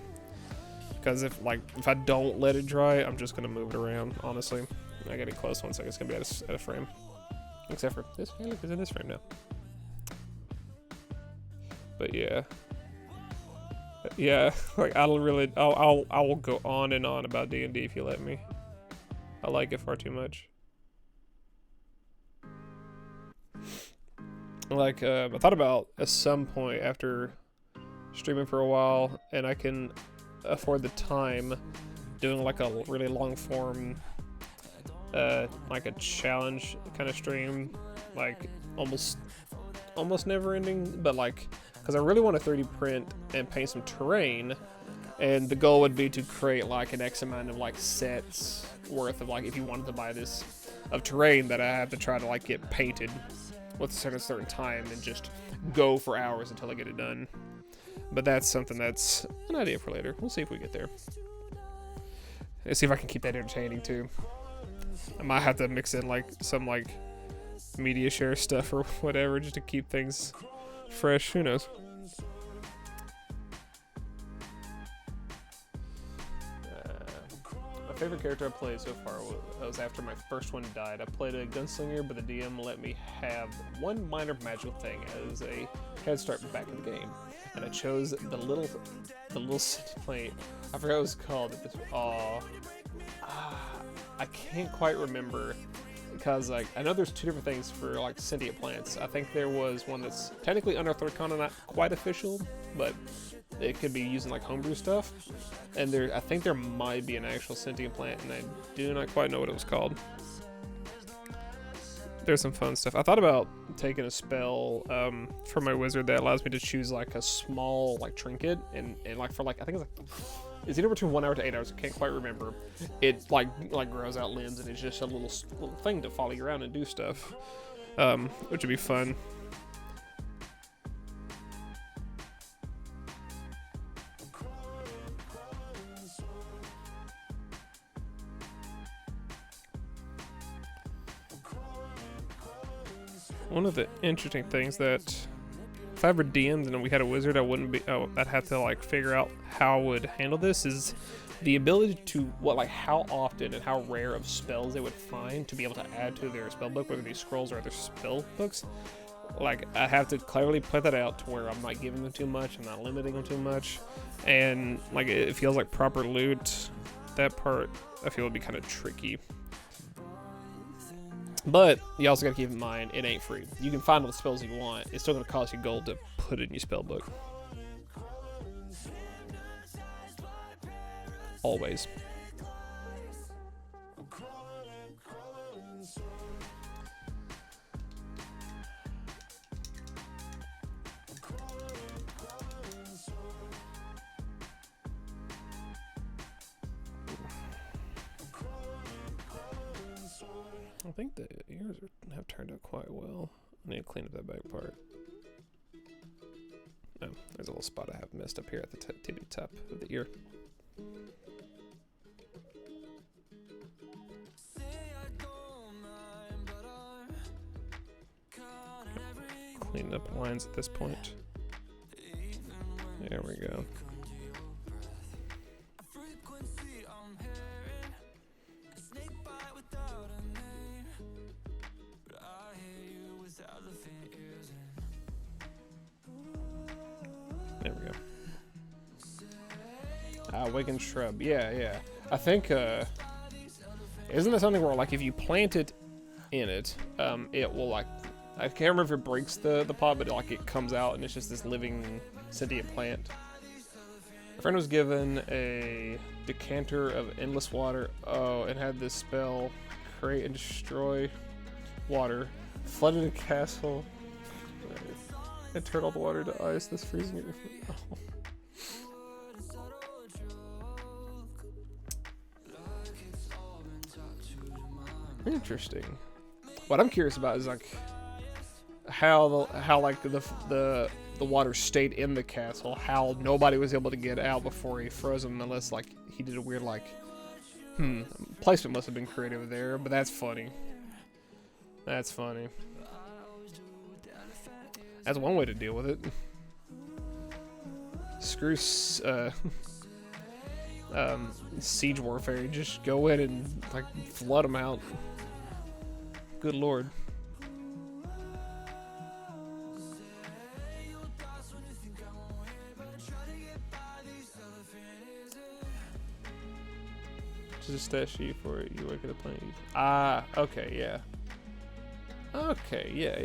A: Because if I don't let it dry, I'm just gonna move it around. Honestly, I get it close 1 second. It's gonna be at a frame, except for this. Hey, look, it's in this frame now. But yeah, like I will go on and on about D&D if you let me. I like it far too much. Like I thought about at some point after streaming for a while, and I can afford the time, doing like a really long form, like a challenge kind of stream, like almost never ending, but like. Because I really want to 3D print and paint some terrain, and the goal would be to create like an X amount of like sets worth of like, if you wanted to buy this, of terrain that I have to try to like get painted with a certain time and just go for hours until I get it done. But that's something that's an idea for later. We'll see if we get there. Let's see if I can keep that entertaining too. I might have to mix in like some like media share stuff or whatever just to keep things fresh. Who knows? My favorite character I played so far was after my first one died. I played a gunslinger, but the DM let me have one minor magical thing as a head start back in the game, and I chose the little plate. I forgot what it was called. I can't quite remember. Because like I know there's two different things for like sentient plants. I think there was one that's technically Unearthed Arcana, not quite official, but it could be using like homebrew stuff. And I think there might be an actual sentient plant, and I do not quite know what it was called. There's some fun stuff. I thought about taking a spell for my wizard that allows me to choose like a small like trinket, and like for like I think it's like it's anywhere between 1 hour to 8 hours. I can't quite remember. It like grows out limbs, and it's just a little thing to follow you around and do stuff, which would be fun. One of the interesting things that if I ever DM'd and we had a wizard, I'd have to like figure out how I would handle this is the ability to how often and how rare of spells they would find to be able to add to their spell book, whether it be scrolls or other spell books. Like I have to clearly put that out to where I'm not giving them too much, I'm not limiting them too much, and like it feels like proper loot. That part I feel would be kind of tricky. But you also gotta keep in mind, it ain't free. You can find all the spells you want. It's still gonna cost you gold to put it in your spell book. Always. I think the ears have turned out quite well. I need to clean up that back part. Oh, there's a little spot I have missed up here at the tippy top of the ear. Cleaning up lines at this point. There we go. There we go. Awakened shrub. Yeah. I think, isn't that something where, like, if you plant it in it, it will, like, I can't remember if it breaks the pot, but, like, it comes out and it's just this living, sentient plant. A friend was given a decanter of endless water. Oh, and had this spell, create and destroy water, flooded a castle, and turn all the water to ice. This freezing it. Oh. Interesting. What I'm curious about is like how like the water stayed in the castle. How nobody was able to get out before he froze him, unless like he did a weird like placement must have been creative there. But that's funny. That's funny. That's one way to deal with it. Screw siege warfare. You just go in and like flood them out. Good lord. Just a stat sheet for it. You work at a plant. Ah, okay, yeah. Okay, yeah.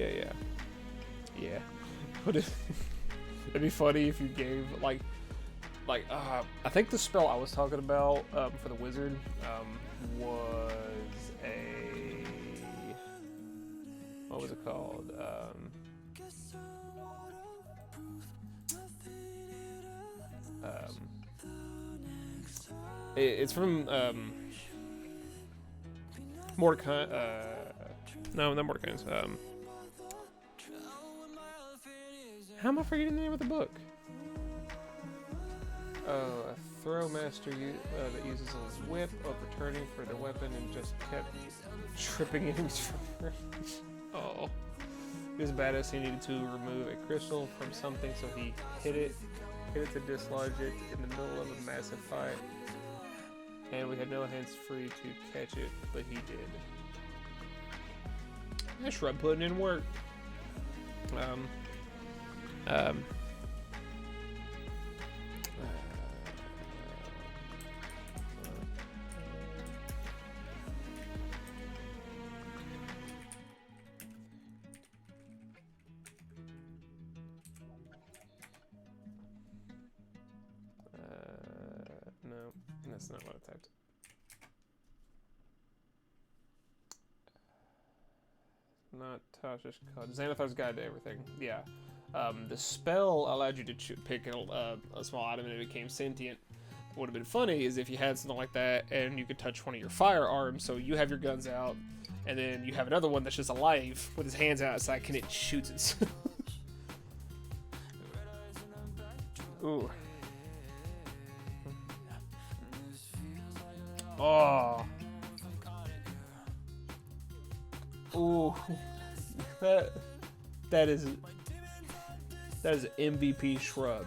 A: Yeah. It'd be funny if you gave like I think the spell I was talking about for the wizard was a, what was it called? It's from Mordecai. No, not Mordecai. How am I forgetting the name of the book? A throw master that uses his whip, overturning for the weapon, and just kept tripping enemies from her. Oh. He was badass. He needed to remove a crystal from something, so he hit it to dislodge it in the middle of a massive fight. And we had no hands free to catch it, but he did. That shrub putting in work. No. That's not what I typed. Not Tasha's code. Xanathar's Guide to Everything. Yeah. The spell allowed you to pick a small item and it became sentient. What would have been funny is if you had something like that and you could touch one of your firearms, so you have your guns out, and then you have another one that's just alive with his hands outside, and it shoots itself. Ooh. Oh. Ooh. That is MVP Shrub.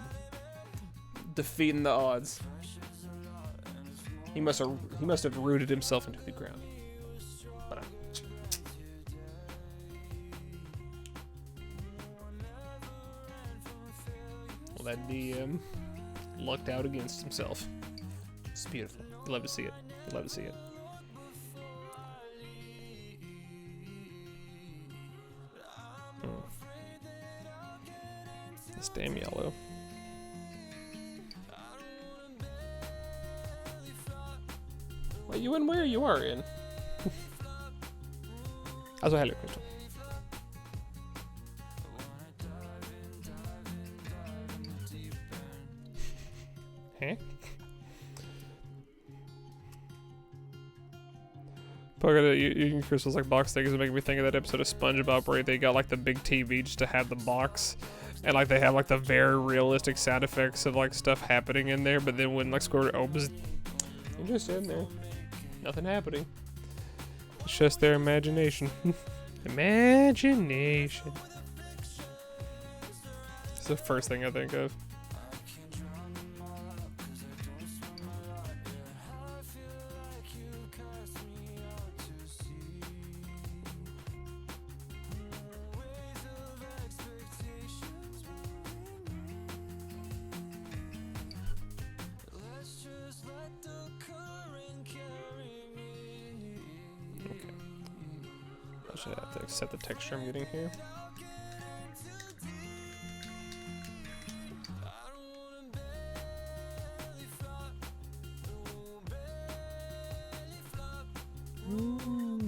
A: Defeating the odds. He must have rooted himself into the ground. But well, that DM lucked out against himself. It's beautiful. You love to see it. You love to see it. This damn yellow. Well, you in where you are in. Also, hello, Crystal. Huh? Poker, you Crystal's like box things making me think of that episode of SpongeBob where they got like the big TV just to have the box. And like they have like the very realistic sound effects of like stuff happening in there, but then when like Squidward opens, you're just in there. Nothing happening. It's just their imagination. Imagination. It's the first thing I think of. I should have to accept the texture I'm getting here.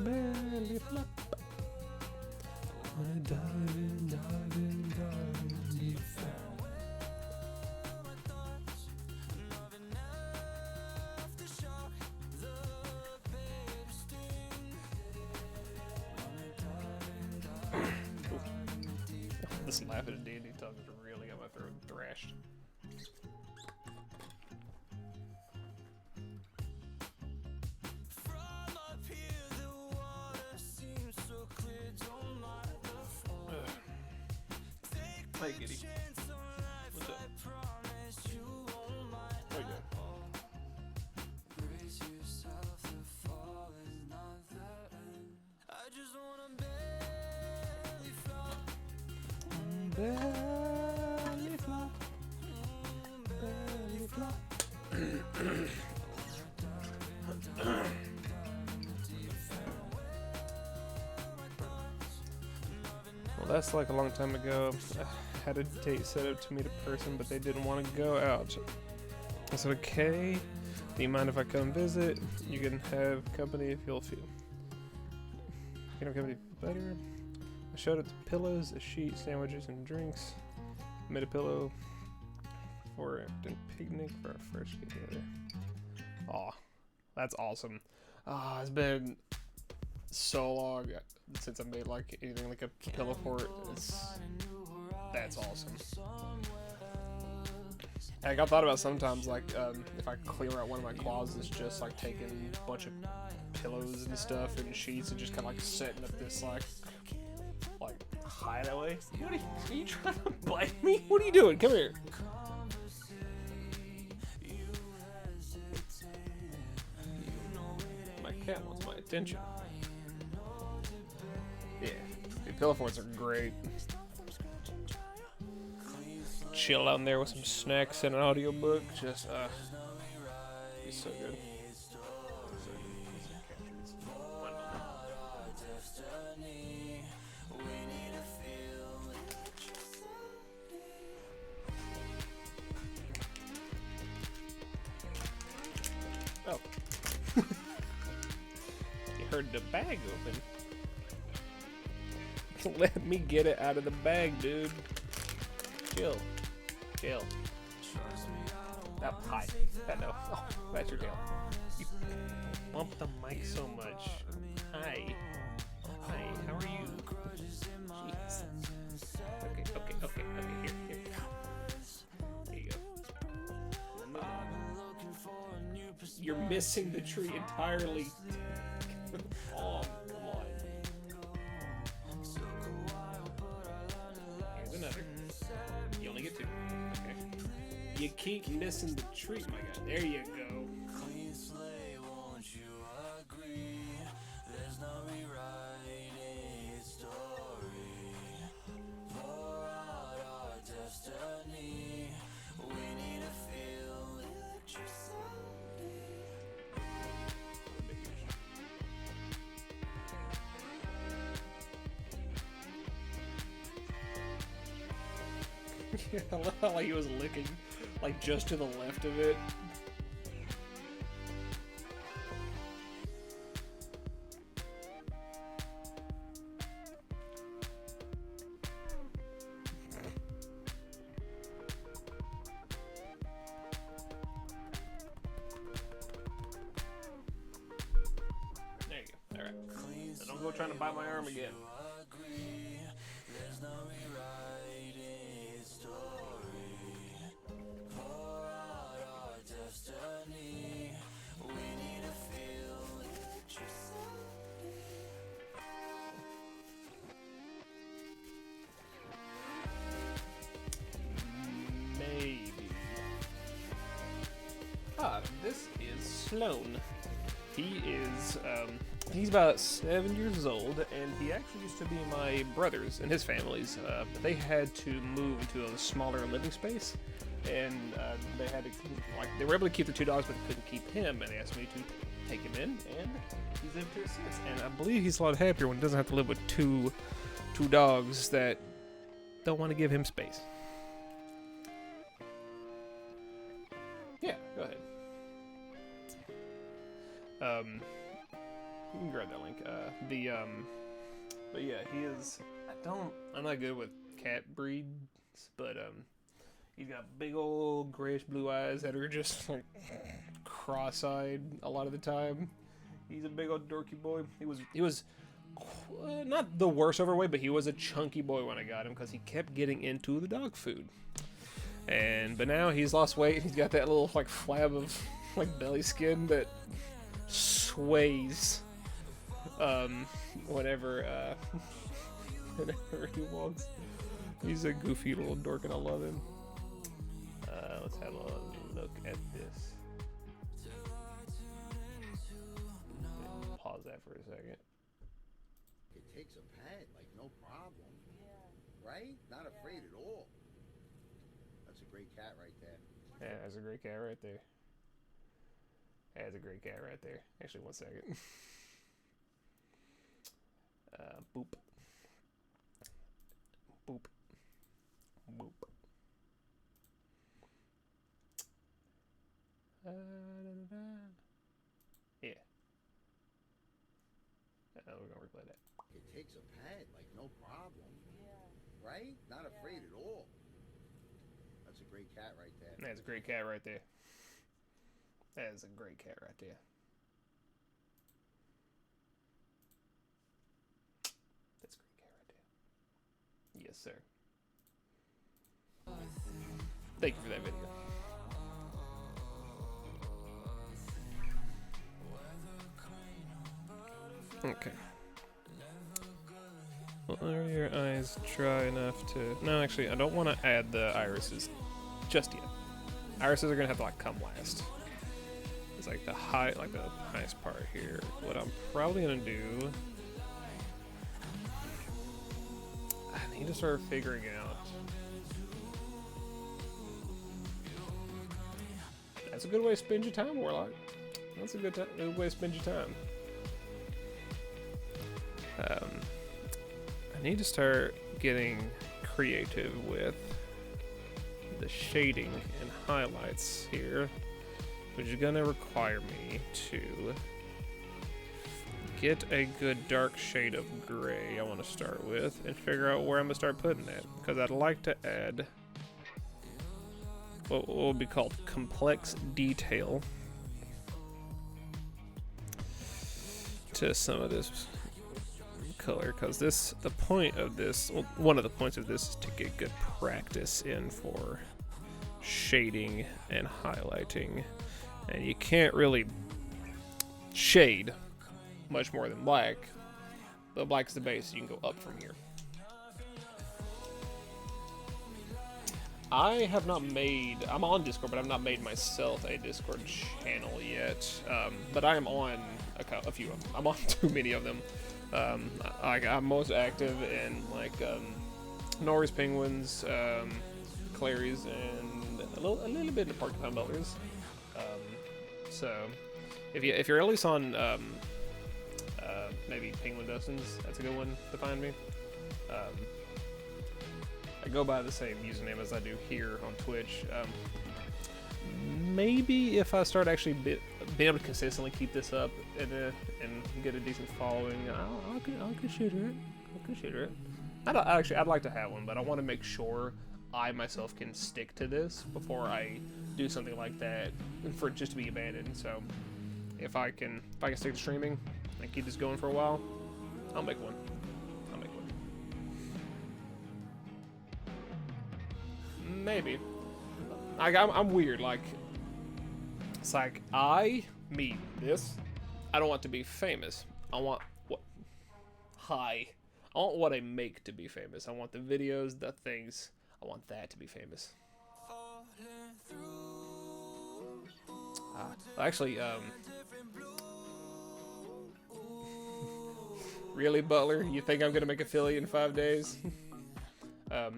A: Belly flop. This laughing at D&D tongue really got my throat thrashed. Hey, Giddy. What's up? How you doing? Belly flop. Belly flop. Well, that's like a long time ago. I had a date set up to meet a person, but they didn't want to go out. I said, okay, do you mind if I come visit? You can have company if you'll feel. You can have company better. I showed up the pillows, a sheet, sandwiches, and drinks. Made a pillow for a picnic for our first get together. Aw, that's awesome. It's been so long since I made like anything like a pillow fort. That's awesome. Like, I thought about sometimes like if I clear out one of my closets, just like taking a bunch of pillows and stuff and sheets and just kind of like setting up this like hideaway. Are you trying to bite me? What are you doing? Come here. My cat wants my attention. Yeah, the pillow forts are great. Chill out in there with some snacks and an audiobook. Just it's so good. heard the bag open. Let me get it out of the bag, dude. Chill. Chill. Oh, hi. No. Oh, that's your tail. You bump the mic so much. Hi. Hi, how are you? Jeez. Okay. Here. There you go. You're missing the tree entirely. Oh, come on. Here's another. You only get two. Okay. You keep missing the tree, my god. There you go. Yeah, I love how he was licking, like, just to the left of it. There you go. Alright. So don't go trying to bite my arm again. This is Sloan. He is, he's about 7 years old, and he actually used to be my brother's and his family's, but they had to move into a smaller living space, and they had to, like, they were able to keep the two dogs, but they couldn't keep him, and they asked me to take him in, and he's lived here since, and I believe he's a lot happier when he doesn't have to live with two dogs that don't want to give him space. Yeah, go ahead. You can grab that link. But yeah, he is. I'm not good with cat breeds, but he's got big old grayish blue eyes that are just like cross-eyed a lot of the time. He's a big old dorky boy. He was not the worst overweight, but he was a chunky boy when I got him because he kept getting into the dog food. But now he's lost weight. He's got that little like flab of like belly skin that sways whenever he wants. He's a goofy little dork and I love him. Let's have a look at this. Pause that for a second.
B: It takes a pet like no problem. Yeah. Right? Not afraid at all. That's a great cat right there.
A: Yeah, that's a great cat right there. That's a great cat right there. Actually, 1 second. Boop. Boop. Boop. Yeah. We're gonna replay that.
B: It takes a pet like no problem. Yeah. Right? Not afraid at all. That's a great cat right there.
A: That's a great cat right there. That is a great cat right there. That's a great cat right there. Yes, sir. Thank you for that video. Okay. Well, are your eyes dry enough to... No, actually, I don't want to add the irises just yet. Irises are going to have to, like, come last. It's like the highest part here. What I'm probably going to do... I need to start figuring out... That's a good way to spend your time, Warlock. That's a good way to spend your time. I need to start getting creative with the shading and highlights here, which is going to require me to get a good dark shade of gray I want to start with and figure out where I'm going to start putting it. Because I'd like to add what will be called complex detail to some of this color. Because the point of this, well, one of the points of this is to get good practice in for shading and highlighting. And you can't really shade much more than black, but black is the base, so you can go up from here. I have not made, I'm on Discord, but I've not made myself a Discord channel yet, but I am on a few of them. I'm on too many of them. I'm most active in like Norris Penguins, Clary's, and a little bit of Porcupine Builders. So if you're at least on maybe Penguin Dustins, that's a good one to find me. I go by the same username as I do here on Twitch. Maybe if I start actually being able to consistently keep this up and get a decent following, I'll consider it. I'll consider it. I'd like to have one, but I want to make sure I myself can stick to this before I do something like that for it just to be abandoned. So if I can stick to streaming and keep this going for a while, I'll make one. Maybe. I'm weird. Like, it's like I don't want to be famous. I want I want what I make to be famous. I want the videos, the things. I want that to be famous. Actually, really, Butler? You think I'm gonna make affiliate in 5 days?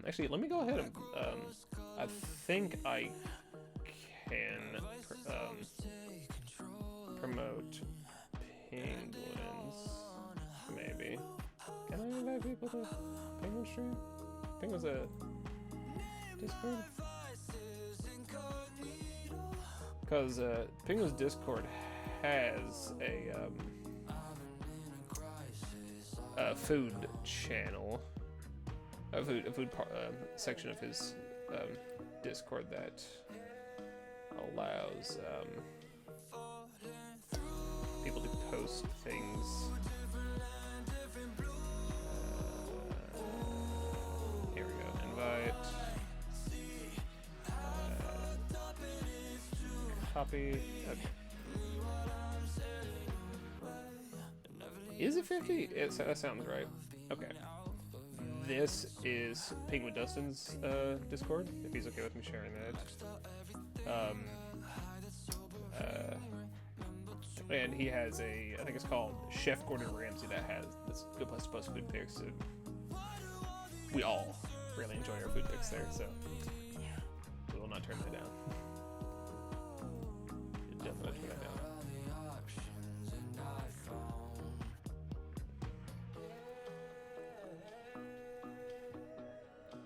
A: Actually, let me go ahead and I think I can promote Penguins. Maybe. Can I invite people to Penguin stream? Penguin's a Discord? Because Penguin's Discord has a food channel, a food section of his Discord that allows people to post things. Here we go. Invite. Copy. Okay. Is it 50? That sounds right. Okay. This is Penguin Dustin's Discord, if he's okay with me sharing that. And he has I think it's called Chef Gordon Ramsay, that's a good place to post food pics. We all really enjoy our food pics there, so we will not turn that down. Definitely turn that down.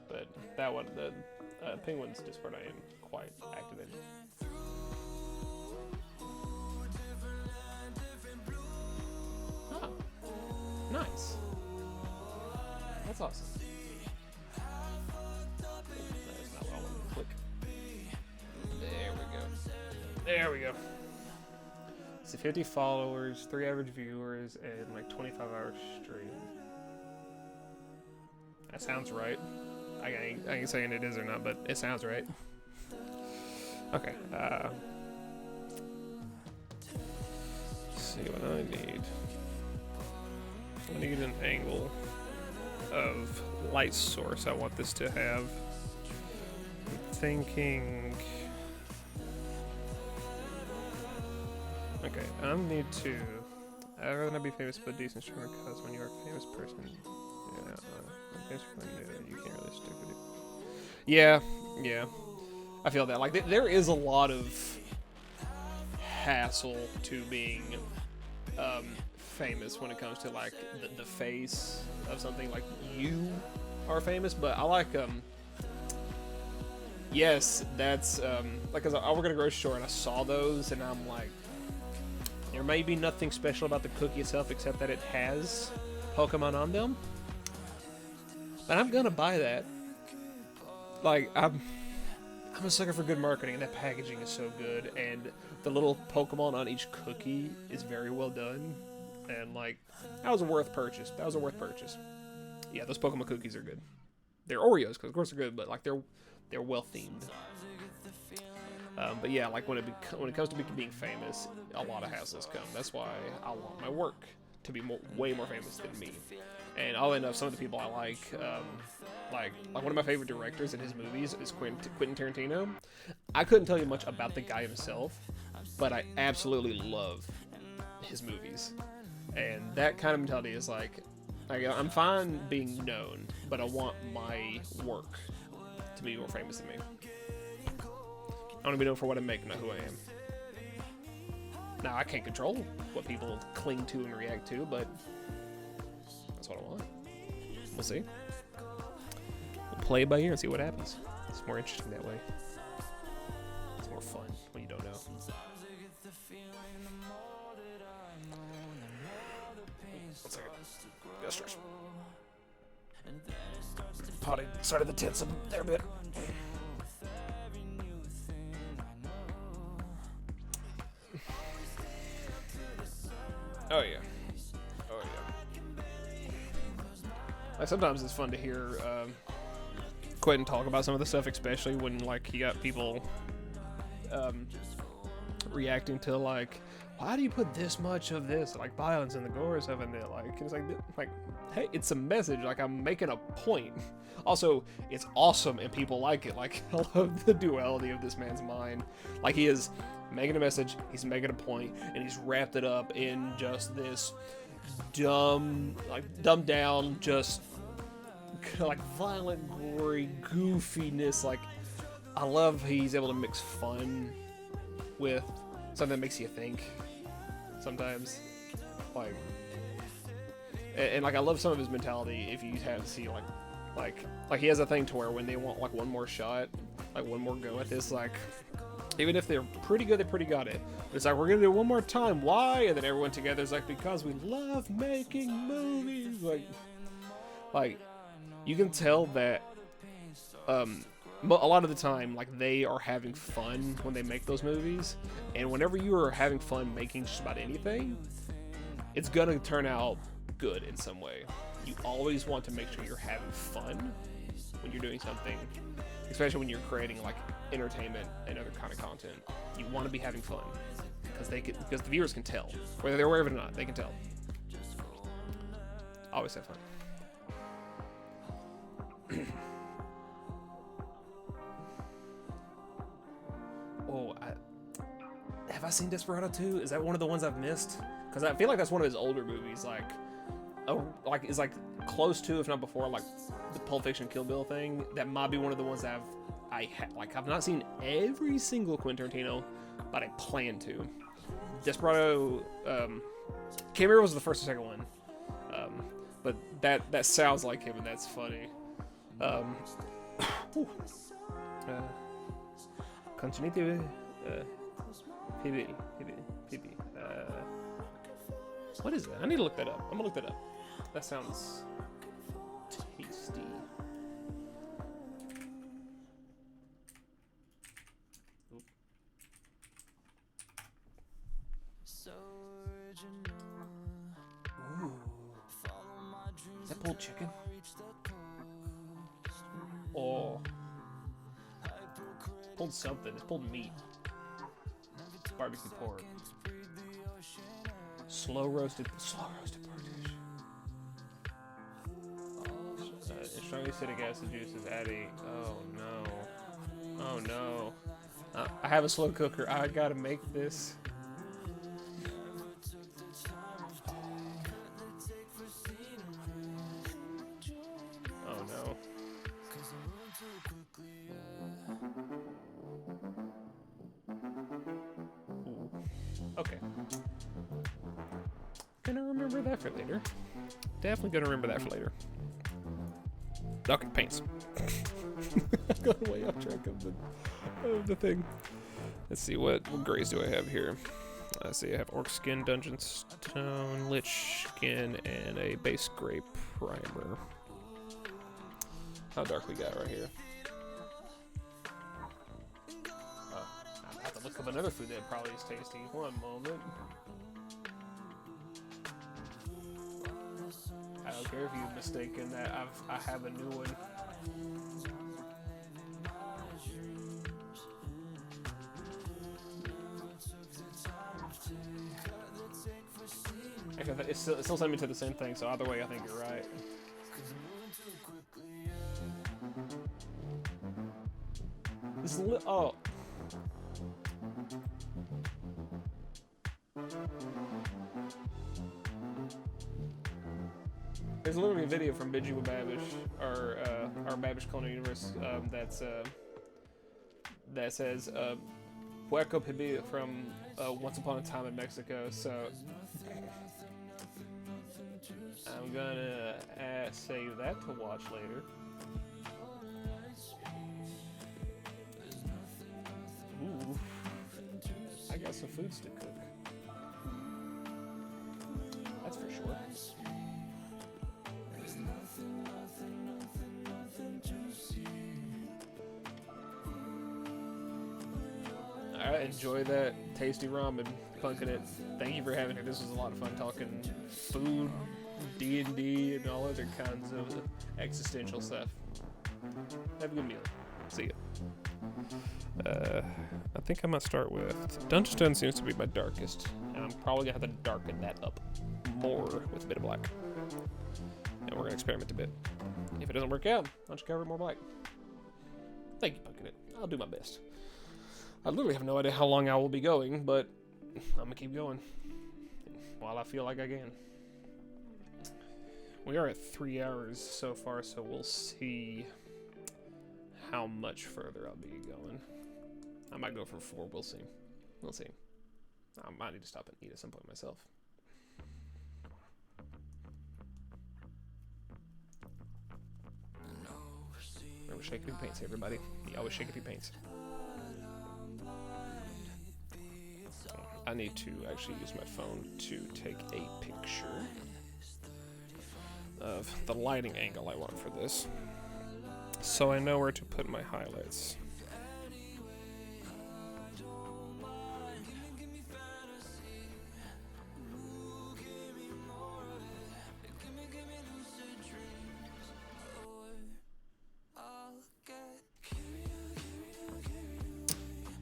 A: But that one, the Penguins Discord, I am quite active in. Oh, nice. That's awesome. That's not what I wanted to click. There we go. There we go. So 50 followers, 3 average viewers, and like 25-hour stream. That sounds right. I ain't saying it is or not, but it sounds right. Okay. Let's see what I need. I need an angle of light source I want this to have. I'm thinking... Okay, I need to... I'd rather not be famous but decent streamer, because when you're a famous person, you can't really stick with it. Yeah. I feel that. Like, there is a lot of hassle to being famous when it comes to, like, the face of something. Like, you are famous, but I like, yes, that's, like, cause I work at a grocery store and I saw those and I'm like, There may be nothing special about the cookie itself except that it has Pokemon on them. But I'm gonna buy that. Like, I'm a sucker for good marketing, and that packaging is so good, and the little Pokemon on each cookie is very well done, and like, that was a worth purchase. That was a worth purchase. Yeah, those Pokemon cookies are good. They're Oreos, because of course they're good, but like they're well themed. But yeah, like when it comes to being famous, a lot of hassles come. That's why I want my work to be way more famous than me. And oddly enough, some of the people I like one of my favorite directors in his movies is Quentin Tarantino. I couldn't tell you much about the guy himself, but I absolutely love his movies. And that kind of mentality is like I'm fine being known, but I want my work to be more famous than me. I want to be known for what I make, not who I am. Now, I can't control what people cling to and react to, but that's what I want. We'll see. We'll play it by ear and see what happens. It's more interesting that way. It's more fun when you don't know. One second. Go stretch. Potty started the tense there a bit. Oh yeah. Oh yeah. Like sometimes it's fun to hear Quentin talk about some of the stuff, especially when like you got people reacting to like, why do you put this much of this like violence and the gore and stuff in there? Like it's like hey, it's a message. Like I'm making a point. Also, it's awesome and people like it. Like I love the duality of this man's mind. Like he is making a message, he's making a point, and he's wrapped it up in just this dumbed down, just like violent, gory goofiness. Like I love he's able to mix fun with something that makes you think sometimes. Like and like I love some of his mentality. If you have to see like he has a thing to where when they want like one more shot, like one more go at this, like even if they're pretty good, they pretty got it. But it's like, we're gonna do it one more time. Why? And then everyone together is like, because we love making movies. Like you can tell that a lot of the time, like they are having fun when they make those movies. And whenever you are having fun making just about anything, it's gonna turn out good in some way. You always want to make sure you're having fun when you're doing something, especially when you're creating like entertainment and other kind of content. You want to be having fun because the viewers can tell whether they're aware of it or not. They can tell. Always have fun. Have I seen Desperado 2? Is that one of the ones I've missed? Because I feel like that's one of his older movies. Is like close to, if not before, like the Pulp Fiction Kill Bill thing. That might be one of the ones I've not seen every single Quentin Tarantino, but I plan to. Desperado, Camero was the first or second one, but that sounds like him and that's funny. Continuity, PB. What is that? I need to look that up. I'm gonna look that up. That sounds tasty. Oop. Ooh. Is that pulled chicken? Oh. It's pulled something. It's pulled meat. Barbecue pork. Slow roasted pork dish. Strongly acidic acid juice is adding. Oh no. Oh no. I have a slow cooker. I gotta make this. Oh no. Ooh. Okay. Gonna remember that for later. Definitely gonna remember that for later. Okay, paints. I've gone way off track of the thing. Let's see, what grades do I have here? I see I have Orc Skin, Dungeon Stone, Lich Skin, and a Base Grape Primer. How dark we got right here? I have to look up another food that probably is tasty. One moment. I don't care if you're mistaken that I have a new one. It still sent me to the same thing, so either way, I think you're right. This oh. There's literally a video from Bidgey with Babish, or our Babish Culinary Universe, that says Puerco Pibi from Once Upon a Time in Mexico. So I'm gonna save that to watch later. Ooh, I got some foods to cook. That's for sure. Alright, enjoy that tasty ramen, Punkin' It. Thank you for having it. This was a lot of fun talking food, D&D, and all other kinds of existential stuff. Have a good meal. See ya. I think I'm gonna start with Dungeon Stone. Seems to be my darkest, and I'm probably gonna have to darken that up more with a bit of black. And we're gonna experiment a bit. If it doesn't work out, I'll just cover it more black. Thank you, Punkin' It. I'll do my best. I literally have no idea how long I will be going, but I'm gonna keep going while I feel like I can. We are at 3 hours so far, so we'll see how much further I'll be going. I might go for 4, we'll see. We'll see. I might need to stop and eat at some point myself. Remember, shake it if he paints, everybody. You always shake it if he paints. I need to actually use my phone to take a picture of the lighting angle I want for this, so I know where to put my highlights.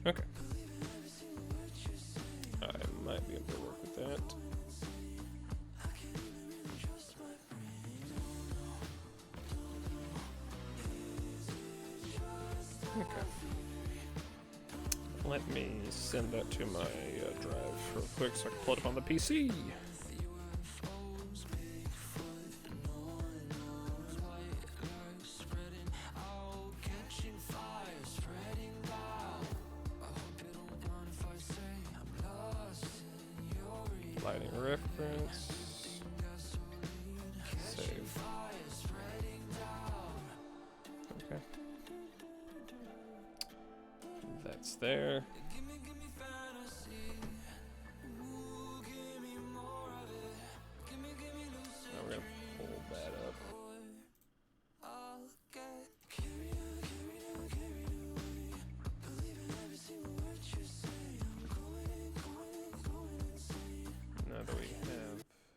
A: Okay. I might be able to work with that. Okay. Let me send that to my drive real quick so I can pull it up on the PC. Lighting reference. Save. Okay. That's there. Now we're gonna pull that up. Now that we have,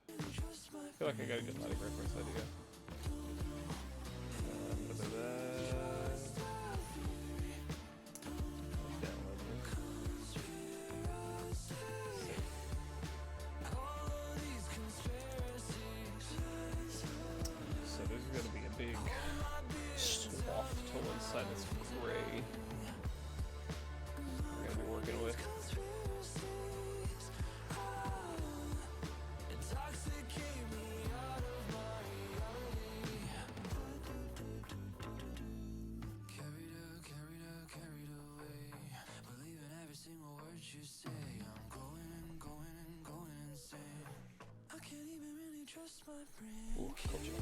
A: I feel like I got a good lighting reference idea. So there's going to be a big swath to one side that's gray. We're going to be working with. Ooh, culture.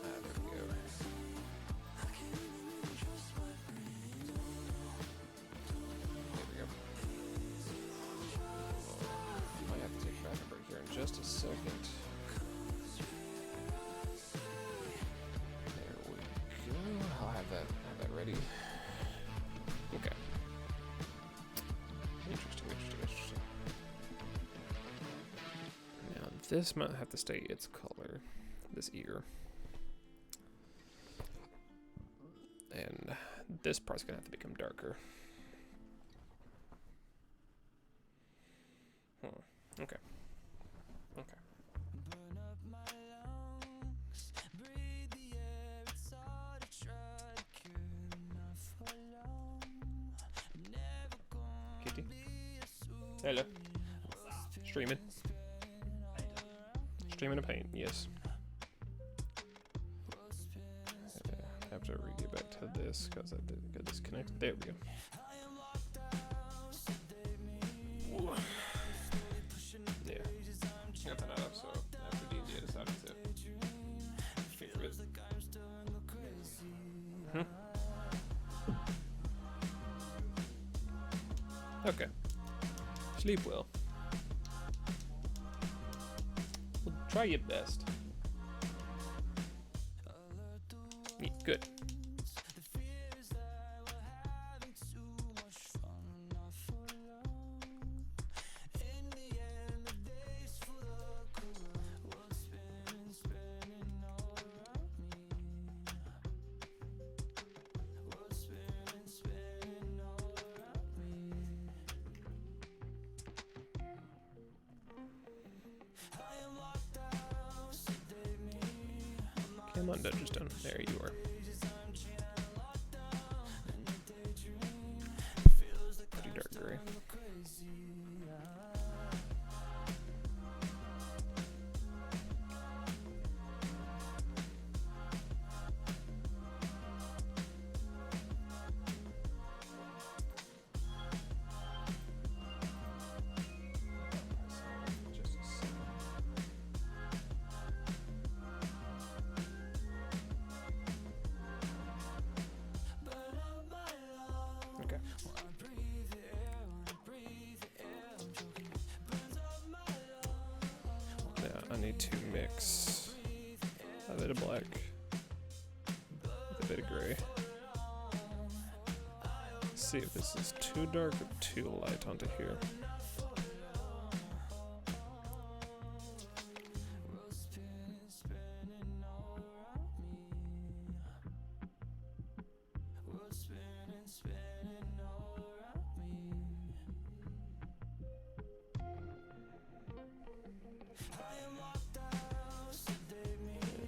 A: There we go. just a second. There we go. I'll have that ready. Okay. Interesting. Now this might have to stay its color. This ear. And this part's gonna have to become darker. Okay. Kitty. Hello. Streaming. Streaming a paint, yes. I have to get back to this because I didn't get disconnected. There we go. Ooh. Yeah. I got that up, so after D&D I decided to figure it. Okay. Sleep well. Well, try your best. Yeah, good. Come on, Dungeonstone. There you are. Pretty dark gray. I need to mix a bit of black with a bit of gray. Let's see if this is too dark or too light onto here.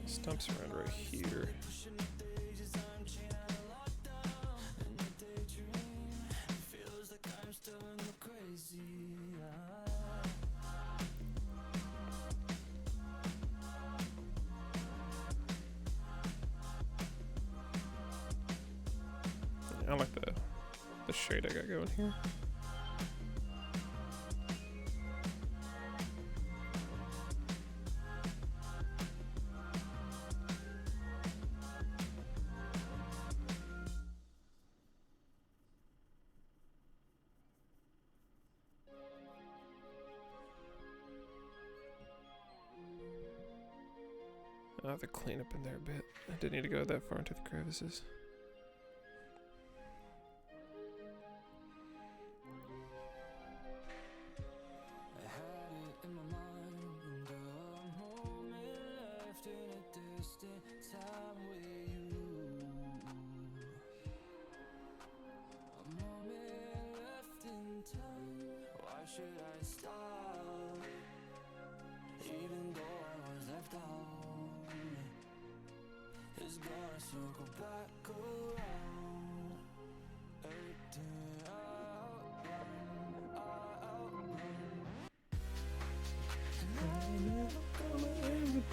A: Stumps around right here. I like the shade I got going here. I'll have to clean up in there a bit. I didn't need to go that far into the crevices.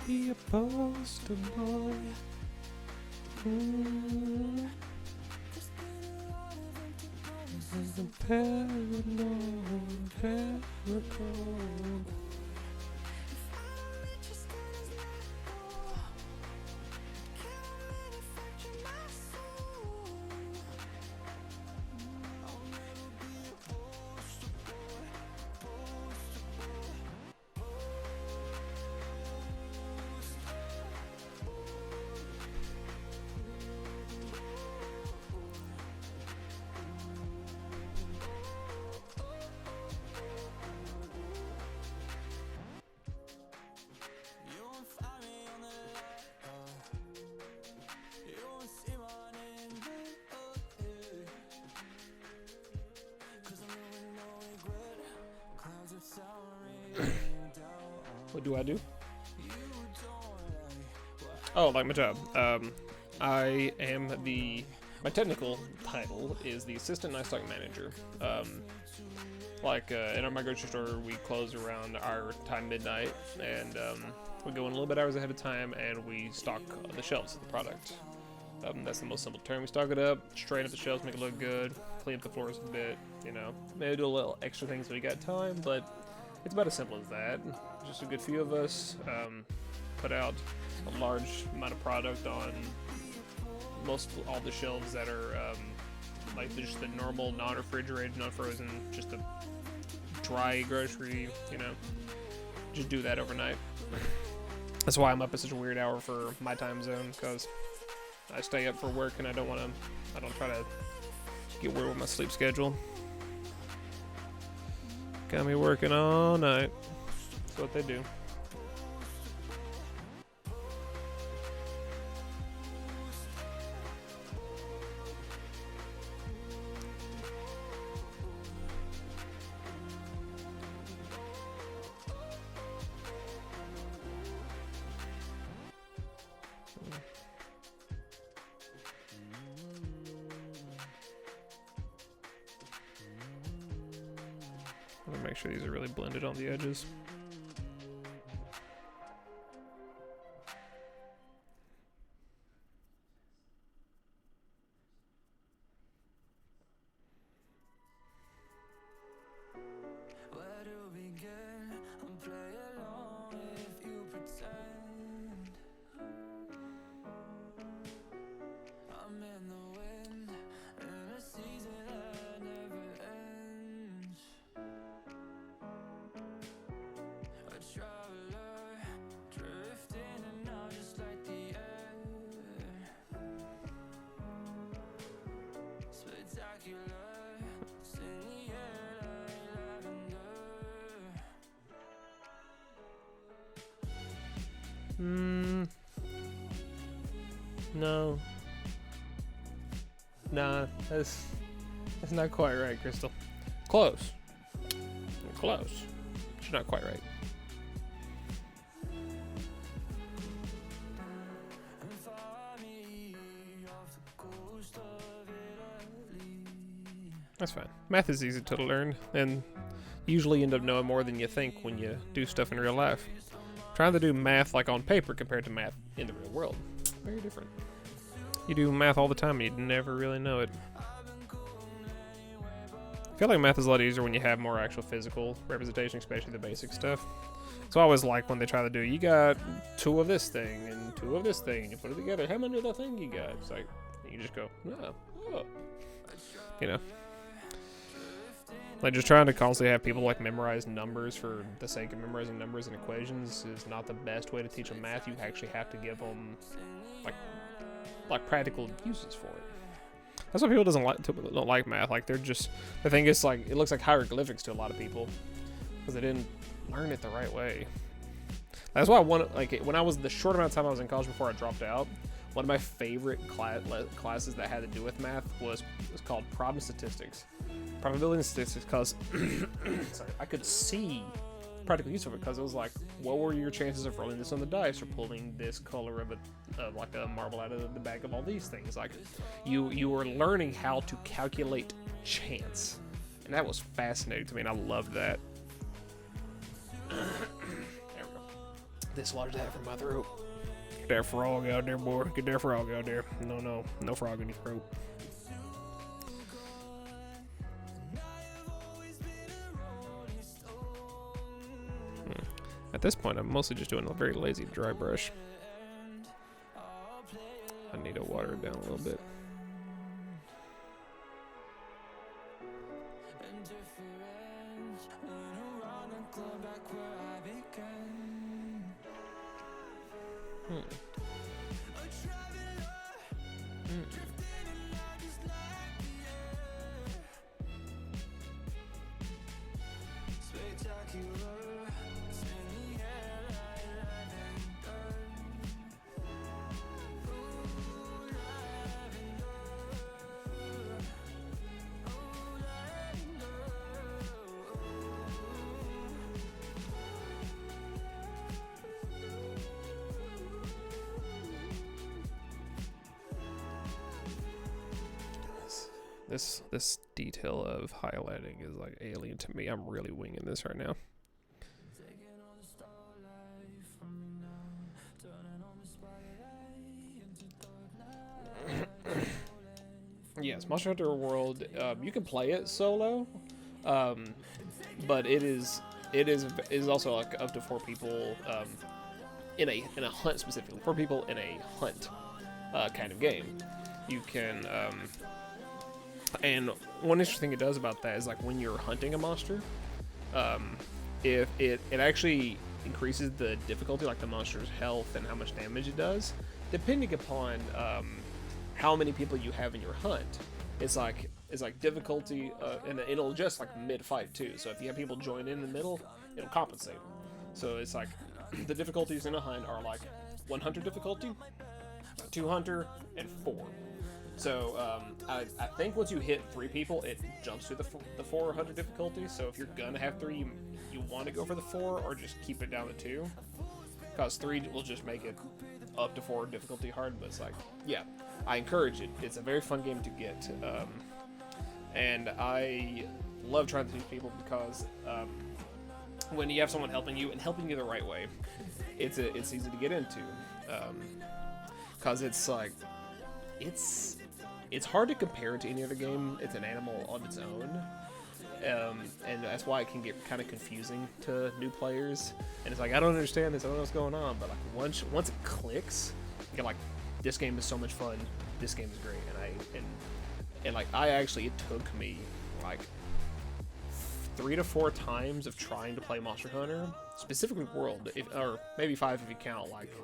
A: Be a poster boy. The paranoid, paranoid. What do I do? Oh, like my job. I am my technical title is the assistant night stock manager. In our grocery store, we close around our time midnight, and we go in a little bit hours ahead of time, and we stock the shelves of the product. That's the most simple term. We stock it up, straighten up the shelves, make it look good, clean up the floors a bit, maybe do a little extra things if we got time, but it's about as simple as that. Just a good few of us, put out a large amount of product on all the shelves that are just the normal, non-refrigerated, non-frozen, just the dry grocery, just do that overnight. That's why I'm up at such a weird hour for my time zone, because I stay up for work and I don't try to get weird with my sleep schedule. Got me working all night. That's what they do. I'm gonna make sure these are really blended on the edges. No. Nah, that's not quite right, Crystal. Close. Close. She's not quite right. That's fine. Math is easy to learn, and usually end up knowing more than you think when you do stuff in real life. Trying to do math like on paper compared to math in the real world, very different. You do math all the time and you'd never really know it. I feel like math is a lot easier when you have more actual physical representation, especially the basic stuff. So I always like when they try to do, you got 2 of this thing and 2 of this thing, and you put it together, how many of that thing you got? It's like, you just go, oh. Like, just trying to constantly have people like memorize numbers for the sake of memorizing numbers and equations is not the best way to teach them math. You actually have to give them like practical uses for it. That's why people don't like math. Like, they're just, the thing is, like, it looks like hieroglyphics to a lot of people because they didn't learn it the right way. That's why when I was the short amount of time I was in college before I dropped out, one of my favorite classes that had to do with math was called problem statistics. Probability and statistics, because I could see practical use of it, because it was like, what were your chances of rolling this on the dice or pulling this color of like a marble out of the bag of all these things? Like, you were learning how to calculate chance, and that was fascinating to me, and I loved that. There we go. Dislodge that from my throat. Get that frog out there, boy. Get that frog out there. No frog in your throat. At this point, I'm mostly just doing a very lazy dry brush. I need to water it down a little bit. This detail of highlighting is like alien to me. I'm really winging this right now. Yes, Monster Hunter World. You can play it solo, but it is also like up to 4 people in a hunt specifically. 4 people in a hunt kind of game. You can and one interesting thing it does about that is like when you're hunting a monster, if it actually increases the difficulty, like the monster's health and how much damage it does, depending upon how many people you have in your hunt. It's like difficulty, and it'll adjust like mid-fight too. So if you have people join in the middle, it'll compensate. So it's like the difficulties in a hunt are like 100 difficulty, 200, and 4. So I think once you hit 3 people, it jumps to the 400 difficulty. So if you're gonna have 3, you want to go for the 4 or just keep it down to 2, because 3 will just make it up to 4 difficulty hard. But it's like, yeah, I encourage it. It's a very fun game to get, and I love trying to teach people because when you have someone helping you and helping you the right way, it's easy to get into, because it's like it's hard to compare it to any other game. It's an animal on its own, and that's why it can get kind of confusing to new players. And it's like, I don't understand this, I don't know what's going on. But like once it clicks, you're like, this game is so much fun. This game is great. And I actually, it took me like 3 to 4 times of trying to play Monster Hunter, specifically World, or maybe 5 if you count like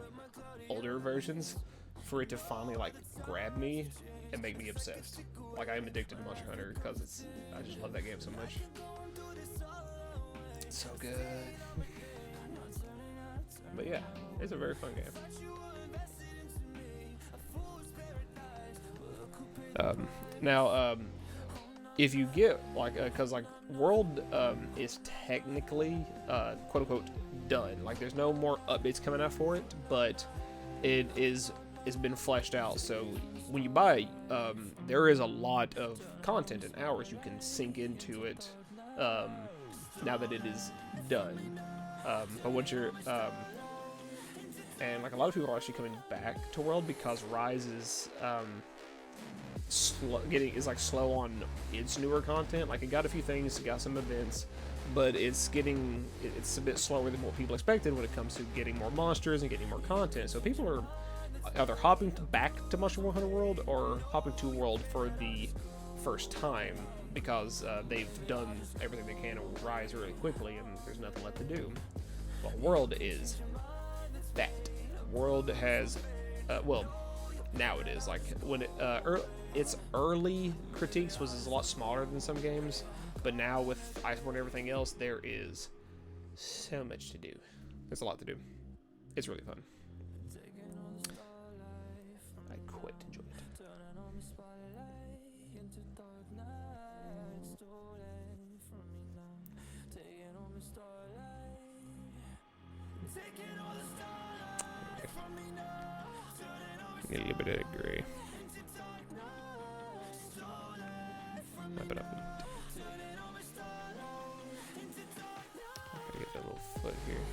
A: older versions, for it to finally like grab me and make me obsessed. Like, I am addicted to Monster Hunter because I just love that game so much. It's so good. But yeah, it's a very fun game. Now, if you get like, because like World is technically quote unquote done. Like, there's no more updates coming out for it, but it's been fleshed out. So when you buy it, there is a lot of content and hours you can sink into it now that it is done. But once you're and like a lot of people are actually coming back to World because Rise is slow on its newer content. Like, it got a few things, it got some events, but it's a bit slower than what people expected when it comes to getting more monsters and getting more content. So people are either hopping back to Monster Hunter World or hopping to World for the first time because they've done everything they can to Rise really quickly and there's nothing left to do. Well, World is that. World has, well, now it is. Like, when its early critiques was a lot smaller than some games, but now with Iceborne and everything else, there is so much to do. There's a lot to do. It's really fun. I quite enjoy it. Okay. A little bit of gray. Wrap it up. Gotta get that little foot here.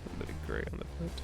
A: A little bit of gray on the foot.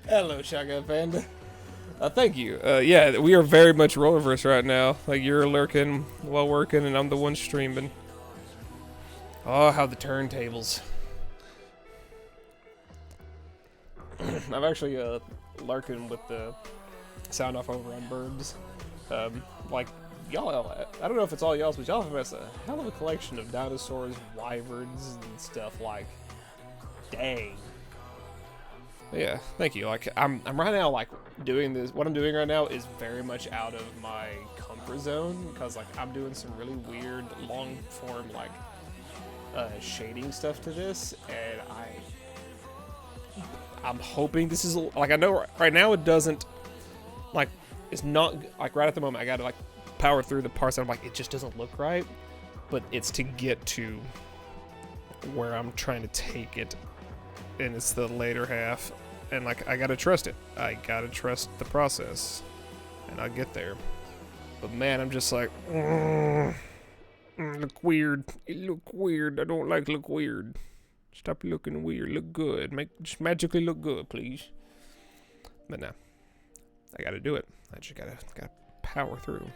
A: Hello, Shotgun Panda. Thank you. Yeah, we are very much Rollerverse right now. Like, you're lurking while working, and I'm the one streaming. Oh, how the turntables. I'm actually lurking with the sound off over on Burbs. Like, y'all, I don't know if it's all y'all's, but y'all have a hell of a collection of dinosaurs, wyverns, and stuff. Like, dang. But yeah, thank you. Like, I'm right now, like, doing this. What I'm doing right now is very much out of my comfort zone, because, like, I'm doing some really weird, long-form, like, shading stuff to this, and I'm hoping this is, like, I know right now it doesn't, like, it's not, like, right at the moment I gotta, like, power through the parts that I'm like, it just doesn't look right, but it's to get to where I'm trying to take it, and it's the later half, and, like, I gotta trust it. I gotta trust the process, and I'll get there. But man, I'm just like, look weird. It look weird. I don't like look weird. Stop looking weird. Look good. Just magically look good, please. But no, I gotta do it. I just gotta power through.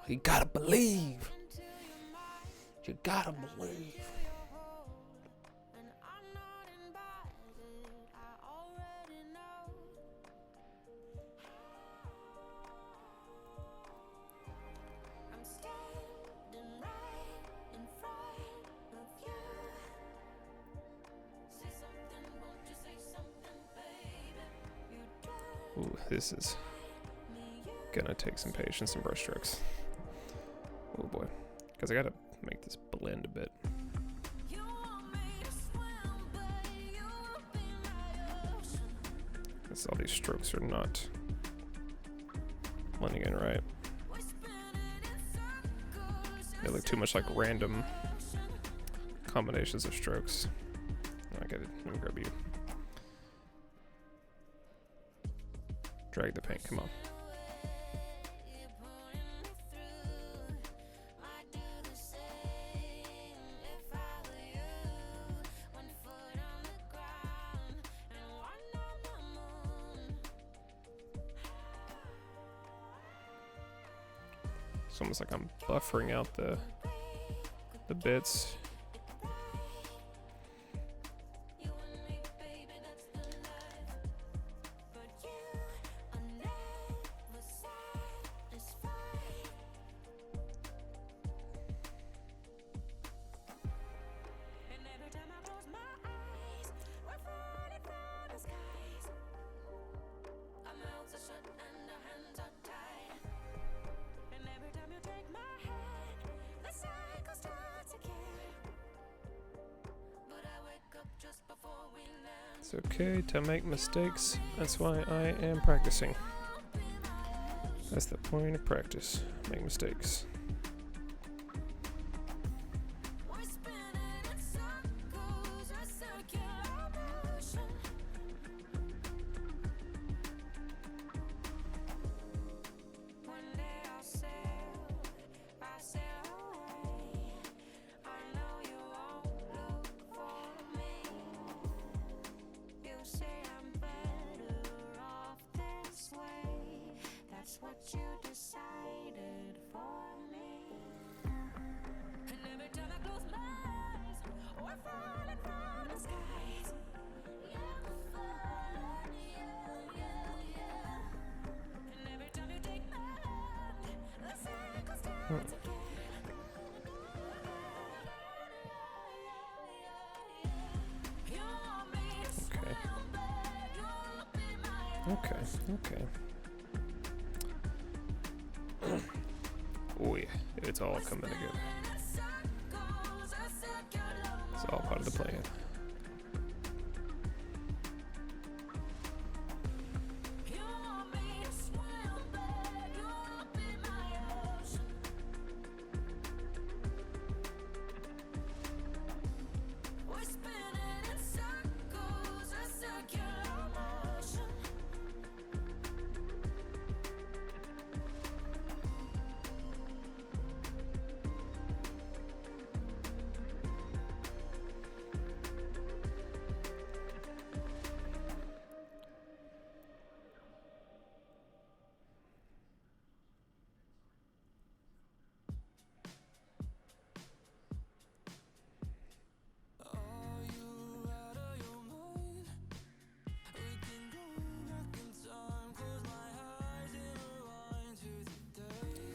A: You gotta believe. You gotta believe. Ooh, this is gonna take some patience and brush strokes. Oh boy, because I gotta make this blend a bit. Because all these strokes are not blending in right. They look too much like random combinations of strokes. I got it. Let me grab you. Drag the paint, come on. It's almost like I'm buffering out the bits. It's okay to make mistakes. That's why I am practicing. That's the point of practice. Make mistakes. Okay. Oh yeah, it's all coming together. It's all part of the plan.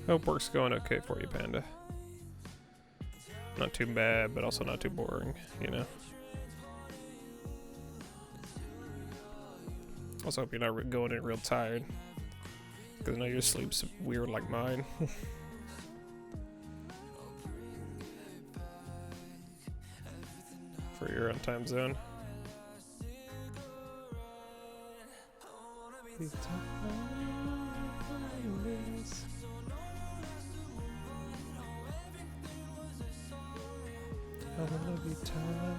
A: Hope work's going okay for you, Panda. Not too bad, but also not too boring, you know? Also hope you're not going in real tired. Because I know your sleep's weird like mine. For your own time zone. I wanna be tired.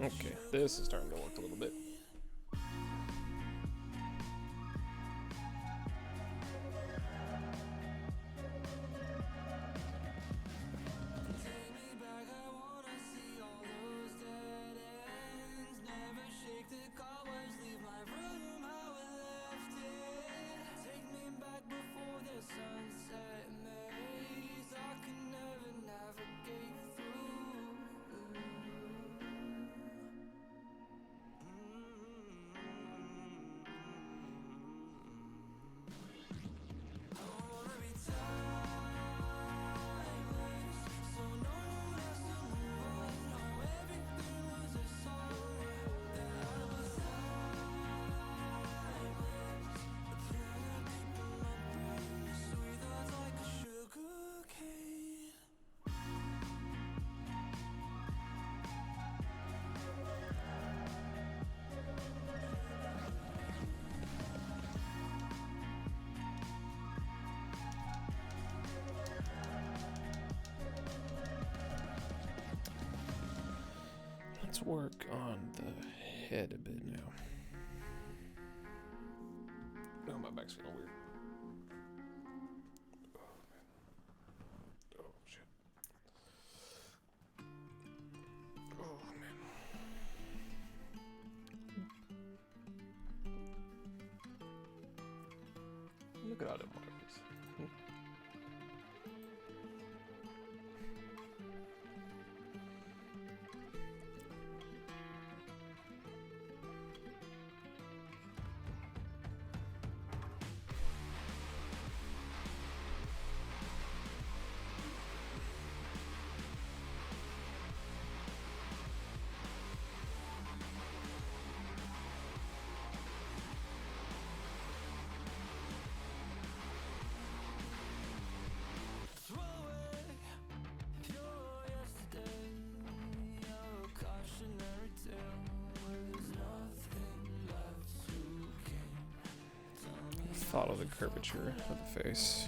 A: Okay, this is starting to work a little bit. Let's work on the head a bit now. Oh, my back's feeling weird. Oh, man. Oh, shit. Oh, man. Look at all them marks. Follow the curvature of the face.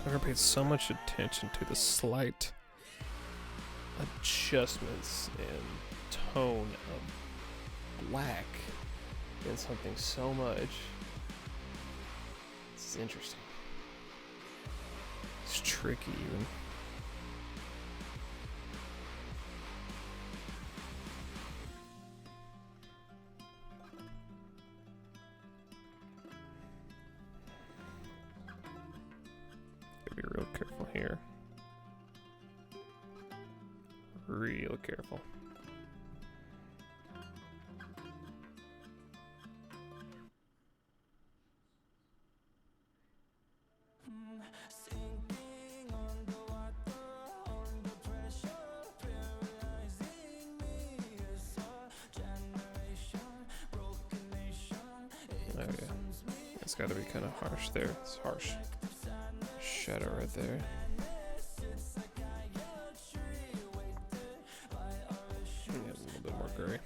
A: I'm gonna pay so much attention to the slight adjustments in tone of black in something so much. This is interesting. It's tricky even. Gotta be real careful here. Real careful. Oh yeah, it's got to be kind of harsh there. It's harsh. Shadow right there. Yeah, a little bit more gray.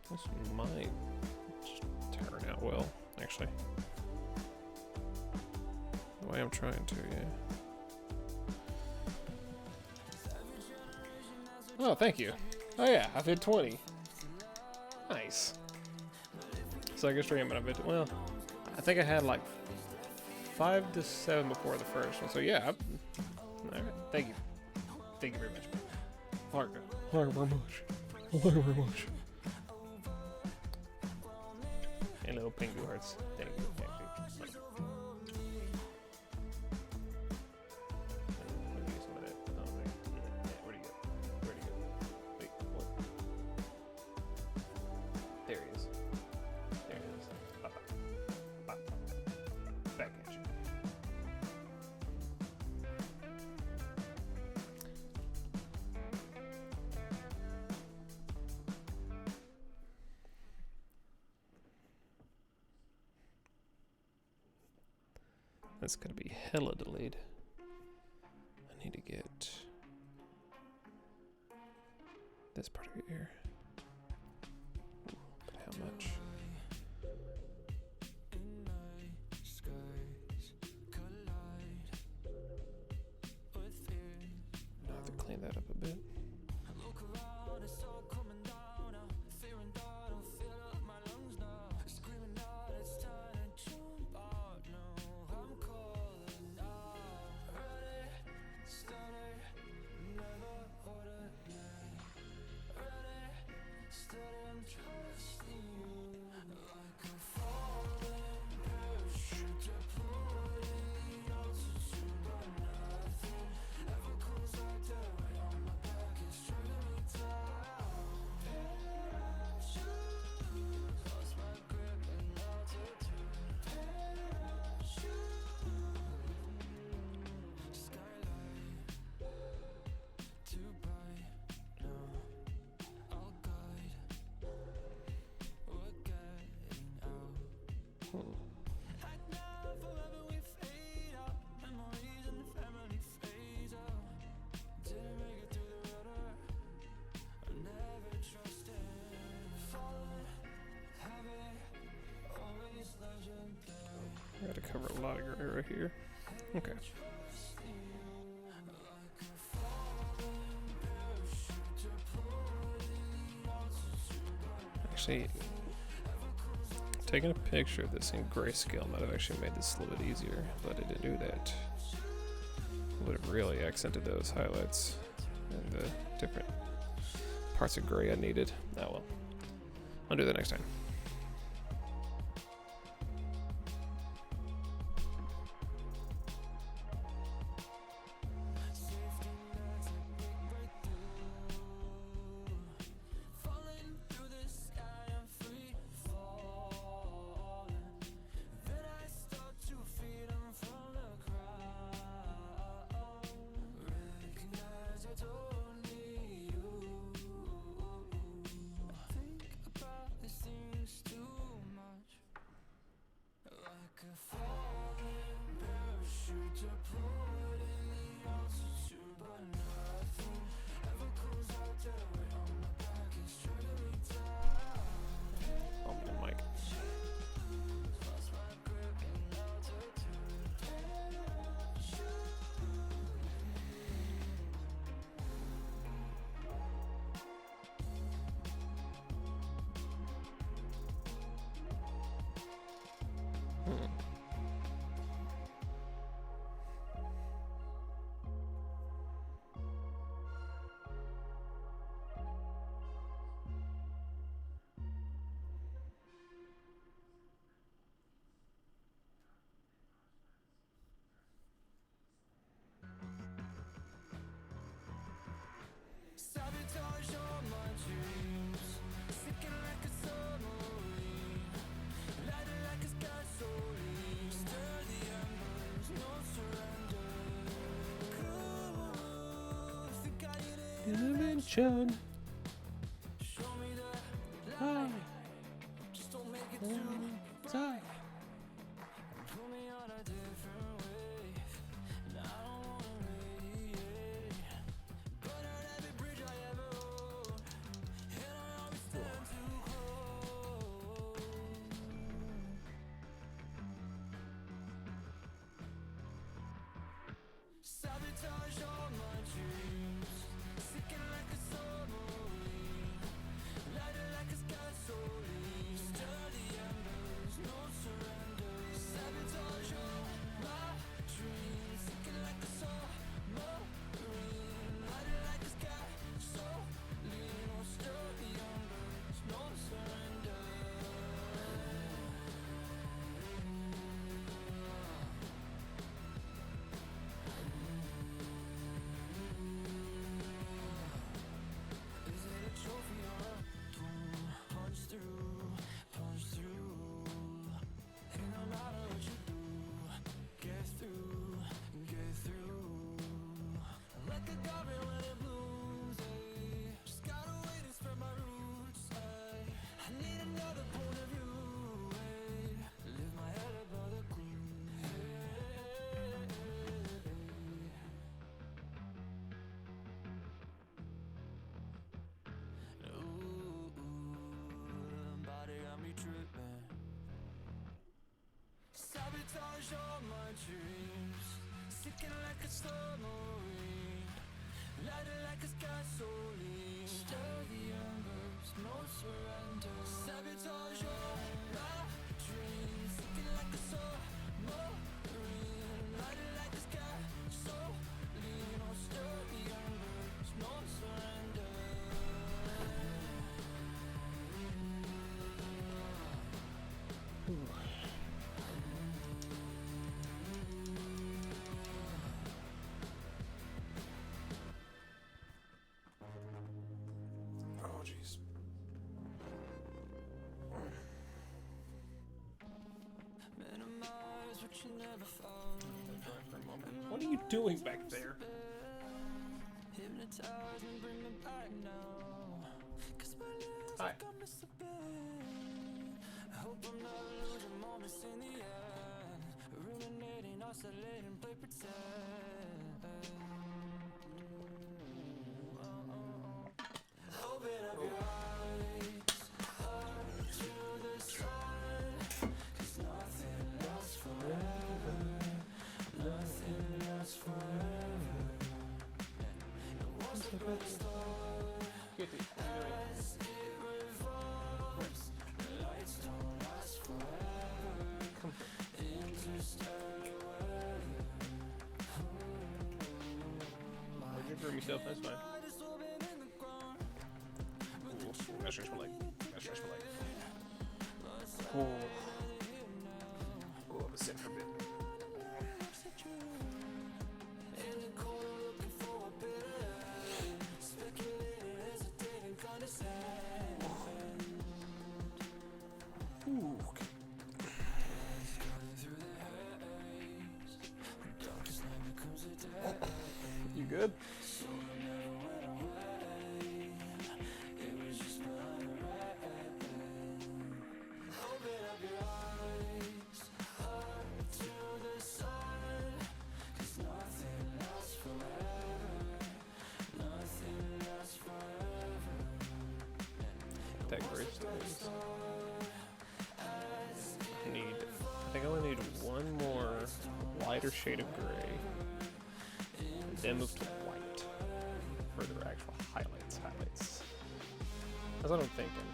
A: This might turn out well, actually. The way I'm trying to, yeah. Oh, thank you. Oh yeah, I've hit 20. Nice. Second stream, and I've hit, well, I think I had like 5 to 7 before the first one. So yeah, alright, thank you. Thank you very much. Thank you very much. Thank you very much. And little pingu hearts. Thank you. Thank you. Let me use some of that. Oh, there. Yeah, where'd he go? Where'd he go? Wait, what? There he is. There he is. Bop, bop. Bop. Back at you. That's gonna be hella delayed. I need to get this part of your ear. Ooh, but how much? I'll have to clean that up a bit. cover a lot of gray right here. Okay. Actually, taking a picture of this in grayscale might have actually made this a little bit easier, but I didn't do that. Would have really accented those highlights and the different parts of gray I needed. Oh well. I'll do that next time. Intervention. Hi. Inside.
C: Sabotage all my dreams, sinking like a submarine, lighting like a gasoline. Stir the embers, no surrender. Sabotage all my dreams, sinking like a submarine, lighting like a gasoline. Oh, stir the embers, no surrender.
A: Oh jeez.
C: Minimize what you never found.
A: What are you doing back there?
C: Hypnotize and bring me back now. 'Cause my lips
A: Hi.
C: like I'm disappearing. I hope I'm not losing moments in the end. Ruminating, oscillating, play pretend. Open up your eyes, up to the sun. 'Cause nothing lasts forever.
A: still. That's fine. Ooh, gotta stretch my leg. Gotta stretch my leg. Ooh. Ooh, I'm sick for a bit. Ooh, okay. You good? That gray stays. I think I only need one more lighter shade of gray, and then move to white for their actual highlights. That's what I'm thinking.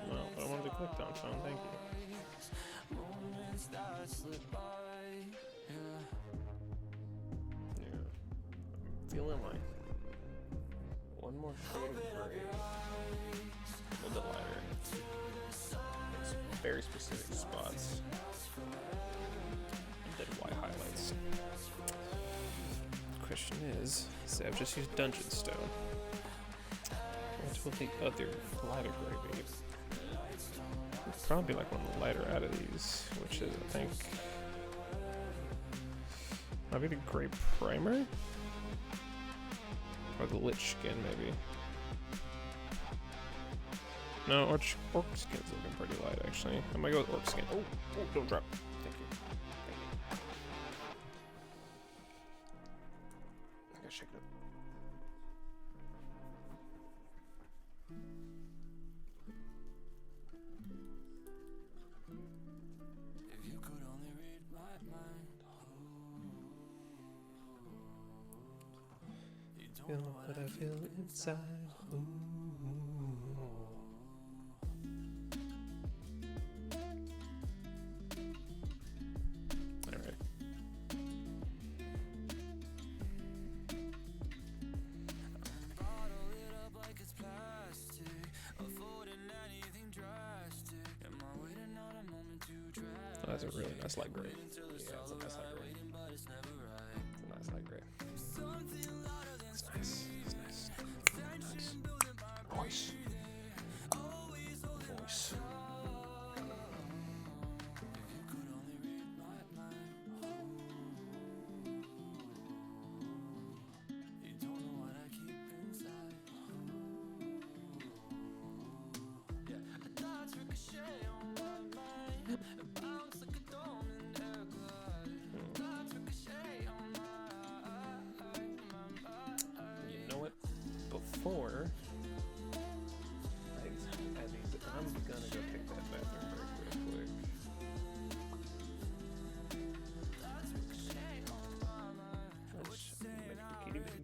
A: Well, I wanted to click downtown, thank you. Yeah. I'm feeling like one more shade of gray. A little bit lighter. In some very specific spots. And then white highlights. The question is, say I've just used Dungeon Stone. What will the other lighter gray be? It's probably like one of the lighter out of these, which is, I think, might be the gray primer? Or the lich skin, maybe. No, orc skin's looking pretty light, actually. I might go with orc skin. Oh, don't drop. Thank you. I gotta shake it up. Feel what I feel inside. Ooh. All right. Oh, that's a really nice light gray. Yeah, it's a nice light gray. It's a nice light gray. It's nice. It's nice. Nice. Voice. Voice. Before I add these, I'm gonna go take that bathroom break real quick. Let's make the kitty big.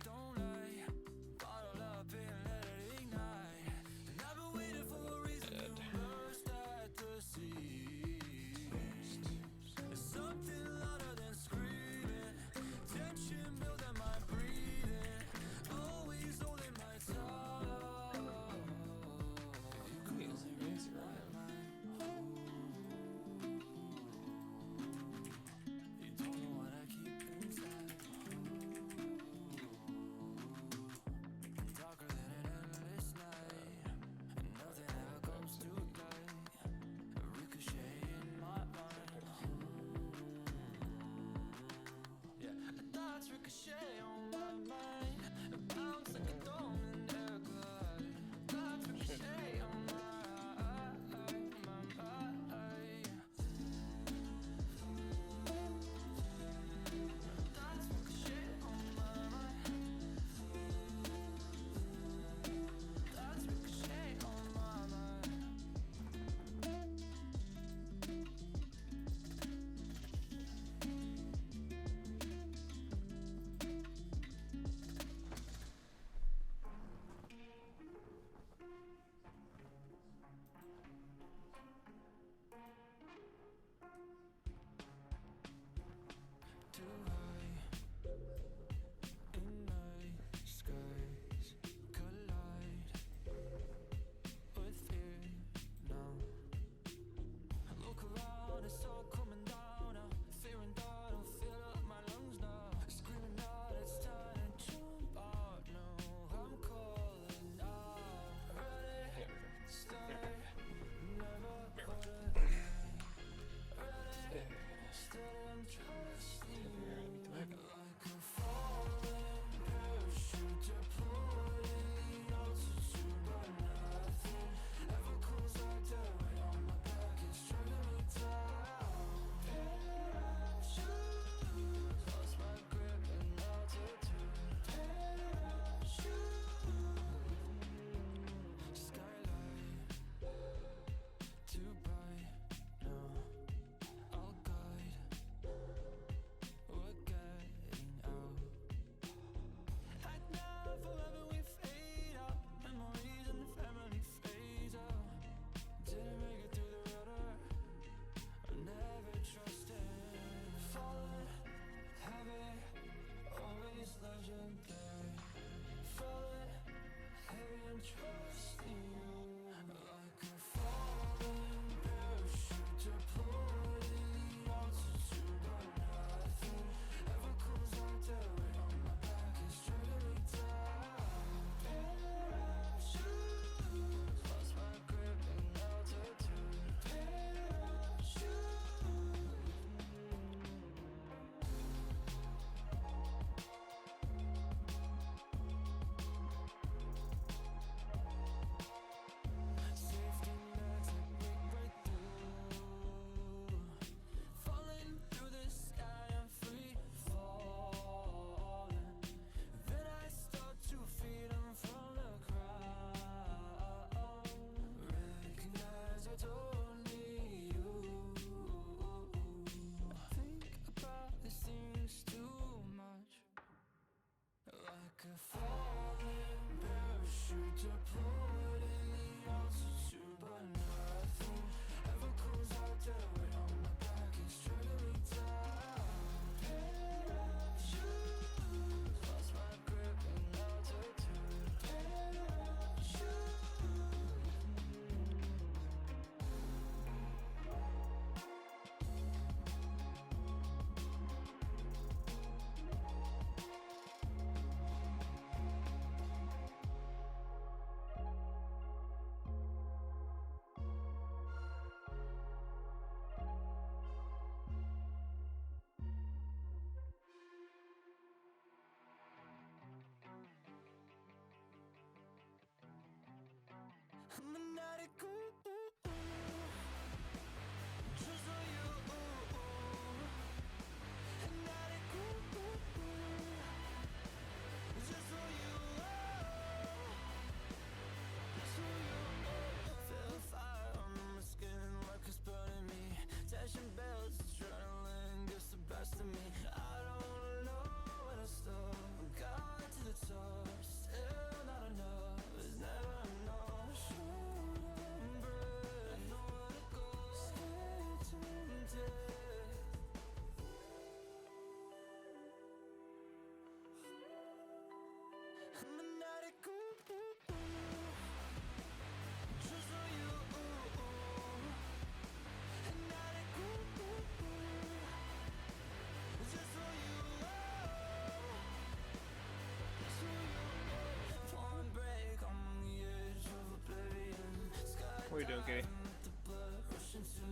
A: What are you doing, Kitty?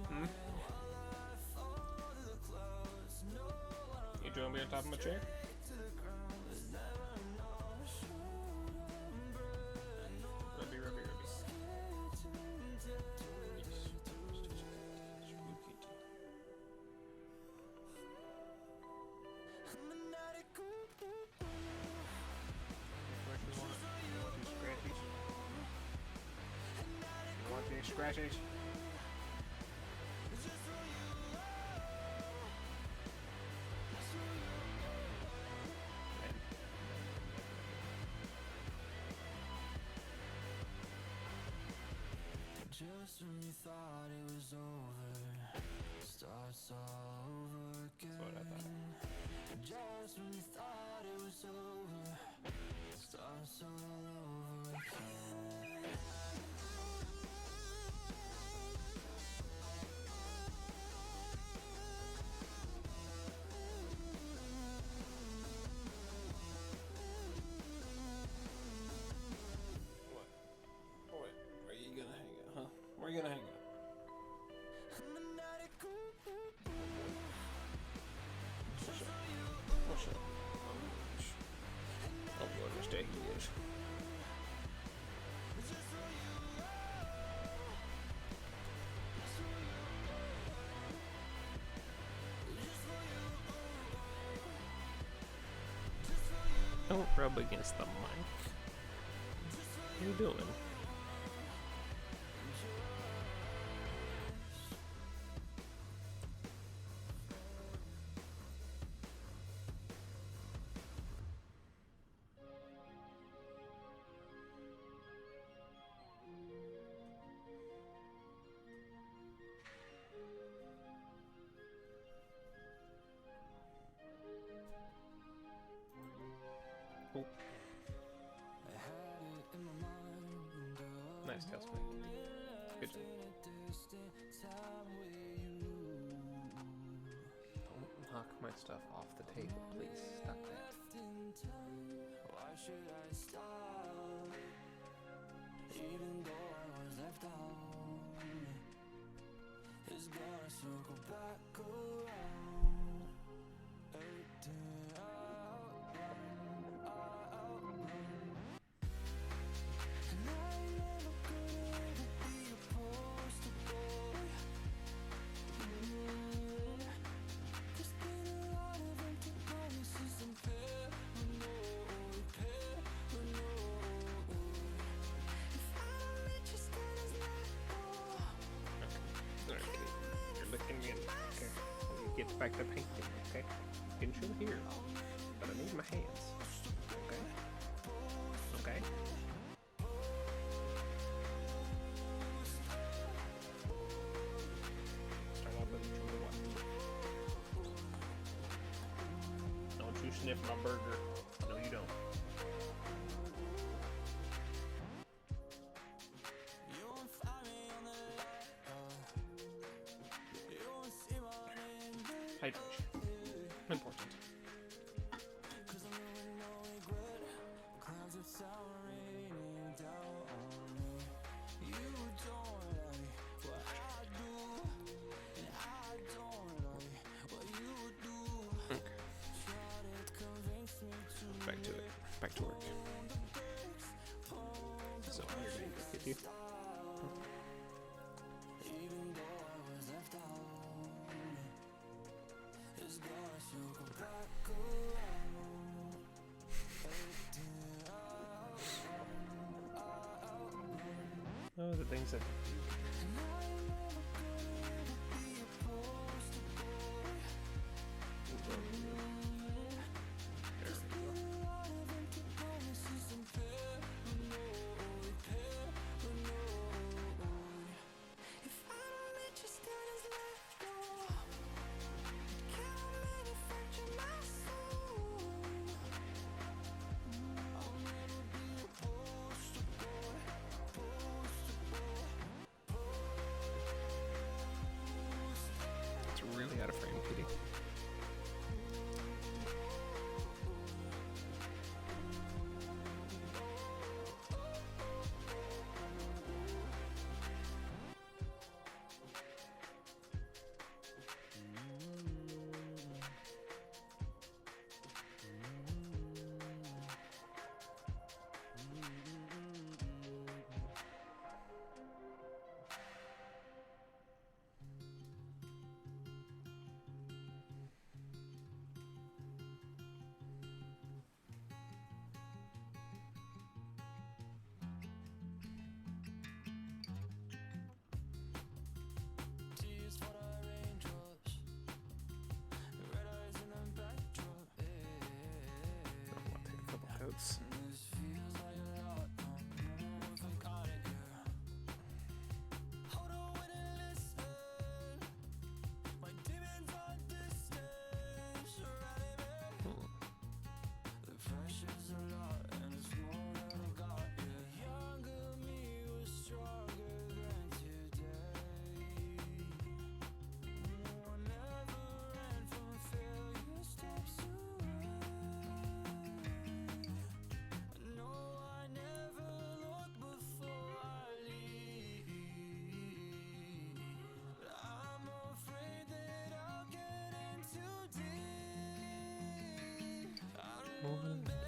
A: Hmm? You doing me on top of my chair? Rubby, rubby, rubby. Scratchies.
C: Just when you thought it was over, starts all over again.
A: That's what I thought.
C: Just when you thought it was over, starts all over again.
A: Where you gonna hang out, huh? Where you gonna hang out? What's up? Oh, Lord, mistake he is. Don't rub against the mic. What are you doing? Oh. Nice tail swing. Good job. Don't knock my stuff off the table, please. Stop that.
C: Why should I stop? Even though I was left out, it's gonna circle back around. Everything and I ain't never gonna ever be a poster boy. There's been a lot of empty promises and paranoid. If I don't reach your status, let go.
A: Alright, you're looking in. Okay. Let me get back to painting, okay? You can chill here. But I need my hands. Okay? Okay? Start off with number one. Don't you sniff my burger. No, you don't.
C: You won't find me on the you won't see my name there.
A: Hydration. Important.
C: Cause I'm living no regret. Clouds of sour raining down on me. You don't like what I do, and I don't like what you do.
A: Okay.
C: Try to convince me to
A: Back to it. Back to work. So you're going to get you.
C: even though I was left out, it's gonna circle back around.
A: Oh, the things that.
C: And I ain't never gonna ever be a poster boy.
A: There we go.
C: A lot of empty promises and paranoid. If I don't reach your status, let go. Can't manufacture my soul. I'll never be a poster boy, poster boy.
A: notes.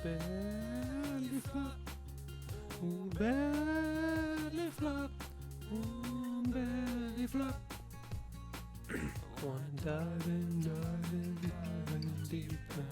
A: Belly flop, ooh, belly flop, ooh, belly flop. Wanna dive in, dive in, dive in deeper.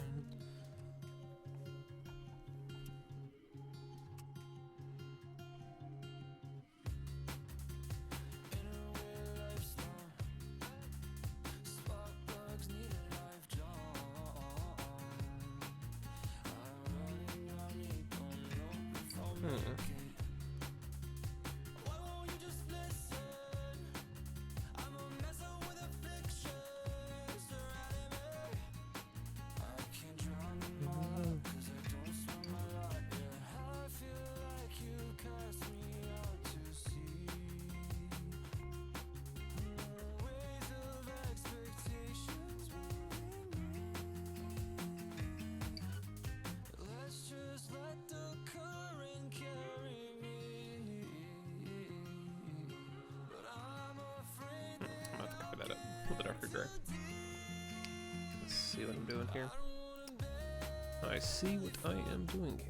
A: That up with a darker gray. Let's see what I'm doing here. I see what I am doing here.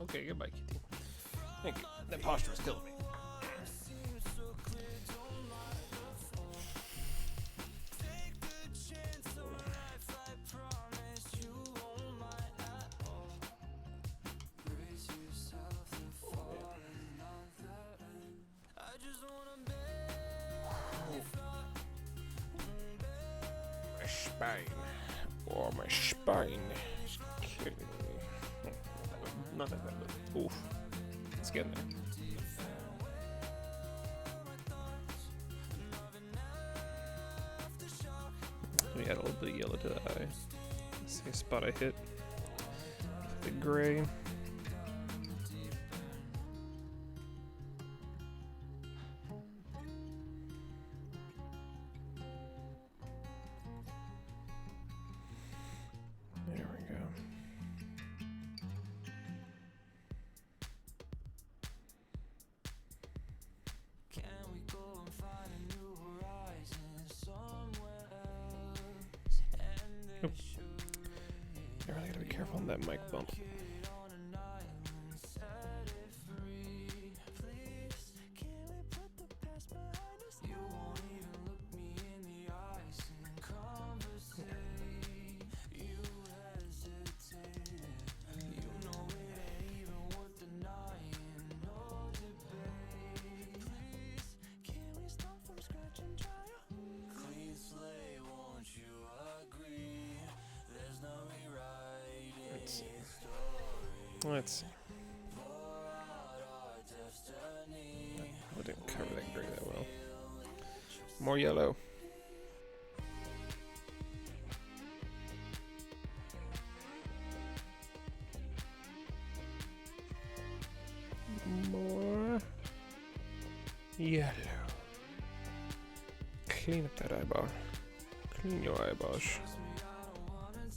A: Okay, goodbye, Kitty. Thank you. That posture was killing me. My spine. Oh, my spine is killing me. Not that bad, but oof. It's getting there. We add a little bit of yellow to the eye. See a spot I hit. The gray. There we go. Oop. I really gotta be careful on that mic bump. Let's see. I didn't cover that gray that well. More yellow. More yellow. Clean up that eyeball. Clean your eyeballs.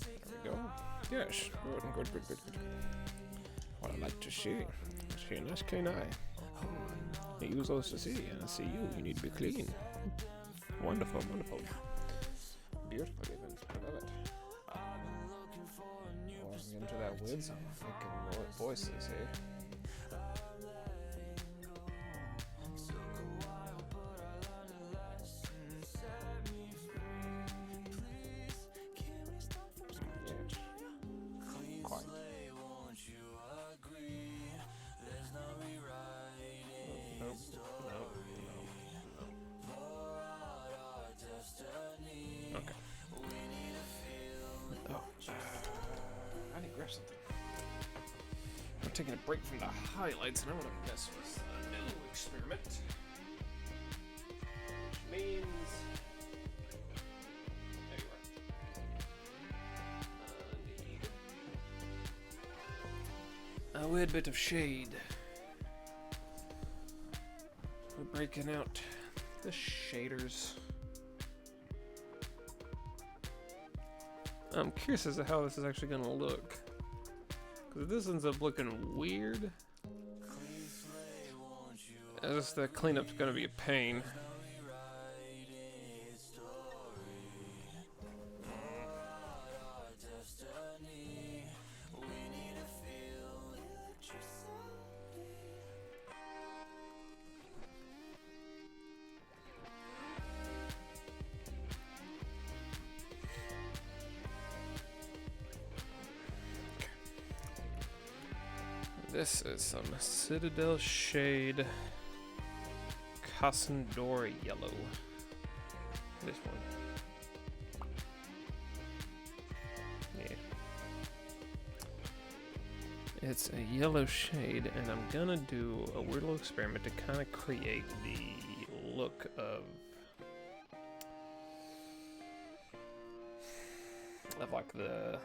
A: There we go. Yes, good. What I like to see. See a nice clean eye. I use those to see, and I see you. You need to be clean. Wonderful. Beautiful even. I love it. Walking into that with some freaking voices here. Quite. Nope. Okay. Oh. I need to grab something. I'm taking a break from the highlights and I want to mess with a new experiment. Which means... a weird bit of shade. We're breaking out the shaders. I'm curious as to how this is actually going to look. Because if this ends up looking weird, just the cleanup's going to be a pain. This is some Citadel Shade Cassandora Yellow. This one. Yeah. It's a yellow shade, and I'm gonna do a weird little experiment to kind of create the look of like the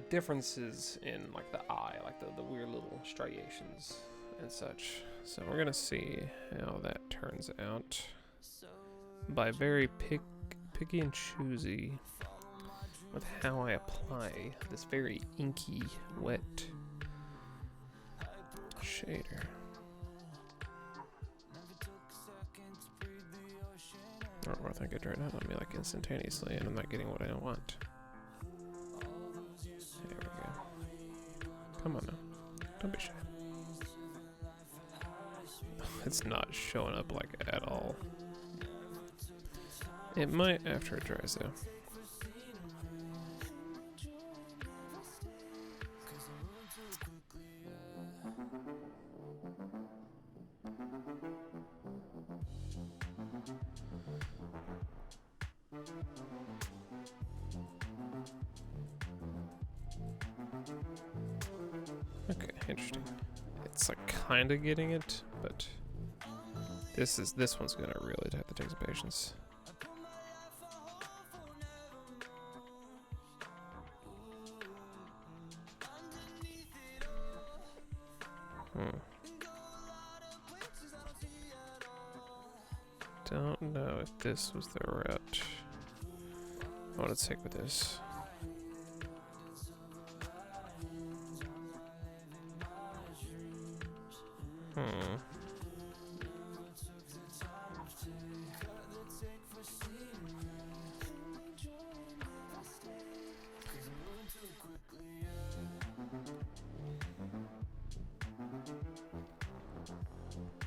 A: differences in like the eye, like the weird little striations and such. So we're gonna see how that turns out by very picky and choosy with how I apply this very inky, wet shader. Or I think it dried out on me like instantaneously, and I'm not getting what I want. There we go. Come on now. Don't be shy. It's not showing up like at all. It might after it dries though. Okay, interesting. It's like kind of getting it, but this one's gonna really have to take some patience. Don't know if this was the route I want to take with this.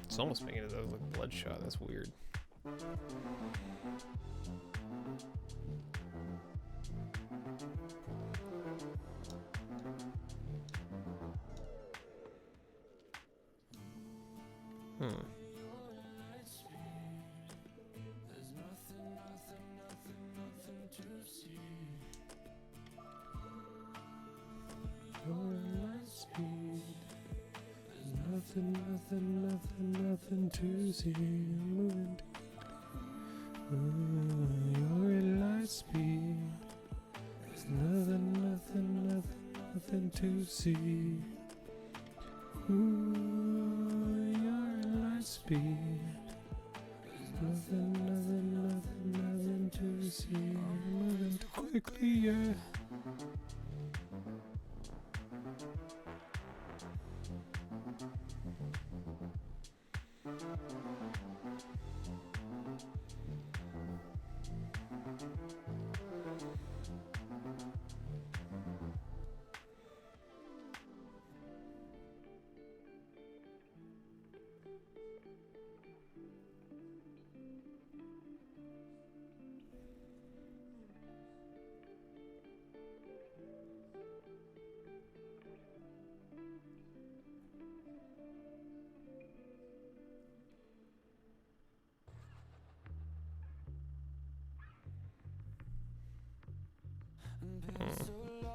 A: It's almost making it look bloodshot. That's weird. Nothing to see. Moving. You're at light speed. There's nothing to see. Ooh, you're at light speed. There's nothing to see. Moving too quickly, yeah.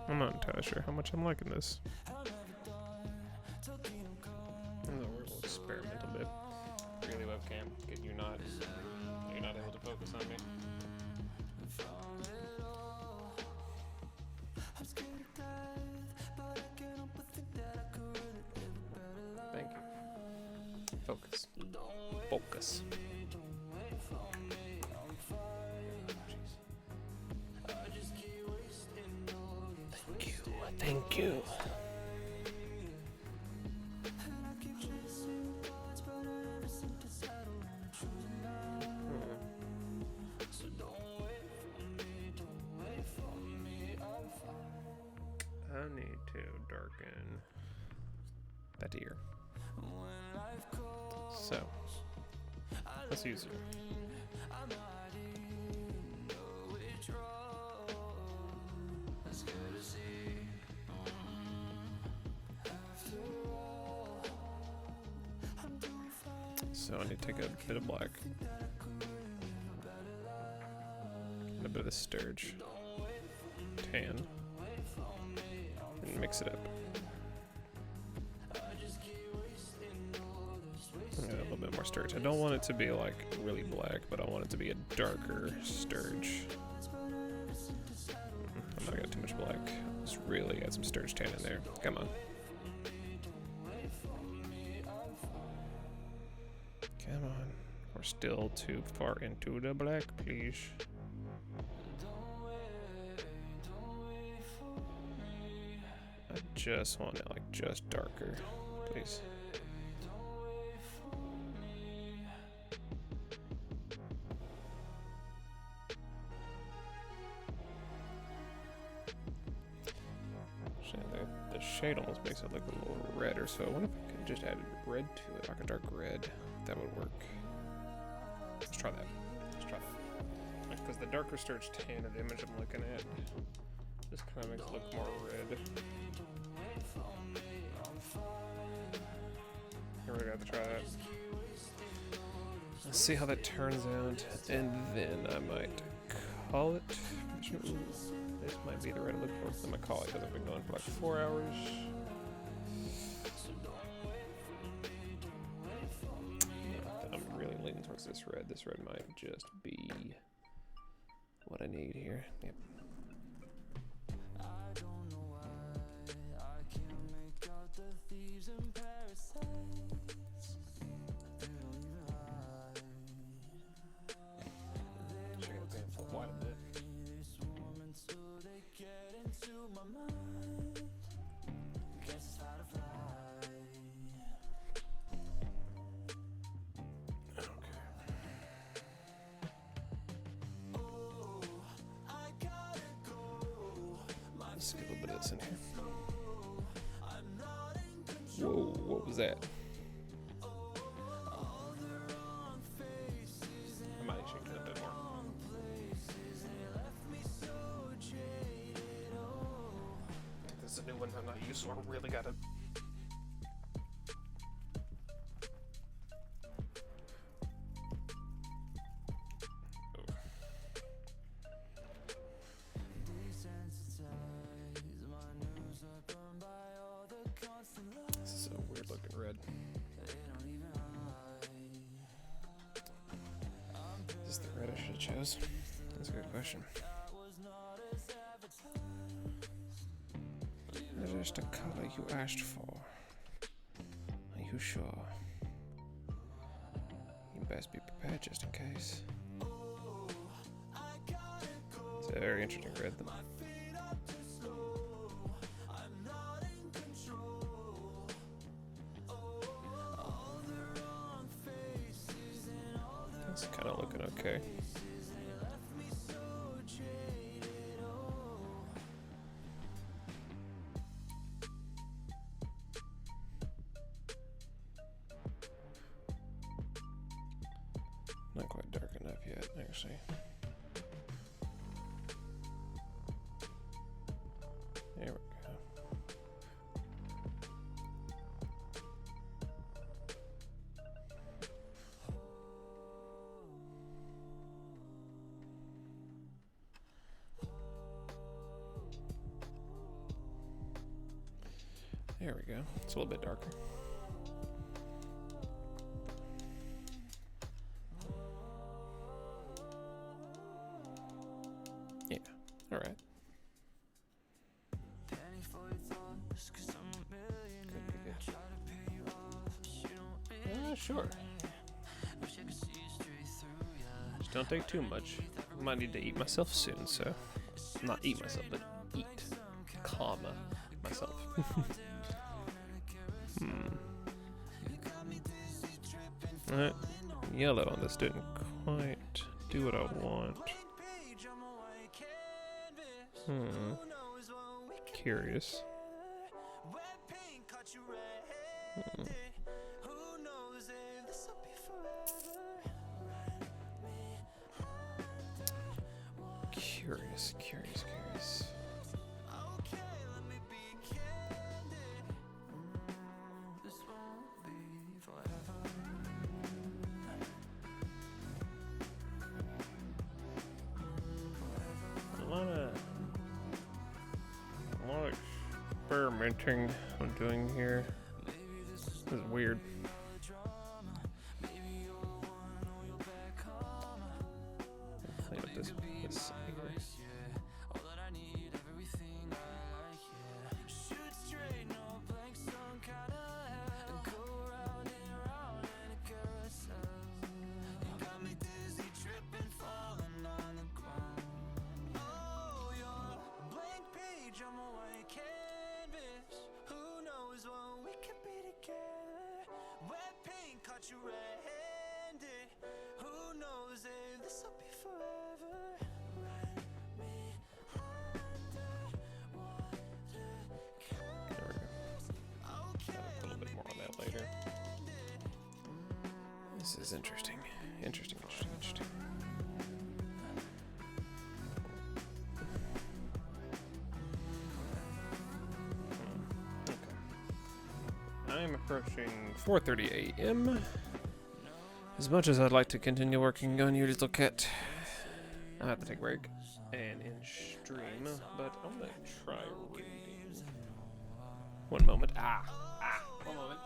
A: I'm not entirely sure how much I'm liking this. A little experimental bit. Really webcam, get you're not able to focus on me. Thank you. Focus. Focus. Thank you. I need to darken that ear. So, let's use it. So I need to take a bit of black and a bit of the sturge tan and mix it up. And a little bit more sturge. I don't want it to be like really black, but I want it to be a darker sturge. I'm not gonna get too much black. Just really add some sturge tan in there. Come on. Come on. We're still too far into the black, please. I just want it like just darker, please. The shade almost makes it look a little redder, so I wonder if I could just add red to it, like a dark red. That would work. Let's try that. Let's try that. Because the darker sturge tan of the image I'm looking at just kind of makes it look more red. Here we got to try that. Let's see how that turns out, and then I might call it. Ooh, this might be the red I look for. I'm gonna call it because I've been going for like 4 hours. I'm really leaning towards this red. This red might just be what I need here. Yep. Let's get a little bit of this in here. Whoa, what was that? I might shake it a bit more. This is a new one I'm not used to. I really gotta. This is a weird looking red. Is this the red I should have chose? That's a good question. That is the color you asked for. Are you sure? You best be prepared just in case. It's a very interesting red. It's kind of looking okay. Not quite dark enough yet, actually. There we go. There we go. It's a little bit darker. Yeah. All right. Sure. Just don't take too much. I might need to eat myself soon, so not eat myself, but eat, comma, myself. Alright, yellow on this didn't quite do what I want. Curious. Curious. A lot of experimenting I'm doing here. This is weird. Clean up this This is interesting. Interesting. Okay. I'm approaching 4:30 a.m. As much as I'd like to continue working on you, little cat, I have to take a break and in stream, but I'm gonna try reading. One moment. One moment.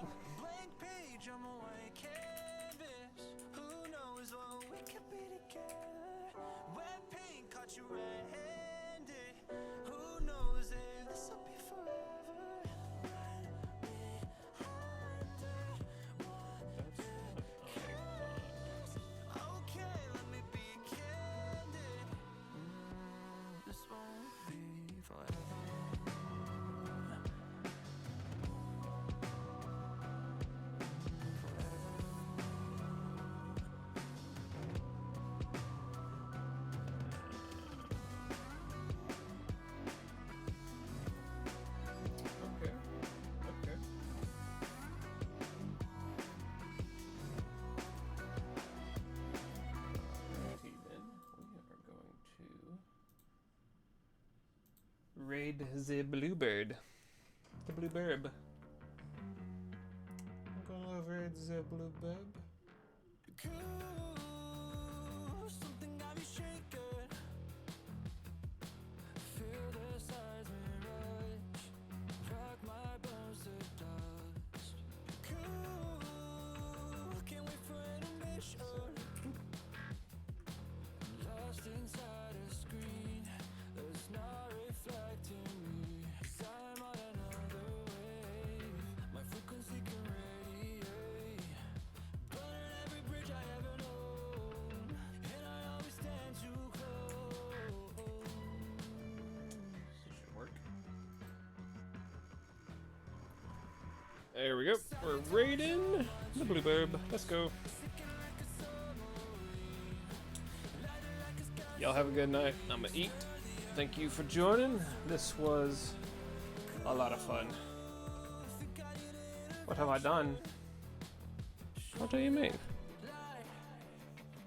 A: Raid the bluebird. The bluebird. I'm gonna raid the bluebird.
C: Something got me shaking. Feel the seismic rush. Crack my bones to dust. Cool. Can't wait for animation. Lost inside a screen that's not reflecting me. 'Cause I'm on another wave. My frequency can radiate. Burning every bridge I ever known. And I always stand too close.
A: This should work. There we go. We're raiding the bluebird. Let's go. Y'all have a good night. I'm gonna eat. Thank you for joining. This was a lot of fun. What have I done? What do you mean?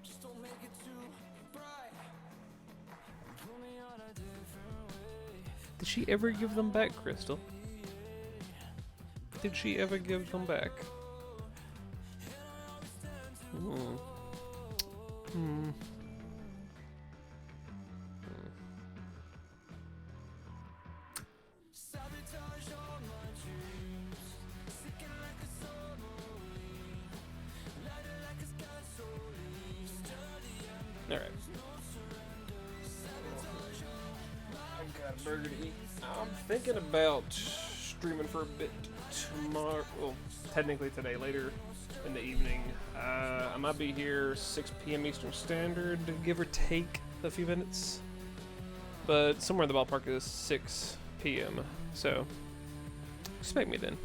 C: Just don't make it too bright. Pull me on a different way.
A: Did she ever give them back, Crystal? Did she ever give them back?
C: Sabotage all my dreams.
A: burger to eat. I'm thinking about streaming for a bit tomorrow. Well, technically today, later in the evening. I might be here 6 p.m. Eastern Standard, give or take a few minutes. But somewhere in the ballpark is 6 p.m. So expect me then.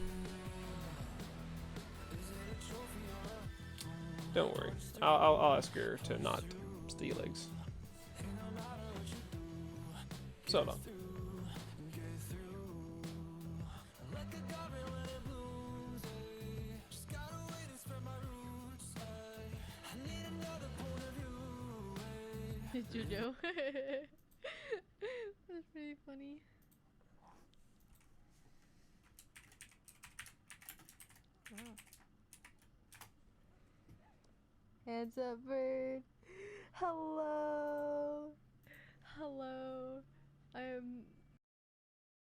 A: Don't worry. I'll ask her to not steal eggs. So hold on.
D: Jojo. That's pretty funny. Wow. Hands up, bird. Hello. Hello. I am